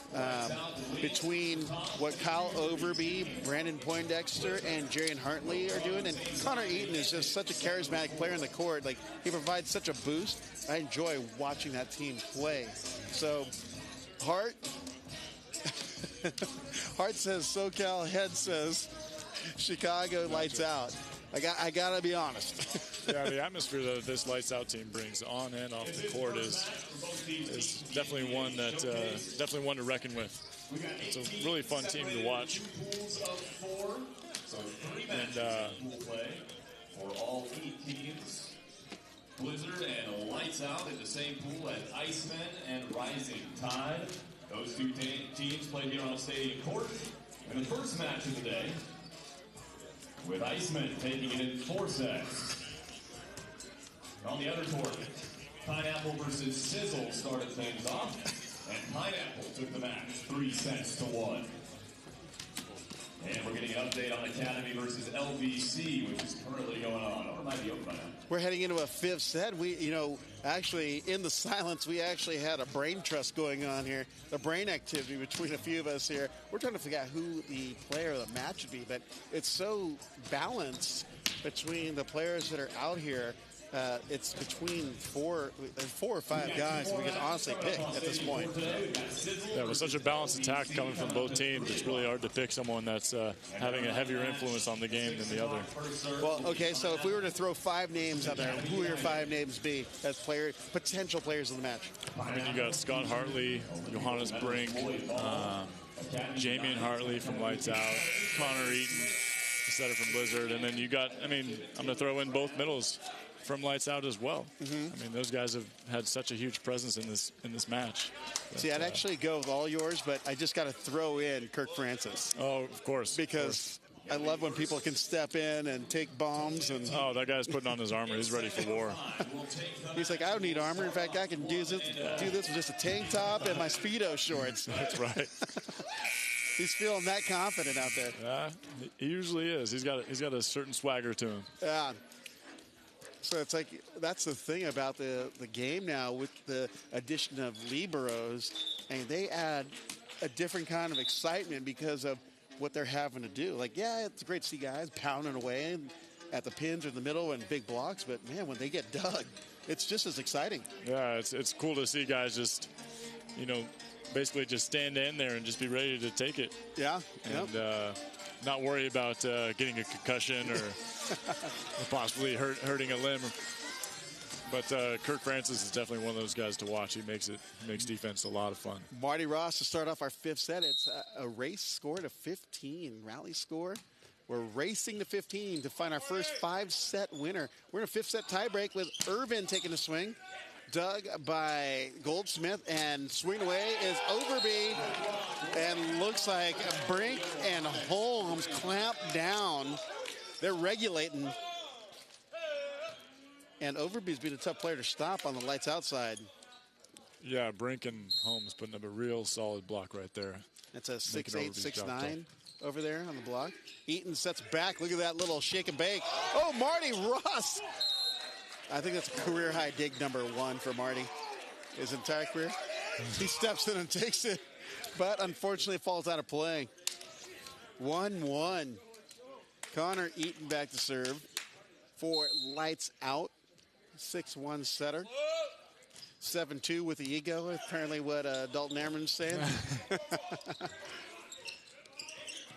Between what Kyle Overby, Brandon Poindexter, and Jarian Hartley are doing, and Connor Eaton is just such a charismatic player in the court. Like, he provides such a boost. I enjoy watching that team play. So, Hart says SoCal, Head says Chicago, lights out. I gotta be honest. Yeah, the atmosphere that this lights out team brings on and off the court is definitely one to reckon with. It's a really fun team to watch. And for all 8 teams, Blizzard and Lights Out in the same pool as Icemen and Rising Tide. Those 2 teams played here on Stadium Court in the first match of the day, with Icemen taking it in 4 sets. On the other court, Pineapple versus Sizzle started things off, and Pineapple took the match 3 sets to 1. And we're getting an update on Academy versus LBC, which is currently going on. Or it might be over by now. We're heading into a 5th set. We, you know, actually, in the silence, we actually had a brain trust going on here, a brain activity between a few of us here. We're trying to figure out who the player of the match should be, but it's so balanced between the players that are out here. It's between 4 or 5 guys we can honestly pick at this point. Yeah, with such a balanced attack coming from both teams, it's really hard to pick someone that's having a heavier influence on the game than the other. Well, okay, so if we were to throw 5 names out there, who would your 5 names be as potential players of the match? I mean, you got Scott Hartley, Johannes Brink, Jamian Hartley from Lights Out, Connor Eaton, the setter from Blizzard, and then you got, I mean, I'm going to throw in both middles from Lights Out as well. I mean, those guys have had such a huge presence in this match. See, I'd actually go with all yours, but I just got to throw in Kirk Francis. Oh, of course. Because I love when people can step in and take bombs. And oh, that guy's putting on his armor. He's ready for war. He's like, I don't need armor. In fact, I can do this with just a tank top and my Speedo shorts. That's right. He's feeling that confident out there. Yeah, he usually is. He's got a certain swagger to him. Yeah. So it's like, that's the thing about the game now with the addition of liberos, and they add a different kind of excitement because of what they're having to do. Like, yeah, it's great to see guys pounding away at the pins or the middle and big blocks, but man, when they get dug, it's just as exciting. Yeah, it's cool to see guys just, you know, basically just stand in there and just be ready to take it. Yeah. And not worry about getting a concussion or possibly hurting a limb. But Kirk Francis is definitely one of those guys to watch. He makes defense a lot of fun. Marty Ross to start off our 5th set. It's a race score to 15, rally score. We're racing to 15 to find our first 5-set winner. We're in a 5th-set tiebreak with Irvin taking a swing. Dug by Goldsmith, and swing away is Overby. And looks like Brink and Holmes clamp down. They're regulating. And Overby's been a tough player to stop on the lights outside. Yeah, Brink and Holmes putting up a real solid block right there. That's a 6'8", 6'9" over there on the block. Eaton sets back. Look at that little shake and bake. Oh, Marty Ross. I think that's a career-high dig number 1 for Marty. His entire career. He steps in and takes it, but unfortunately falls out of play. 1-1. Connor Eaton back to serve for lights out. 6-1 setter. 7-2 with the ego, apparently what Dalton Ammerman's saying.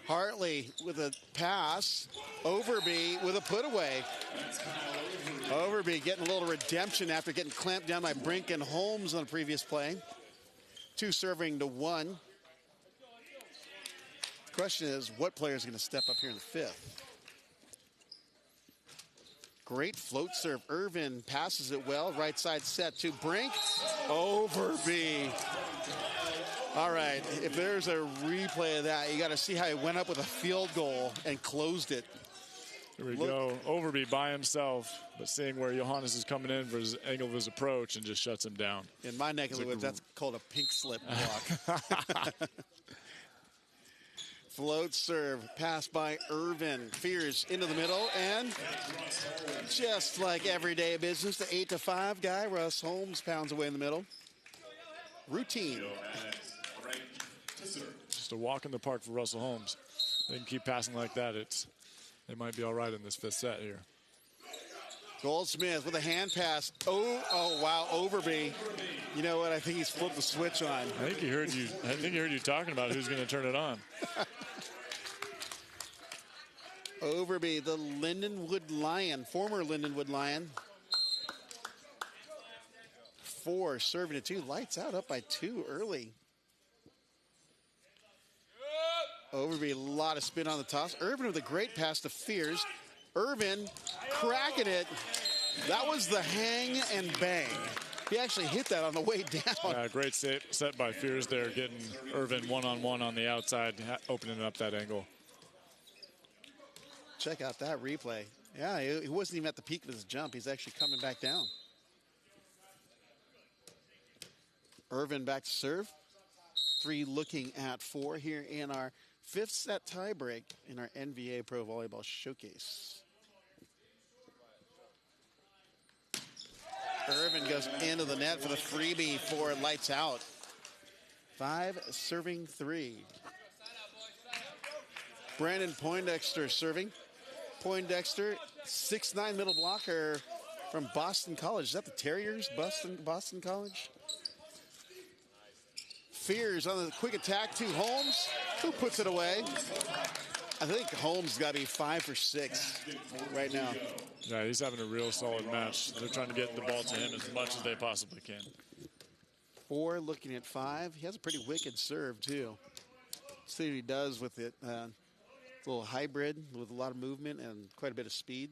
Hartley with a pass. Overby with a put away. Overby getting a little redemption after getting clamped down by Brink and Holmes on the previous play. 2 serving to 1. Question is, what player is going to step up here in the 5th? Great float serve. Irvin passes it well. Right side set to Brink. Overby. All right, if there's a replay of that, you got to see how he went up with a field goal and closed it. Here we go. Overby by himself, but seeing where Johannes is coming in for his angle of his approach and just shuts him down. In my neck of the woods, that's called a pink slip block. Float serve, pass by Irvin. Fears into the middle, and just like everyday business, the 8-5 guy, Russ Holmes, pounds away in the middle. Routine. Just a walk in the park for Russell Holmes. They can keep passing like that. They might be all right in this 5th set here. Goldsmith with a hand pass. Oh, wow, Overby. You know what? I think he's flipped the switch on. I think he heard you talking about who's going to turn it on. Overby, the Lindenwood Lion, former Lindenwood Lion. 4 serving to 2. Lights out, up by 2 early. Overby, a lot of spin on the toss. Irvin with a great pass to Fears. Irvin cracking it. That was the hang and bang. He actually hit that on the way down. Great set by Fears there, getting Irvin one-on-one on the outside, opening up that angle. Check out that replay. Yeah, he wasn't even at the peak of his jump. He's actually coming back down. Irvin back to serve. 3 looking at 4 here in our 5th set tiebreak in our NVA Pro Volleyball Showcase. Irvin goes into the net for the freebie for lights out. 5 serving 3. Brandon Poindexter serving. Poindexter, 6'9" middle blocker from Boston College. Is that the Terriers, Boston College? Fears on the quick attack to Holmes, who puts it away. I think Holmes got to be 5 for 6 right now. Yeah, he's having a real solid match. They're trying to get the ball to him as much as they possibly can. 4 looking at 5. He has a pretty wicked serve, too. See what he does with it. It's a little hybrid with a lot of movement and quite a bit of speed.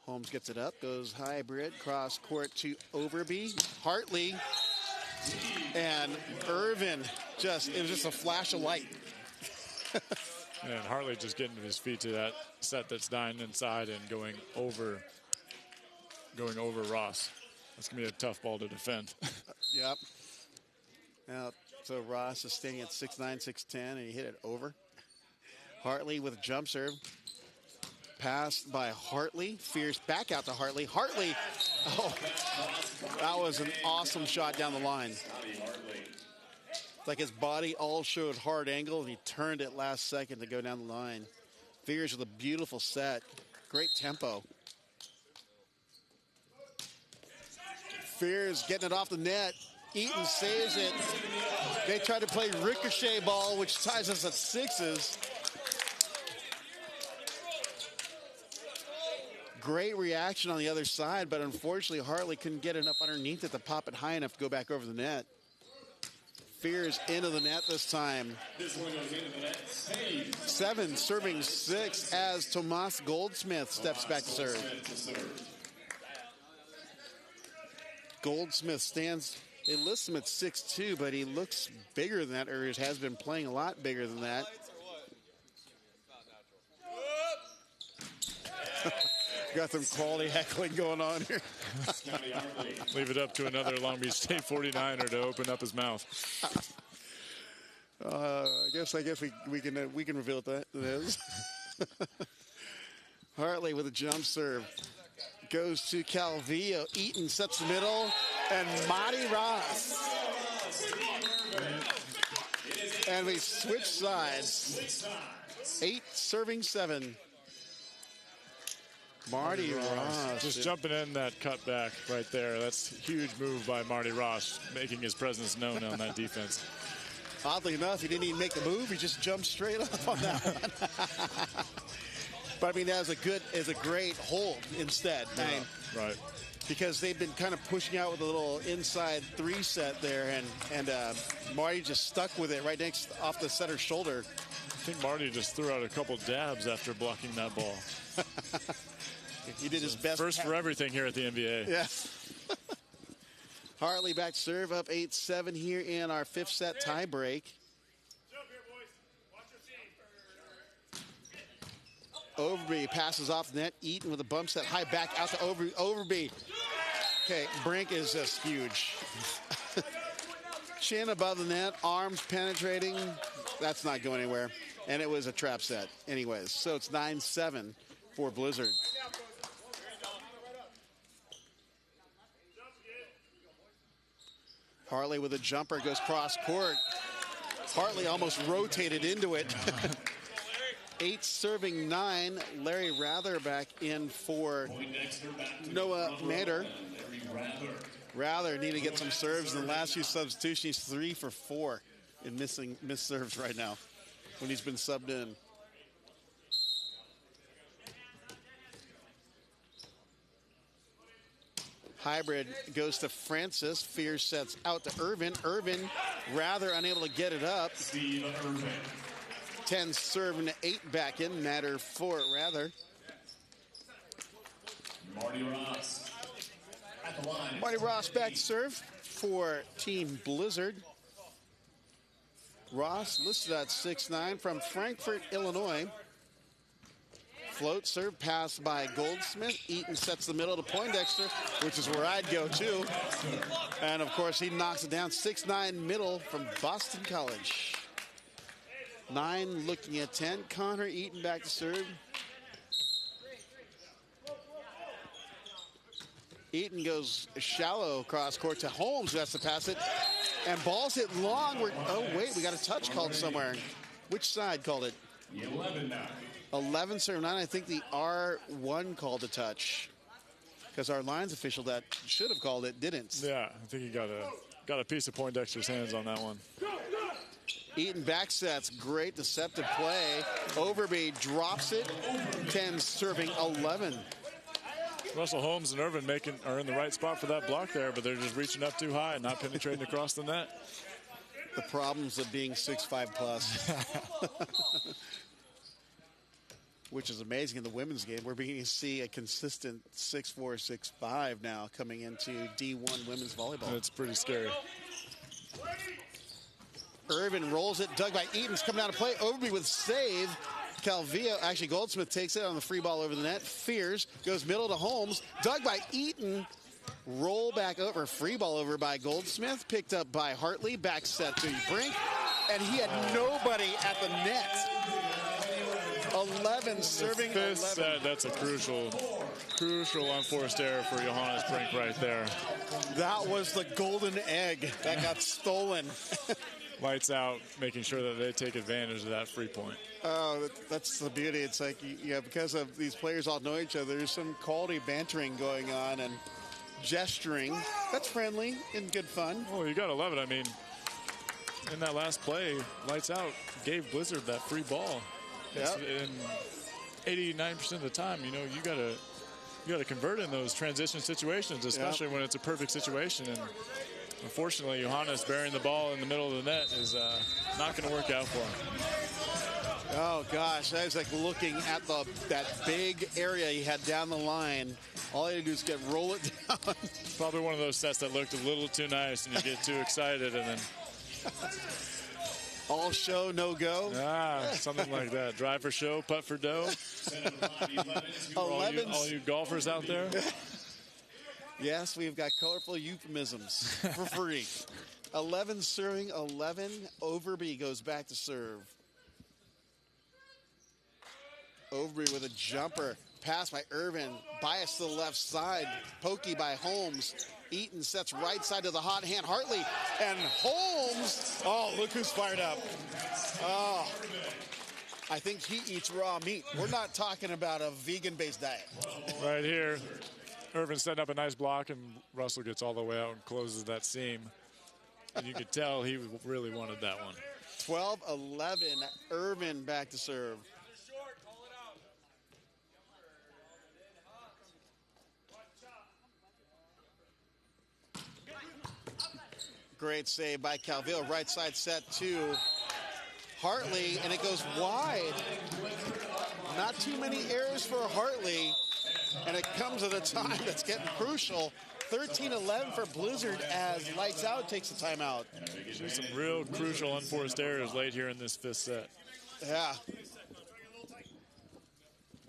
Holmes gets it up, goes hybrid, cross court to Overby. Hartley and Irvin, it was just a flash of light. And Hartley just getting to his feet to that set that's dying inside and going over Ross. That's going to be a tough ball to defend. Yep. Now, so Ross is standing at 6'9", 6'10", and he hit it over. Hartley with a jump serve. Passed by Hartley. Fierce back out to Hartley. Hartley, that was an awesome shot down the line. Like his body all showed hard angle, and he turned it last second to go down the line. Fierce with a beautiful set. Great tempo. Fierce getting it off the net. Eaton saves it. They try to play ricochet ball, which ties us at 6s. Great reaction on the other side, but unfortunately Hartley couldn't get enough underneath it to pop it high enough to go back over the net. Fears into the net this time. This one goes into the net. Save. 7 serving 6 as Tomas Goldsmith steps back to serve. Goldsmith stands, they list him at 6'2", but he looks bigger than that, or has been playing a lot bigger than that. Got some quality heckling going on here. Leave it up to another Long Beach State 49er to open up his mouth. I guess we can reveal what that is. Hartley with a jump serve. Goes to Calvillo. Eaton sets the middle. And Marty Ross. And we switch sides. 8 serving 7. Marty Ross. Just jumping in that cutback right there. That's a huge move by Marty Ross, making his presence known on that defense. Oddly enough, he didn't even make the move. He just jumped straight up on that one. But I mean, that was a great hold instead. Yeah, right. Because they've been kind of pushing out with a little inside 3 set there, and Marty just stuck with it right next off the center shoulder. I think Marty just threw out a couple dabs after blocking that ball. He did his best. First for everything here at the NVA. Yeah. Hartley back to serve, up 8-7 here in our 5th set tie break. Overby passes off net. Eaton with a bump set high back out to Overby. Okay, Brink is just huge. Chin above the net, arms penetrating. That's not going anywhere. And it was a trap set anyways. So it's 9-7 for Blizzard. Hartley with a jumper goes cross court. Hartley almost rotated into it. 8 serving 9. Larry Rather back in for Noah Mader. Rather need to get some serves in the last few substitutions. He's 3 for 4 in missed serves right now when he's been subbed in. Hybrid goes to Francis. Fear sets out to Irvin. Irvin rather unable to get it up. Steve Irvin. 10 serving 8 back in. Matter for rather. Marty Ross at the line. Marty Ross back to serve for Team Blizzard. Ross listed at 6'9" from Frankfort, Illinois. Float serve pass by Goldsmith. Eaton sets the middle to Poindexter, which is where I'd go too. And of course he knocks it down. 6'9" middle from Boston College. 9 looking at 10. Connor Eaton back to serve. Eaton goes shallow cross court to Holmes, who has to pass it. And ball's hit long. Oh wait, we got a touch called somewhere. Which side called it? 11 now. 11 serve 9. I think the R1 called a touch, because our lines official that should have called it didn't. Yeah, I think he got a piece of Poindexter's hands on that one. Eaton back sets, great deceptive play. Overby drops it. 10 serving 11. Russell Holmes and Irvin are in the right spot for that block there, but they're just reaching up too high and not penetrating across the net. The problems of being 6'5 plus. Which is amazing in the women's game. We're beginning to see a consistent 6'4", 6'5 now coming into D1 women's volleyball. That's pretty scary. Irvin rolls it. Dug by Eaton's coming down to play. Overby with save. Calvillo, actually Goldsmith takes it on the free ball over the net. Fears goes middle to Holmes. Dug by Eaton. Roll back over. Free ball over by Goldsmith. Picked up by Hartley. Back set to Brink. And he had nobody at the net. 11 serving 11. That's a crucial unforced error for Johannes Brink right there. That was the golden egg that got stolen. Lights out, making sure that they take advantage of that free point. Oh, that's the beauty. It's like, because of these players all know each other, there's some quality bantering going on and gesturing. That's friendly and good fun. Well, you got to love it. I mean, in that last play, Lights Out gave Blizzard that free ball. Yep. And 89% of the time, you got to convert in those transition situations, especially when it's a perfect situation. And Unfortunately, Johannes burying the ball in the middle of the net is not going to work out for him. Oh gosh, I was like looking at that big area he had down the line. All he had to do is roll it down. Probably one of those sets that looked a little too nice, and you get too excited, and then all show, no go. Something like that. Drive for show, putt for dough. 11. All you golfers out there. Yes, we've got colorful euphemisms for free. 11 serving, 11. Overby goes back to serve. Overby with a jumper. Pass by Irvin. Bias to the left side. Pokey by Holmes. Eaton sets right side to the hot hand. Hartley and Holmes. Oh, look who's fired up. Oh, I think he eats raw meat. We're not talking about a vegan-based diet. Right here. Irvin setting up a nice block, and Russell gets all the way out and closes that seam. And you could tell he really wanted that one. 12-11, Irvin back to serve. Great save by Calvillo. Right side set to Hartley, and it goes wide. Not too many errors for Hartley. And it comes at a time that's getting crucial. 13-11 for Blizzard as Lights Out takes the timeout. There's some real crucial unforced errors late here in this fifth set. Yeah.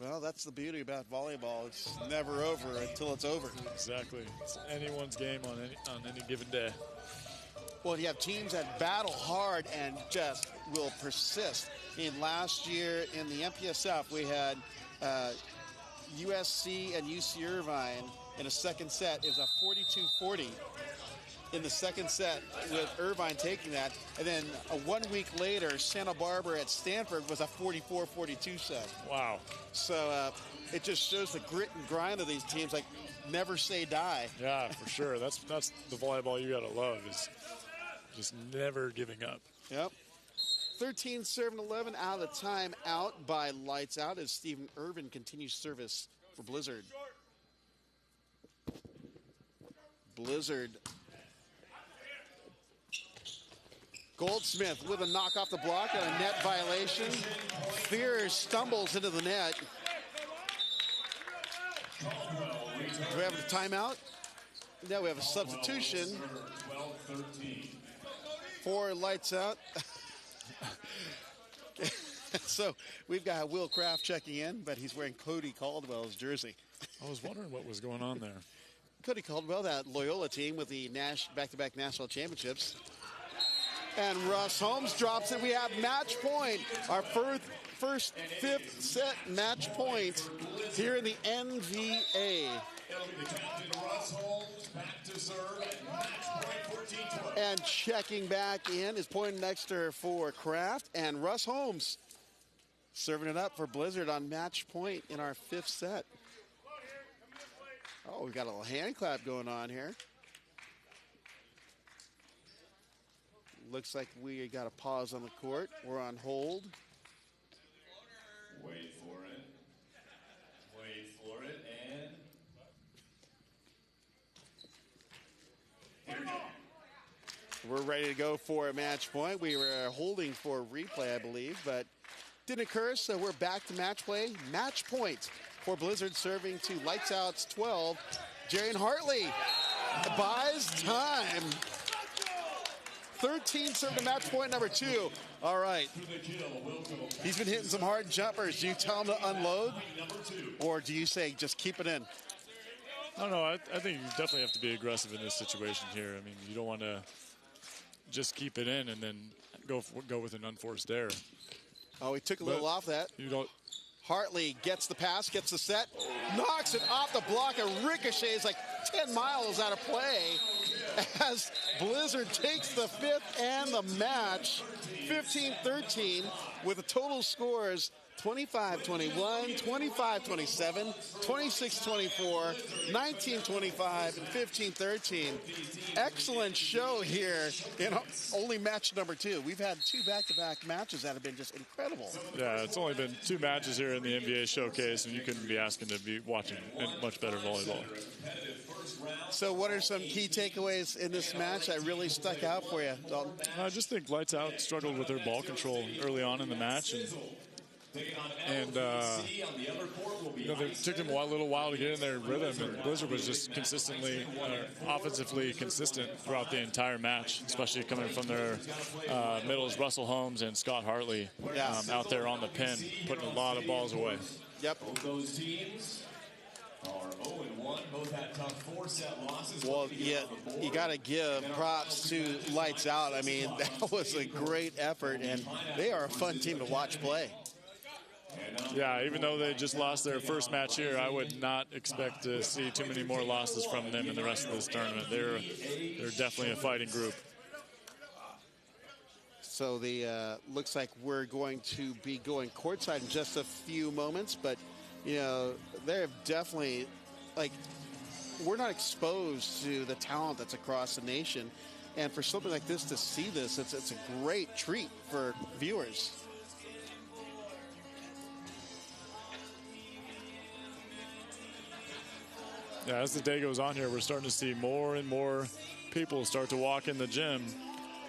Well, that's the beauty about volleyball. It's never over until it's over. Exactly. It's anyone's game on any given day. Well, you have teams that battle hard and just will persist. Last year in the MPSF, we had USC and UC Irvine in a second set. It was a 42-40 in the second set with Irvine taking that. And then 1 week later, Santa Barbara at Stanford was a 44-42 set. Wow. So it just shows the grit and grind of these teams, like never say die. Yeah, for sure. That's the volleyball you got to love, is just never giving up. Yep. 13-11 out of the time out by Lights Out as Stephen Irvin continues service for Blizzard. Blizzard. Goldsmith with a knock off the block and a net violation. Fear stumbles into the net. Do we have a timeout? No, we have a substitution for Lights Out. So we've got Will Kraft checking in, but he's wearing Cody Caldwell's jersey. I was wondering what was going on there. Cody Caldwell, that Loyola team with the back-to-back national championships. And Russ Holmes drops it. We have match point. Our first fifth set match point here in the NVA. And checking back in is Poindexter for Kraft, and Russ Holmes serving it up for Blizzard on match point in our fifth set. Oh, we got a little hand clap going on here. Looks like we got a pause on the court. We're on hold. Wait for it. Wait for it, and here we go. We're ready to go for a match point. We were holding for a replay, I believe, but didn't occur, so we're back to match play. Match point for Blizzard, serving to Lights Out's 12. Jarian Hartley buys time. 13 serve to match point number 2. All right. He's been hitting some hard jumpers. Do you tell him to unload, or do you say just keep it in? No, I think you definitely have to be aggressive in this situation here. I mean, you don't want to just keep it in and then go with an unforced error. Oh, he took a little off that. You don't. Hartley gets the pass, gets the set, knocks it off the block, and ricochets like 10 miles out of play as Blizzard takes the fifth and the match, 15-13, with the total scores 25-21, 25-27, 26-24, 19-25, and 15-13. Excellent show here in only match number 2. We've had 2 back-to-back matches that have been just incredible. Yeah, it's only been 2 matches here in the NVA showcase, and you couldn't be asking to be watching much better volleyball. So what are some key takeaways in this match that really stuck out for you, Dalton? I just think Lights Out struggled with their ball control early on in the match, and it took them a little while to get in their rhythm, and Blizzard was just consistently, offensively consistent throughout the entire match, especially coming from their middles, Russell Holmes and Scott Hartley out there on the pin, putting a lot of balls away. Yep. Those teams are 0-1. Both had tough 4-set losses. Well, yeah, you got to give props to Lights Out. I mean, that was a great effort, and they are a fun team to watch play. Yeah, even though they just lost their first match here, I would not expect to see too many more losses from them in the rest of this tournament. They're definitely a fighting group. So the looks like we're going to be going courtside in just a few moments, but you know, they're definitely, like, we're not exposed to the talent that's across the nation, and for something like this to see this, it's a great treat for viewers. Yeah, as the day goes on here, we're starting to see more and more people start to walk in the gym.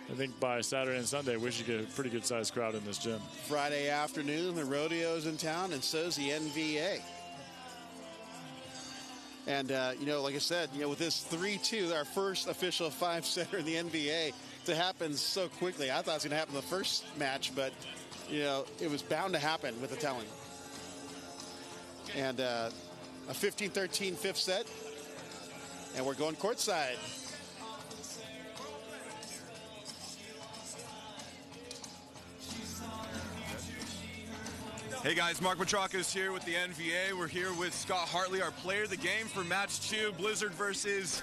I think by Saturday and Sunday, we should get a pretty good-sized crowd in this gym. Friday afternoon, the rodeo's in town, and so's the NVA. And, you know, like I said, you know, with this 3-2, our first official 5-setter in the NVA, to happen so quickly. I thought it was going to happen in the first match, but, you know, it was bound to happen with the telling. And a 15-13 fifth set, and we're going courtside. Hey guys, Mark Petrakis here with the NVA. We're here with Scott Hartley, our player of the game for match 2, Blizzard versus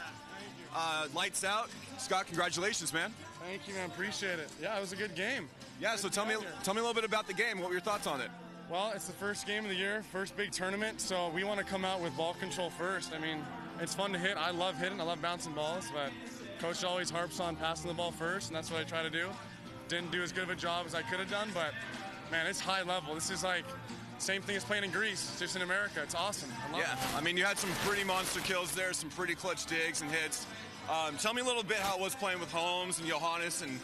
Lights Out. Scott, congratulations, man. Thank you, man. Appreciate it. Yeah, it was a good game. Yeah, so tell me a little bit about the game. What were your thoughts on it? Well, it's the first game of the year, first big tournament, so we want to come out with ball control first. I mean, it's fun to hit. I love hitting. I love bouncing balls, but Coach always harps on passing the ball first, and that's what I try to do. Didn't do as good of a job as I could have done, but, man, it's high level. This is like same thing as playing in Greece, just in America. It's awesome. I love it. I mean, you had some pretty monster kills there, some pretty clutch digs and hits. Tell me a little bit how it was playing with Holmes and Johannes and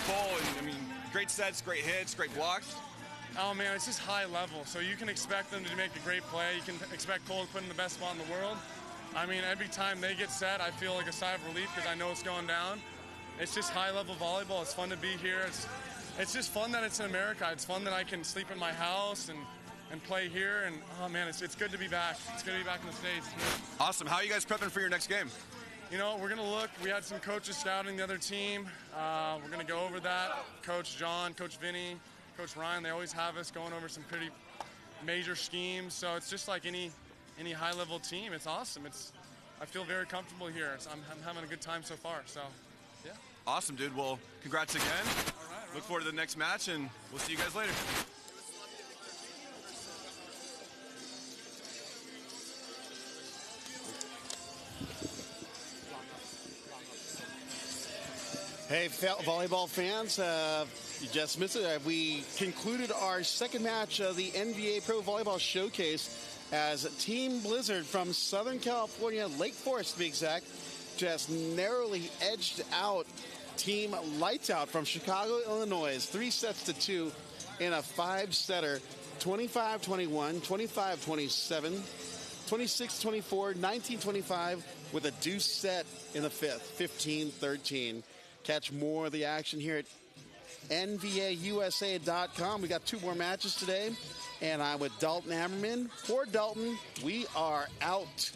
Cole. And, I mean, great sets, great hits, great blocks. Oh, man, it's just high level. So you can expect them to make a great play. You can expect Cole to put in the best spot in the world. I mean, every time they get set, I feel like a sigh of relief because I know it's going down. It's just high-level volleyball. It's fun to be here. It's just fun that it's in America. It's fun that I can sleep in my house and play here. And, oh, man, it's good to be back. It's good to be back in the States. Awesome. How are you guys prepping for your next game? You know, we're going to look. We had some coaches scouting the other team. We're going to go over that. Coach John, Coach Vinny, Coach Ryan, they always have us going over some pretty major schemes. So it's just like any high-level team. It's awesome. I feel very comfortable here. I'm having a good time so far. So, yeah. Awesome, dude. Well, congrats again. All right. Look forward to the next match, and we'll see you guys later. Hey, volleyball fans, you just missed it. We concluded our second match of the NVA Pro Volleyball Showcase as Team Blizzard from Southern California, Lake Forest to be exact, just narrowly edged out Team Lights Out from Chicago, Illinois, 3-2 in a 5-setter, 25-21, 25-27, 26-24, 19-25 with a deuce set in the fifth, 15-13. Catch more of the action here at NVAUSA.com. We got 2 more matches today, and I'm with Dalton Ammerman. For Dalton, we are out.